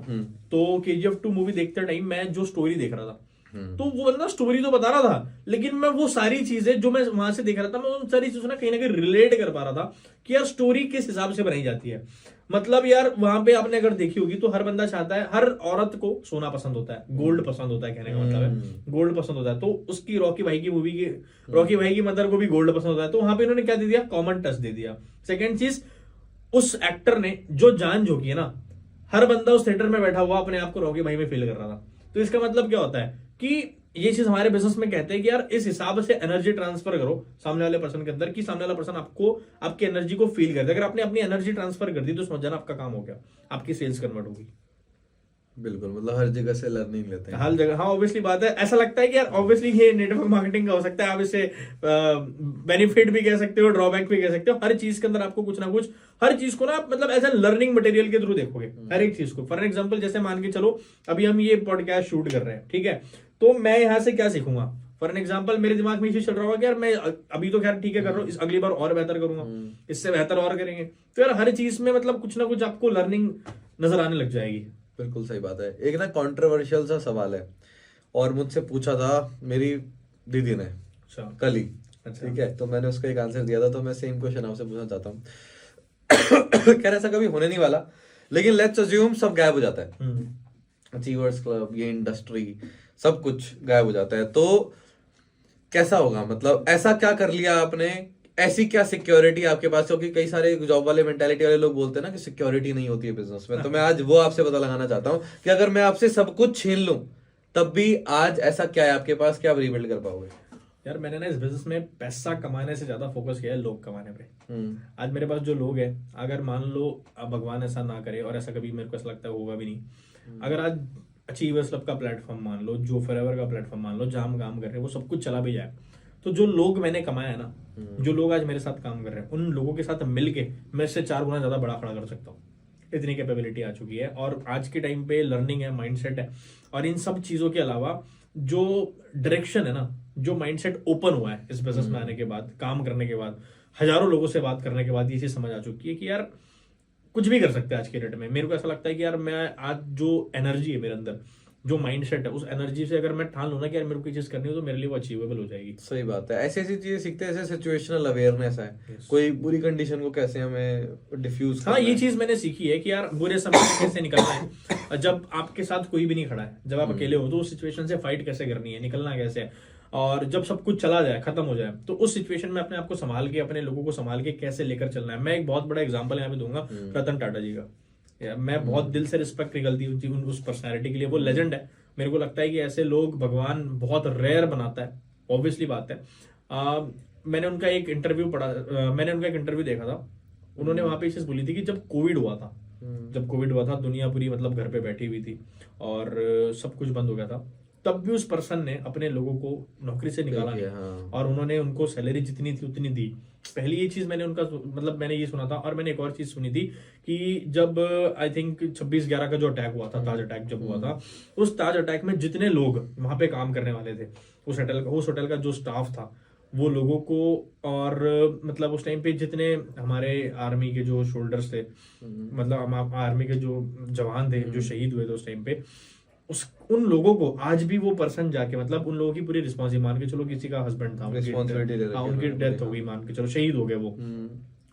तो केजीएफ 2 मूवी देखते टाइम मैं जो स्टोरी देख रहा था, तो वो बंदा स्टोरी तो बता रहा था, लेकिन मैं वो सारी चीजें जो मैं वहां से देख रहा था, मैं उन सारी चीजों ना कहीं रिलेट कर पा रहा था कि यार स्टोरी किस हिसाब से बनाई जाती है। मतलब यार वहां पे आपने अगर देखी होगी तो हर बंदा चाहता है, हर औरत को सोना पसंद होता है, गोल्ड पसंद होता है, कहने का मतलब है गोल्ड पसंद होता है। तो उसकी रॉकी भाई की मूवी की रॉकी भाई की मदर को भी गोल्ड पसंद होता है, तो वहां पे इन्होंने क्या दे दिया, कॉमन टच दे दिया। सेकेंड चीज, उस एक्टर ने जो जान झोंकी है ना, हर बंदा उस थिएटर में बैठा हुआ अपने आप को रॉकी भाई में फील कर रहा था। तो इसका मतलब क्या होता है कि ये चीज हमारे बिजनेस में कहते हैं कि यार इस हिसाब से एनर्जी ट्रांसफर करो सामने वाले पर्सन के अंदर, कि सामने वाला पर्सन आपको आपकी एनर्जी को फील करे। अगर आपने अपनी एनर्जी ट्रांसफर कर दी तो समझ जाना आपका काम हो गया, आपकी सेल्स कन्वर्ट होगी। बिल्कुल, मतलब हर जगह से लर्निंग लेते हैं। हर जगह, हाँ ऑब्वियसली बात है। ऐसा लगता है कि यार ऑब्वियसली ये नेटवर्क मार्केटिंग का हो सकता है, आप इसे बेनिफिट भी कह सकते हो, ड्रॉबैक भी कह सकते हो। हर चीज के अंदर आपको कुछ ना कुछ, हर चीज को ना आप मतलब एज ए लर्निंग मटेरियल के थ्रू देखोगे हर एक चीज को। फॉर एग्जाम्पल जैसे मान के चलो अभी हम ये पॉडकास्ट शूट कर रहे हैं, ठीक है, तो मैं यहाँ से क्या सीखूंगा। फॉर एग्जाम्पल मेरे दिमाग में ये चीज चल रहा होगा कि यार मैं अभी तो खैर ठीक है कर रहा हूँ, अगली बार और बेहतर करूंगा, इससे बेहतर और करेंगे। तो यार हर चीज में मतलब कुछ ना कुछ आपको लर्निंग नजर आने लग जाएगी। बिल्कुल सही बात है। एक ना कंट्रोवर्शियल सा सवाल है, और मुझसे पूछा था मेरी दीदी ने अच्छा। कल ही, अच्छा। ठीक है, तो मैंने उसका एक आंसर दिया था, तो मैं सेम क्वेश्चन आपसे पूछना चाहता हूँ। खैर ऐसा कभी होने नहीं वाला, लेकिन लेट्स अज्यूम सब गायब हो जाता है, अचीवर्स क्लब, ये इंडस्ट्री, सब कुछ गायब हो जाता है, तो कैसा होगा? मतलब ऐसा क्या कर लिया आपने, ऐसी क्या सिक्योरिटी आपके पास? क्योंकि कई सारे जॉब वाले मेंटालिटी वाले लोग बोलते हैं ना कि सिक्योरिटी नहीं होती है बिजनेस में, तो मैं आज वो आपसे पता लगाना चाहता हूँ कि अगर मैं आपसे सब कुछ छीन लूं, तब भी आज ऐसा क्या है आपके पास कि आप रिबिल्ड कर पाओगे? यार मैंने ना इस बिजनेस में पैसा कमाने से ज्यादा फोकस किया है लोग कमाने पे। आज मेरे पास जो लोग हैं, अगर मान लो अब भगवान ऐसा ना करे और ऐसा कभी मेरे को ऐसा लगता है होगा भी नहीं, अगर आज अचीवर्स क्लब का प्लेटफॉर्म मान लो, जो फॉरएवर का प्लेटफॉर्म मान लो, जहां हम काम कर रहे हैं वो सब कुछ चला भी जाए, तो जो लोग मैंने कमाया है ना, जो लोग आज मेरे साथ काम कर रहे हैं, उन लोगों के साथ मिलके मैं इससे 4 गुना ज्यादा बड़ा खड़ा कर सकता हूँ। इतनी कैपेबिलिटी आ चुकी है, और आज के टाइम पे लर्निंग है, माइंडसेट है, और इन सब चीजों के अलावा जो डायरेक्शन है ना, जो माइंडसेट ओपन हुआ है इस बिजनेस में आने के बाद, काम करने के बाद, हजारों लोगों से बात करने के बाद, ये चीज समझ आ चुकी है कि यार कुछ भी कर सकते हैं आज के डेट में। मेरे को ऐसा लगता है कि यार मैं आज जो एनर्जी है मेरे अंदर, जो माइंडसेट है, उस एनर्जी से अगर मैं ठान लूं ना कि यार मेरे को ये चीज करनी हो, तो मेरे लिए वो अचीवेबल हो जाएगी। सही बात है। ऐसी ऐसी चीजें सीखते हैं, जैसे सिचुएशनल अवेयरनेस है, कोई बुरी कंडीशन को कैसे हमें डिफ्यूज हाँ करना ये है। चीज मैंने सीखी है कि यार बुरे समय से कैसे निकलना है, जब आपके साथ कोई भी नहीं खड़ा है, जब आप अकेले हो, तो उस सिचुएशन से फाइट कैसे करनी है, निकलना कैसे है, और जब सब कुछ चला जाए, खत्म हो जाए, तो उस सिचुएशन में अपने आप को संभाल के, अपने लोगों को संभाल के कैसे लेकर चलना है। मैं एक बहुत बड़ा एग्जांपल यहाँ पे दूंगा रतन टाटा जी का। यार मैं बहुत दिल से रिस्पेक्ट निकलती हूँ उस पर्सनैलिटी के लिए, वो लेजेंड है। मेरे को लगता है कि ऐसे लोग भगवान बहुत रेयर बनाता है, ऑब्वियसली बात है। मैंने उनका एक इंटरव्यू पढ़ा, मैंने उनका एक इंटरव्यू देखा था। उन्होंने वहां पे ये चीज बोली थी कि जब कोविड हुआ था, दुनिया पूरी मतलब घर पे बैठी हुई थी और सब कुछ बंद हो गया था, तब भी उस पर्सन ने अपने लोगों को नौकरी से निकाला नहीं, हाँ। और उन्होंने उनको सैलरी जितनी थी उतनी दी। पहली ये चीज मैंने उनका मतलब मैंने ये सुना था। और मैंने एक और चीज सुनी थी कि जब आई थिंक 26/11 का जो अटैक हुआ था, ताज अटैक जब हुआ था, उस ताज अटैक में जितने लोग वहां पे काम करने वाले थे, उस होटल का जो स्टाफ था, वो लोगों को, और मतलब उस टाइम पे जितने हमारे आर्मी के जो शोल्डर्स थे, मतलब हम आर्मी के जो जवान थे जो शहीद हुए थे उस टाइम पे, उन लोगों को आज भी वो पर्सन जाके, मतलब उन लोगों की पूरी रिस्पॉन्सिबिलिटी, मान के चलो किसी का हस्बैंड था, उनकी डेथ हो गई, मान के चलो शहीद हो गए वो,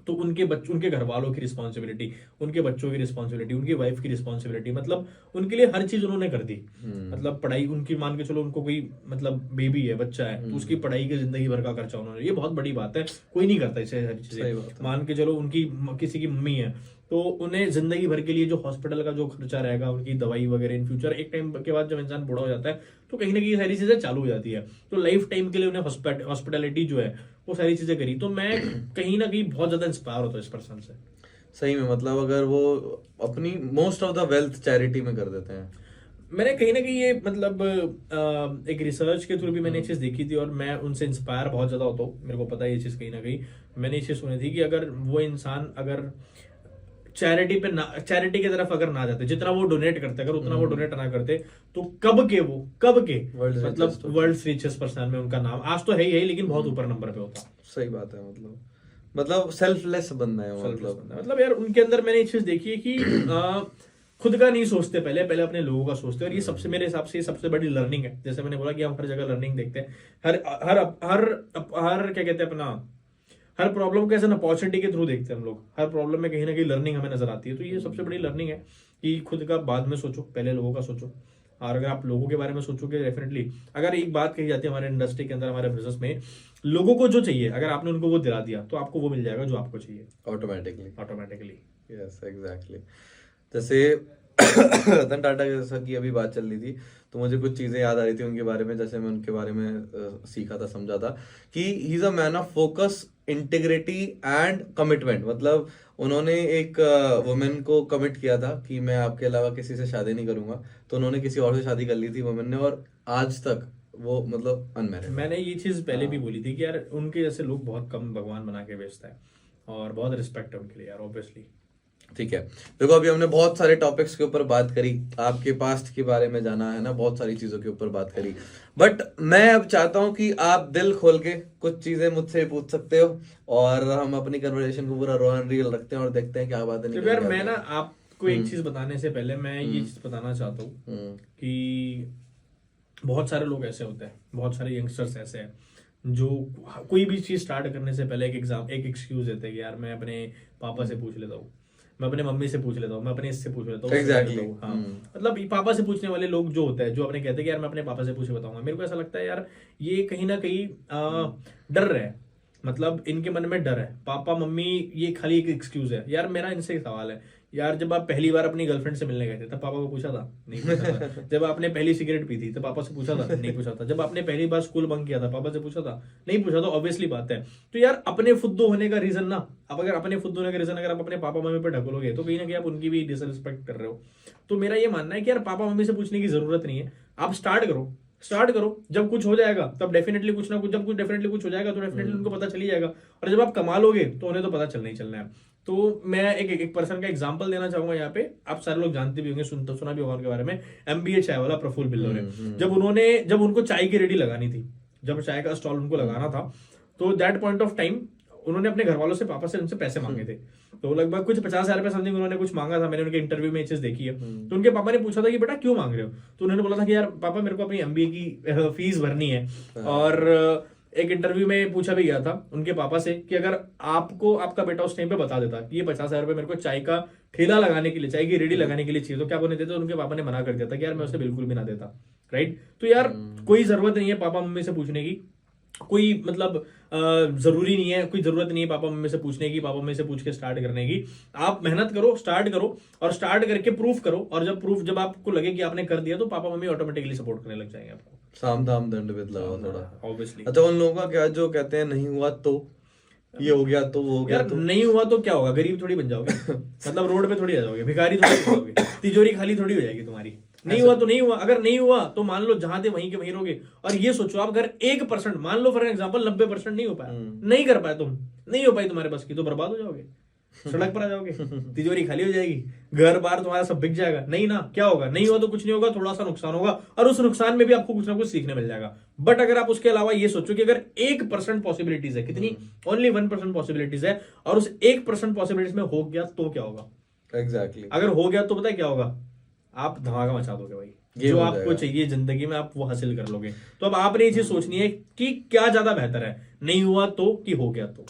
तो उनके बच्चों, उनके घर वालों की रिस्पॉन्सिबिलिटी, उनके बच्चों की रिस्पॉन्सिबिलिटी, उनकी वाइफ की रिस्पॉन्सिबिलिटी, मतलब उनके लिए हर चीज उन्होंने कर दी। मतलब पढ़ाई उनकी, मान के चलो उनको कोई मतलब बेबी है, बच्चा है, तो उसकी पढ़ाई की जिंदगी भर का खर्चा उन्होंने, ये बहुत बड़ी बात है, कोई नहीं करता इसे हर चीजें। मान के चलो उनकी किसी की मम्मी है, तो उन्हें जिंदगी भर के लिए जो हॉस्पिटल का जो खर्चा रहेगा, उनकी दवाई वगैरह, इन फ्यूचर एक टाइम के बाद जब इंसान बूढ़ा हो जाता है, तो कहीं ना कहीं सारी चीजें चालू हो जाती है, तो लाइफ टाइम के लिए उन्हें हॉस्पिटैलिटी जो है वो सारी चीजें करी। तो मैं कहीं ना कहीं बहुत ज्यादा इंस्पायर होता हूँ इस पर्सन से। सही में, मतलब अगर वो अपनी most of the wealth charity में कर देते हैं। मैंने कहीं ना कहीं ये मतलब एक रिसर्च के थ्रू भी मैंने ये चीज देखी थी और मैं उनसे इंस्पायर बहुत ज्यादा होता हूँ। मेरे को पता है ये चीज कहीं ना कहीं मैंने ये चीज सुनी थी कि अगर वो इंसान अगर चैरिटी की तरफ अगर ना जाते, जितना वो डोनेट करते, अगर उतना वो डोनेट ना करते, तो कब के World's मतलब richest वर्ल्ड रिचेस्ट पर्सन में उनका नाम आज तो है ही है, लेकिन बहुत ऊपर नंबर पे होता। सही बात है, मतलब सेल्फलेस बंदा है मतलब यार उनके अंदर मैंने ये चीज देखी है कि खुद का नहीं सोचते, पहले पहले अपने लोगों का सोचते हैं। और ये सबसे मेरे हिसाब से ये सबसे बड़ी लर्निंग है। जैसे मैंने बोला कि हम हर जगह लर्निंग देखते हैं, हर हर हर हर क्या कहते हैं अपना, हर प्रॉब्लम को एज एन अपॉर्चुनिटी के थ्रू देखते हैं हम लोग। हर प्रॉब्लम में कहीं ना कहीं लर्निंग हमें नजर आती है। तो ये सबसे बड़ी लर्निंग है कि खुद का बाद में सोचो, पहले लोगों का सोचो। और अगर आप लोगों के बारे में सोचोगे डेफिनेटली, अगर एक बात कही जाती है हमारे इंडस्ट्री के अंदर, हमारे बिजनेस में, लोगों को जो चाहिए अगर आपने उनको वो दिला दिया तो आपको वो मिल जाएगा जो आपको चाहिए ऑटोमेटिकली। Yes exactly. जैसे रतन टाटा जैसा की अभी बात चल रही थी, तो मुझे कुछ चीजें याद आ रही थी उनके बारे में। जैसे मैं उनके बारे में सीखा था, समझा था कि he is a man of focus, integrity and commitment. मतलब उन्होंने एक वुमेन को कमिट किया था कि मैं आपके अलावा किसी से शादी नहीं करूंगा, तो उन्होंने किसी और से शादी कर ली थी वुमेन ने, और आज तक वो मतलब अनमैरिड। मैंने ये चीज पहले भी बोली थी कि यार उनके जैसे लोग बहुत कम भगवान बना के बेचता है, और बहुत रिस्पेक्ट है उनके लिए यार, ऑब्वियसली। ठीक है, देखो अभी हमने बहुत सारे टॉपिक्स के ऊपर बात करी, आपके पास्ट के बारे में जाना है ना, बहुत सारी चीजों के ऊपर बात करी। बट मैं अब चाहता हूं कि आप दिल खोल के कुछ चीजें मुझसे पूछ सकते हो, और हम अपनी कन्वर्सेशन को पूरा रॉ एंड रियल रखते हैं और देखते हैं क्या बातें तो यार मैं ना आपको एक चीज बताने से पहले मैं ये चीज बताना चाहता हूँ कि बहुत सारे लोग ऐसे होते हैं, बहुत सारे यंगस्टर्स ऐसे हैं जो कोई भी चीज स्टार्ट करने से पहले एक एक्सक्यूज देते हैं कि यार मैं अपने पापा से पूछ लेता हूँ, मैं अपने मम्मी से पूछ लेता हूँ, मैं अपने इससे पूछ लेता हूँ। Exactly. हाँ, मतलब पापा से पूछने वाले लोग जो होते हैं, जो अपने कहते हैं कि यार मैं अपने पापा से पूछे बताऊंगा, मेरे को ऐसा लगता है यार ये कहीं ना कहीं डर रहे हैं। मतलब इनके मन में डर है, पापा मम्मी ये खाली एक एक्सक्यूज है। यार मेरा इनसे एक सवाल है, यार जब आप पहली बार अपनी गर्लफ्रेंड से मिलने गए थे तब पापा को पूछा था? नहीं पूछा था। जब आपने पहली सिगरेट पी थी तब पापा से पूछा था? नहीं पूछा था। जब आपने पहली बार स्कूल बंक किया था पापा से पूछा था? नहीं पूछा था। ऑब्वियसली बात है। तो यार अपने फुद्दू होने का रीजन ना, अब अगर अपने फुद्दू होने का रीजन अगर आप अपने पापा मम्मी पर ढकोलोगे तो कहीं ना कहीं आप उनकी भी डिसरिस्पेक्ट कर रहे हो। तो मेरा ये मानना है कि यार पापा मम्मी से पूछने की जरूरत नहीं है, आप स्टार्ट करो। जब कुछ हो जाएगा तब डेफिनेटली कुछ ना कुछ, जब कुछ डेफिनेटली कुछ हो जाएगा तो डेफिनेटली उनको पता चल ही जाएगा। और जब आप कमा लोगे तो उन्हें तो पता चलना ही चलना है। तो मैं एक पर्सन का एग्जांपल देना चाहूंगा यहाँ पे, आप सारे लोग जानते भी होंगे, सुना भी होगा उनके बारे में, MBA चाय वाला प्रफुल्ल बिल्लोरे। जब उनको चाय की रेडी लगानी थी, जब चाय का स्टॉल उनको लगाना था, तो दैट पॉइंट ऑफ टाइम उन्होंने अपने घर वालों से, पापा से, उनसे पैसे मांगे थे। तो लगभग कुछ 50,000 रुपए समथिंग उन्होंने कुछ मांगा था। मैंने उनके इंटरव्यू में ये चीज देखी है। तो उनके पापा ने पूछा था कि बेटा क्यों मांग रहे हो? तो उन्होंने बोला था कि यार पापा मेरे को अपनी MBA की फीस भरनी है। और एक इंटरव्यू में पूछा भी गया था उनके पापा से कि अगर आपको आपका बेटा उस टाइम पे बता देता कि ये 50,000 रुपए मेरे को चाय का ठेला लगाने के लिए, चाय की रेडी लगाने के लिए चाहिए, तो क्या बोलने देते? उनके पापा ने मना कर दिया था कि यार मैं उसे बिल्कुल भी ना देता। राइट? तो यार कोई जरूरत नहीं है पापा मम्मी से पूछने की, कोई मतलब जरूरी नहीं है, कोई जरूरत नहीं है पापा मम्मी से पूछने की, पापा मम्मी से पूछ के स्टार्ट करने की। आप मेहनत करो, स्टार्ट करो, और स्टार्ट करके प्रूफ करो। और जब आपको लगे कि आपने कर दिया तो पापा मम्मी ऑटोमेटिकली सपोर्ट करने लग जाएंगे आपको। साम दाम दंड भेद लगाओ थोड़ा, ऑब्वियसली। अच्छा उन लोगों का क्या जो कहते हैं नहीं हुआ तो ये हो गया तो वो हो गया, यार तो नहीं हुआ तो क्या होगा? गरीब थोड़ी बन जाओगे। मतलब रोड पे थोड़ी आ जाओगे, भिखारी थोड़ी हो जाओगे, तिजोरी खाली थोड़ी हो जाएगी तुम्हारी। नहीं हुआ तो नहीं हुआ। अगर नहीं हुआ तो मान लो जहां थे वहीं के वहीं रहोगे। और ये सोचो आप अगर 1%, मान लो फॉर एग्जांपल 90% नहीं हो पाया, नहीं कर पाए तुम, नहीं हो पाई तुम्हारे पास की, तो बर्बाद हो जाओगे, सड़क पर आ जाओगे, तिजोरी खाली हो जाएगी, घर बार तुम्हारा सब बिक जाएगा। नहीं ना, क्या होगा? नहीं हुआ तो कुछ नहीं होगा, थोड़ा सा नुकसान होगा, और उस नुकसान में भी आपको कुछ ना कुछ सीखने मिल जाएगा। बट अगर आप उसके अलावा ये सोचो कि अगर 1% पॉसिबिलिटीज है, कितनी? ओनली 1% पॉसिबिलिटीज है, और उस 1% पॉसिबिलिटीज में हो गया तो क्या होगा? एग्जैक्टली। अगर हो गया तो पता है क्या होगा? आप धमाका मचा दोगे भाई, जो आपको चाहिए जिंदगी में आप वो हासिल कर लोगे। तो अब आपने ये चीज सोचनी है कि क्या ज्यादा बेहतर है, नहीं हुआ तो कि हो गया तो।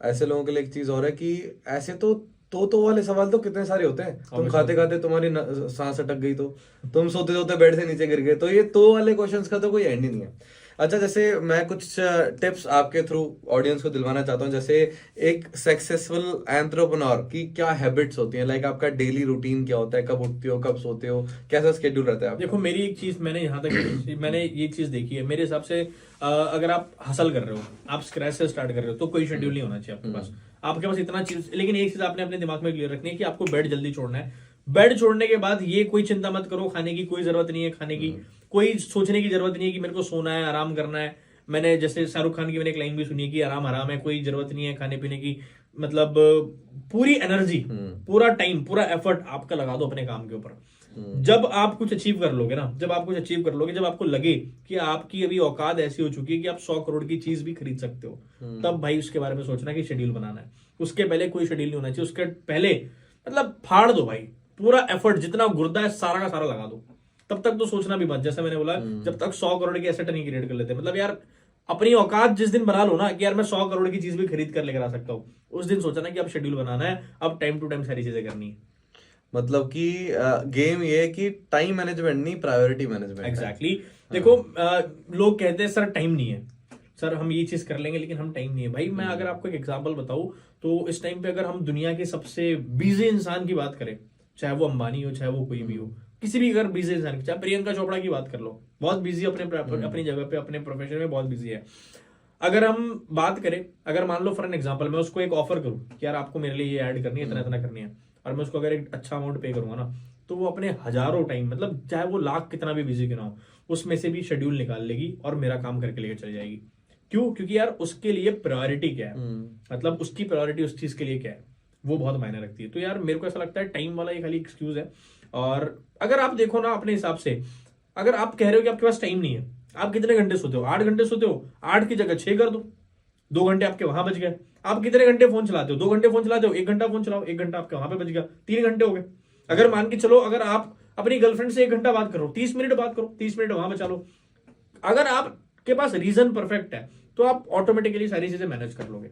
ऐसे लोगों के लिए एक चीज और है कि ऐसे तो वाले सवाल तो कितने सारे होते हैं। तुम खाते खाते तुम्हारी सांस अटक गई, तो तुम सोते सोते बेड से नीचे गिर गए, तो ये तो वाले क्वेश्चंस का तो कोई एंड ही नहीं है। अच्छा, जैसे मैं कुछ टिप्स आपके थ्रू ऑडियंस को दिलवाना चाहता हूँ। जैसे एक सक्सेसफुल एंटरप्रेन्योर की क्या हैबिट्स होती हैं, लाइक आपका डेली रूटीन क्या होता है, कब उठते हो, कब सोते हो, कैसा स्केड्यूल रहता है आपका? देखो मेरी एक चीज, मैंने यहाँ तक मैंने ये चीज देखी है मेरे हिसाब से, अगर आप हसल कर रहे हो, आप स्क्रैच से स्टार्ट कर रहे हो, तो कोई शेड्यूल नहीं होना चाहिए आपके पास। आपके पास इतना चीज, लेकिन एक चीज आपने अपने दिमाग में क्लियर रखनी है कि आपको बेड जल्दी छोड़ना है। बेड छोड़ने के बाद ये कोई चिंता मत करो, खाने की कोई जरूरत नहीं है, खाने की कोई सोचने की जरूरत नहीं है कि मेरे को सोना है, आराम करना है। मैंने जैसे शाहरुख खान की मैंने एक लाइन भी सुनी है कि आराम हराम है, कोई जरूरत नहीं है खाने पीने की। मतलब पूरी एनर्जी, पूरा टाइम, पूरा एफर्ट आपका लगा दो अपने काम के ऊपर। जब आप कुछ अचीव कर लोगे ना, जब आप कुछ अचीव कर लोगे, जब आपको लगे कि आपकी अभी औकात ऐसी हो चुकी है कि आप 100 करोड़ की चीज भी खरीद सकते हो, तब भाई उसके बारे में सोचना कि शेड्यूल बनाना है। उसके पहले कोई शेड्यूल नहीं होना चाहिए। उसके पहले मतलब फाड़ दो भाई, पूरा एफर्ट जितना गुर्दा है सारा का सारा लगा दो। तब तक तो सोचना भी मत, जैसे मैंने बोला, जब तक 100 करोड़ की एसेट नहीं क्रिएट कर लेते। मतलब यार अपनी औकात जिस दिन बना लो ना कि यार मैं 100 करोड़ की चीज भी खरीद कर लेकर आ सकता हूँ, उस दिन सोचना कि अब शेड्यूल बनाना है, अब टाइम टू टाइम सारी चीजें करनी है। मतलब कि गेम ये है कि टाइम मैनेजमेंट नहीं, प्रायोरिटी मैनेजमेंट। एग्जैक्टली। देखो लोग कहते हैं सर टाइम नहीं है, सर हम ये चीज कर लेंगे लेकिन हम टाइम नहीं है। भाई मैं अगर आपको एक एग्जांपल बताऊं तो इस टाइम पे अगर हम दुनिया के सबसे बिजी इंसान की बात करें, चाहे वो अंबानी हो, चाहे वो कोई भी हो, किसी भी अगर बिजी इंसान की, चाहे प्रियंका चोपड़ा की बात कर लो, बहुत बिजी अपनी जगह पे, अपने प्रोफेशन में बहुत बिजी है। अगर हम बात करें, अगर मान लो फॉर एन एग्जांपल मैं उसको एक ऑफर करूं कि यार आपको मेरे लिए ये ऐड करनी है, इतना इतना करनी है, और मैं उसको अगर एक अच्छा अमाउंट पे करूंगा ना, तो वो अपने हजारों टाइम, मतलब चाहे वो लाख कितना भी बिजी क्यों ना हो, उसमें से भी शेड्यूल निकाल लेगी और मेरा काम करके लेकर चली जाएगी। क्यों? क्योंकि यार उसके लिए प्रायोरिटी क्या है, मतलब उसकी प्रायोरिटी उस चीज के लिए क्या है, वो बहुत मायने रखती है। तो यार मेरे को ऐसा लगता है टाइम वाला ये खाली एक्सक्यूज है। और अगर आप देखो ना अपने हिसाब से, अगर आप कह रहे हो कि आपके पास टाइम नहीं है, आप कितने घंटे सोते हो? 8 घंटे सोते हो, 8 की जगह 6 कर दो, 2 घंटे आपके वहां बच गए। आप कितने घंटे फोन चलाते हो? 2 घंटे फोन चलाते हो, 1 घंटा फोन चलाओ, 1 घंटा आपके वहां पे बच गया, 3 घंटे हो गए। अगर मान के चलो, अगर आप अपनी गर्लफ्रेंड से 1 घंटा बात करो, 30 मिनट बात करो, 30 मिनट वहां बचा लो। अगर आपके पास रीजन परफेक्ट है तो आप ऑटोमेटिकली सारी चीजें मैनेज कर लोगे।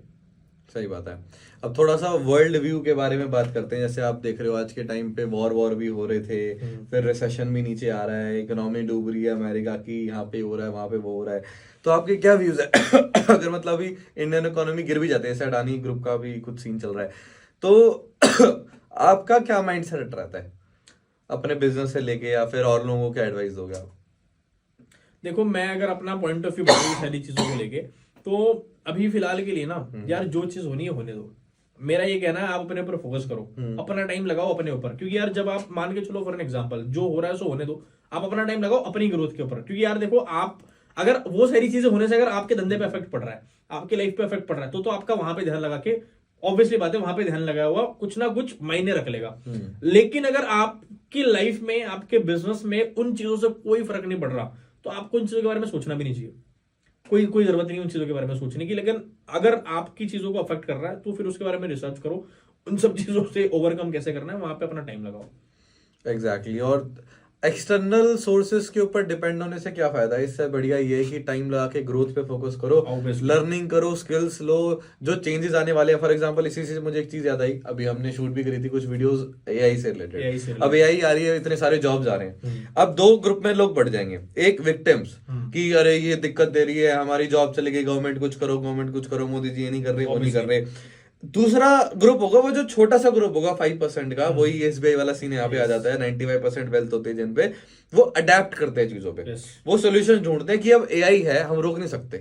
सही बात है। अब थोड़ा सा वर्ल्ड व्यू के बारे में बात करते हैं। जैसे आप देख रहे हो आज के टाइम पे वॉर भी हो रहे थे, फिर रिसेशन भी नीचे आ रहा है, इकोनॉमी डूब रही है अमेरिका की, यहाँ पे हो रहा है, वहां पे वो हो रहा है। तो आपके क्या व्यूज है? अगर मतलब अभी इंडियन इकोनॉमी गिर भी जाते हैं, जैसे अडानी ग्रुप का भी कुछ सीन चल रहा है, तो आपका क्या माइंड सेट रहता है अपने बिजनेस से लेके, या फिर और लोगों को एडवाइस दोगे आप? देखो मैं अगर अपना पॉइंट ऑफ व्यू बताऊँ सारी चीजों को लेके, तो अभी फिलहाल के लिए ना यार जो चीज होनी है होने दो। मेरा ये कहना है आप अपने ऊपर फोकस करो, अपना टाइम लगाओ अपने ऊपर। क्योंकि यार जब आप मान के चलो फॉर एन एग्जांपल, जो हो रहा है सो होने दो, आप अपना टाइम लगाओ अपनी ग्रोथ के ऊपर। क्योंकि यार देखो, आप अगर वो सारी चीजें होने से अगर आपके धंधे पे इफेक्ट पड़ रहा है, आपके लाइफ पे इफेक्ट पड़ रहा है, तो आपका वहां पे ध्यान लगा के, ऑब्वियसली बात है वहां पे ध्यान लगाया हुआ कुछ ना कुछ मायने रख लेगा। लेकिन अगर आपकी लाइफ में, आपके बिजनेस में उन चीजों से कोई फर्क नहीं पड़ रहा, तो आपको उन चीजों के बारे में सोचना भी नहीं चाहिए। कोई जरूरत नहीं उन चीजों के बारे में सोचने की। लेकिन अगर आपकी चीजों को अफेक्ट कर रहा है तो फिर उसके बारे में रिसर्च करो, उन सब चीजों से ओवरकम कैसे करना है, वहां पे अपना टाइम लगाओ। एग्जैक्टली। और एक्सटर्नल सोर्सेज के ऊपर डिपेंड होने से क्या फायदा है? इससे बढ़िया ये है कि टाइम लगा के ग्रोथ पे फोकस करो, लर्निंग करो, स्किल्स लो, जो चेंजेस आने वाले हैं। फॉर एग्जांपल इसी से मुझे एक चीज याद आई, अभी हमने शूट भी करी थी कुछ वीडियोस एआई से रिलेटेड। अब एआई आ रही है, इतने सारे जॉब्स आ रहे हैं। अब 2 ग्रुप में लोग बढ़ जाएंगे। एक विक्टिम्स कि अरे ये दिक्कत दे रही है, हमारी जॉब चली गई, गवर्नमेंट कुछ करो, गवर्नमेंट कुछ करो, मोदी जी ये नहीं कर रहे, वो नहीं कर रहे। दूसरा ग्रुप होगा वो जो छोटा सा ग्रुप होगा 5% का, वही एसबीआई वाला सीन यहाँ पे आ जाता है। 95% वेल्थ होती है जिन पे, वो अडेप्ट करते हैं चीजों पे, वो सोल्यूशन ढूंढते हैं कि अब एआई है, हम रोक नहीं सकते,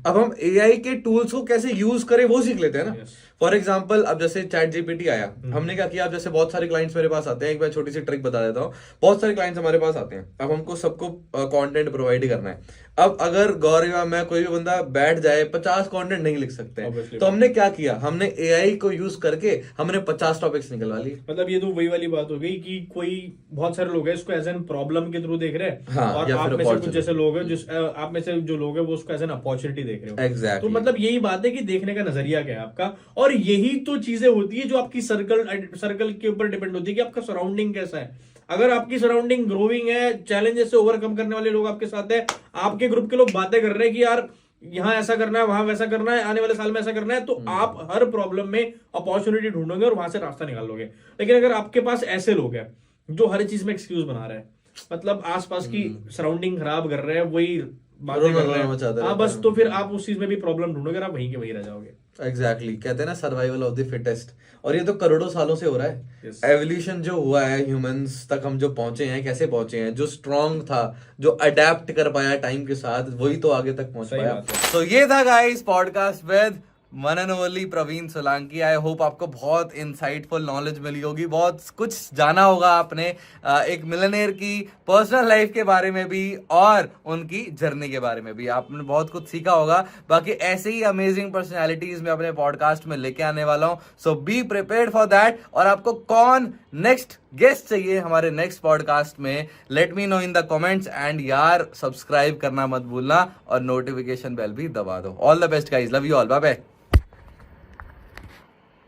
अब हम एआई के टूल्स को कैसे यूज करें वो सीख लेते हैं ना। फॉर एग्जाम्पल अब जैसे चैट जीपीटी आया, हमने क्या किया, अब जैसे बहुत सारे क्लाइंट्स मेरे पास आते हैं, एक बार छोटी सी ट्रिक बता देता हूँ। बहुत सारे क्लाइंट्स हमारे पास आते हैं, अब हमको सबको कंटेंट प्रोवाइड करना है। अब अगर गौरव या मैं, कोई भी बंदा बैठ जाए, 50 कंटेंट नहीं लिख सकते हैं, तो हमने क्या किया, हमने एआई को यूज करके हमने 50 टॉपिक्स निकलवा लिए। मतलब ये तो वही वाली बात हो गई कि कोई, बहुत सारे लोग हैं इसको एज एन प्रॉब्लम के थ्रू देख रहे हैं, हाँ, और आप में से कुछ जैसे लोग हैं, जिस आप में से जो लोग हैं वो उसको एज एन अपॉर्चुनिटी देख रहे हो। Exactly. तो मतलब यही बात है कि देखने का नजरिया क्या है आपका, और यही तो चीजें होती है जो आपकी सर्कल के ऊपर डिपेंड होती है कि आपका सराउंडिंग कैसा है। अगर आपकी सराउंडिंग ग्रोइंग है, चैलेंजेस से ओवरकम करने वाले लोग आपके साथ है, आपके ग्रुप के लोग बातें कर रहे हैं कि यार यहाँ ऐसा करना है, वहां वैसा करना है, आने वाले साल में ऐसा करना है, तो आप हर प्रॉब्लम में अपॉर्चुनिटी ढूंढोगे और वहां से रास्ता निकाल लोगे। लेकिन अगर आपके पास ऐसे लोग हैं जो हर चीज में एक्सक्यूज बना रहे हैं, मतलब आसपास की सराउंडिंग खराब कर रहे हैं, वही बातें कर रहे हैं, हाँ बस, तो फिर आप उस चीज में भी प्रॉब्लम ढूंढोगे, आप वहीं के वहीं रह जाओगे। एग्जैक्टली कहते हैं ना, सर्वाइवल ऑफ द फिटेस्ट। और ये तो करोड़ों सालों से हो रहा है। एवोल्यूशन जो हुआ है, ह्यूमंस तक हम जो पहुंचे हैं, कैसे पहुंचे हैं, जो स्ट्रांग था, जो अडेप्ट कर पाया टाइम के साथ, वही तो आगे तक पहुंच पाया। तो ये था guys podcast with one and only Praveen Solanki. I hope आपको बहुत इंसाइटफुल नॉलेज मिली होगी, बहुत कुछ जाना होगा आपने एक मिलियनेयर की पर्सनल लाइफ के बारे में भी और उनकी जर्नी के बारे में भी आपने बहुत कुछ सीखा होगा। बाकी ऐसे ही अमेजिंग पर्सनैलिटीज मैं अपने पॉडकास्ट में लेके आने वाला हूं, so be prepared for that. और आपको कौन नेक्स्ट गेस्ट चाहिए हमारे नेक्स्ट पॉडकास्ट में, let me know in the comments. And यार सब्सक्राइब करना मत भूलना और नोटिफिकेशन बेल भी दबा दो। All the best guys, love you all, bye bye.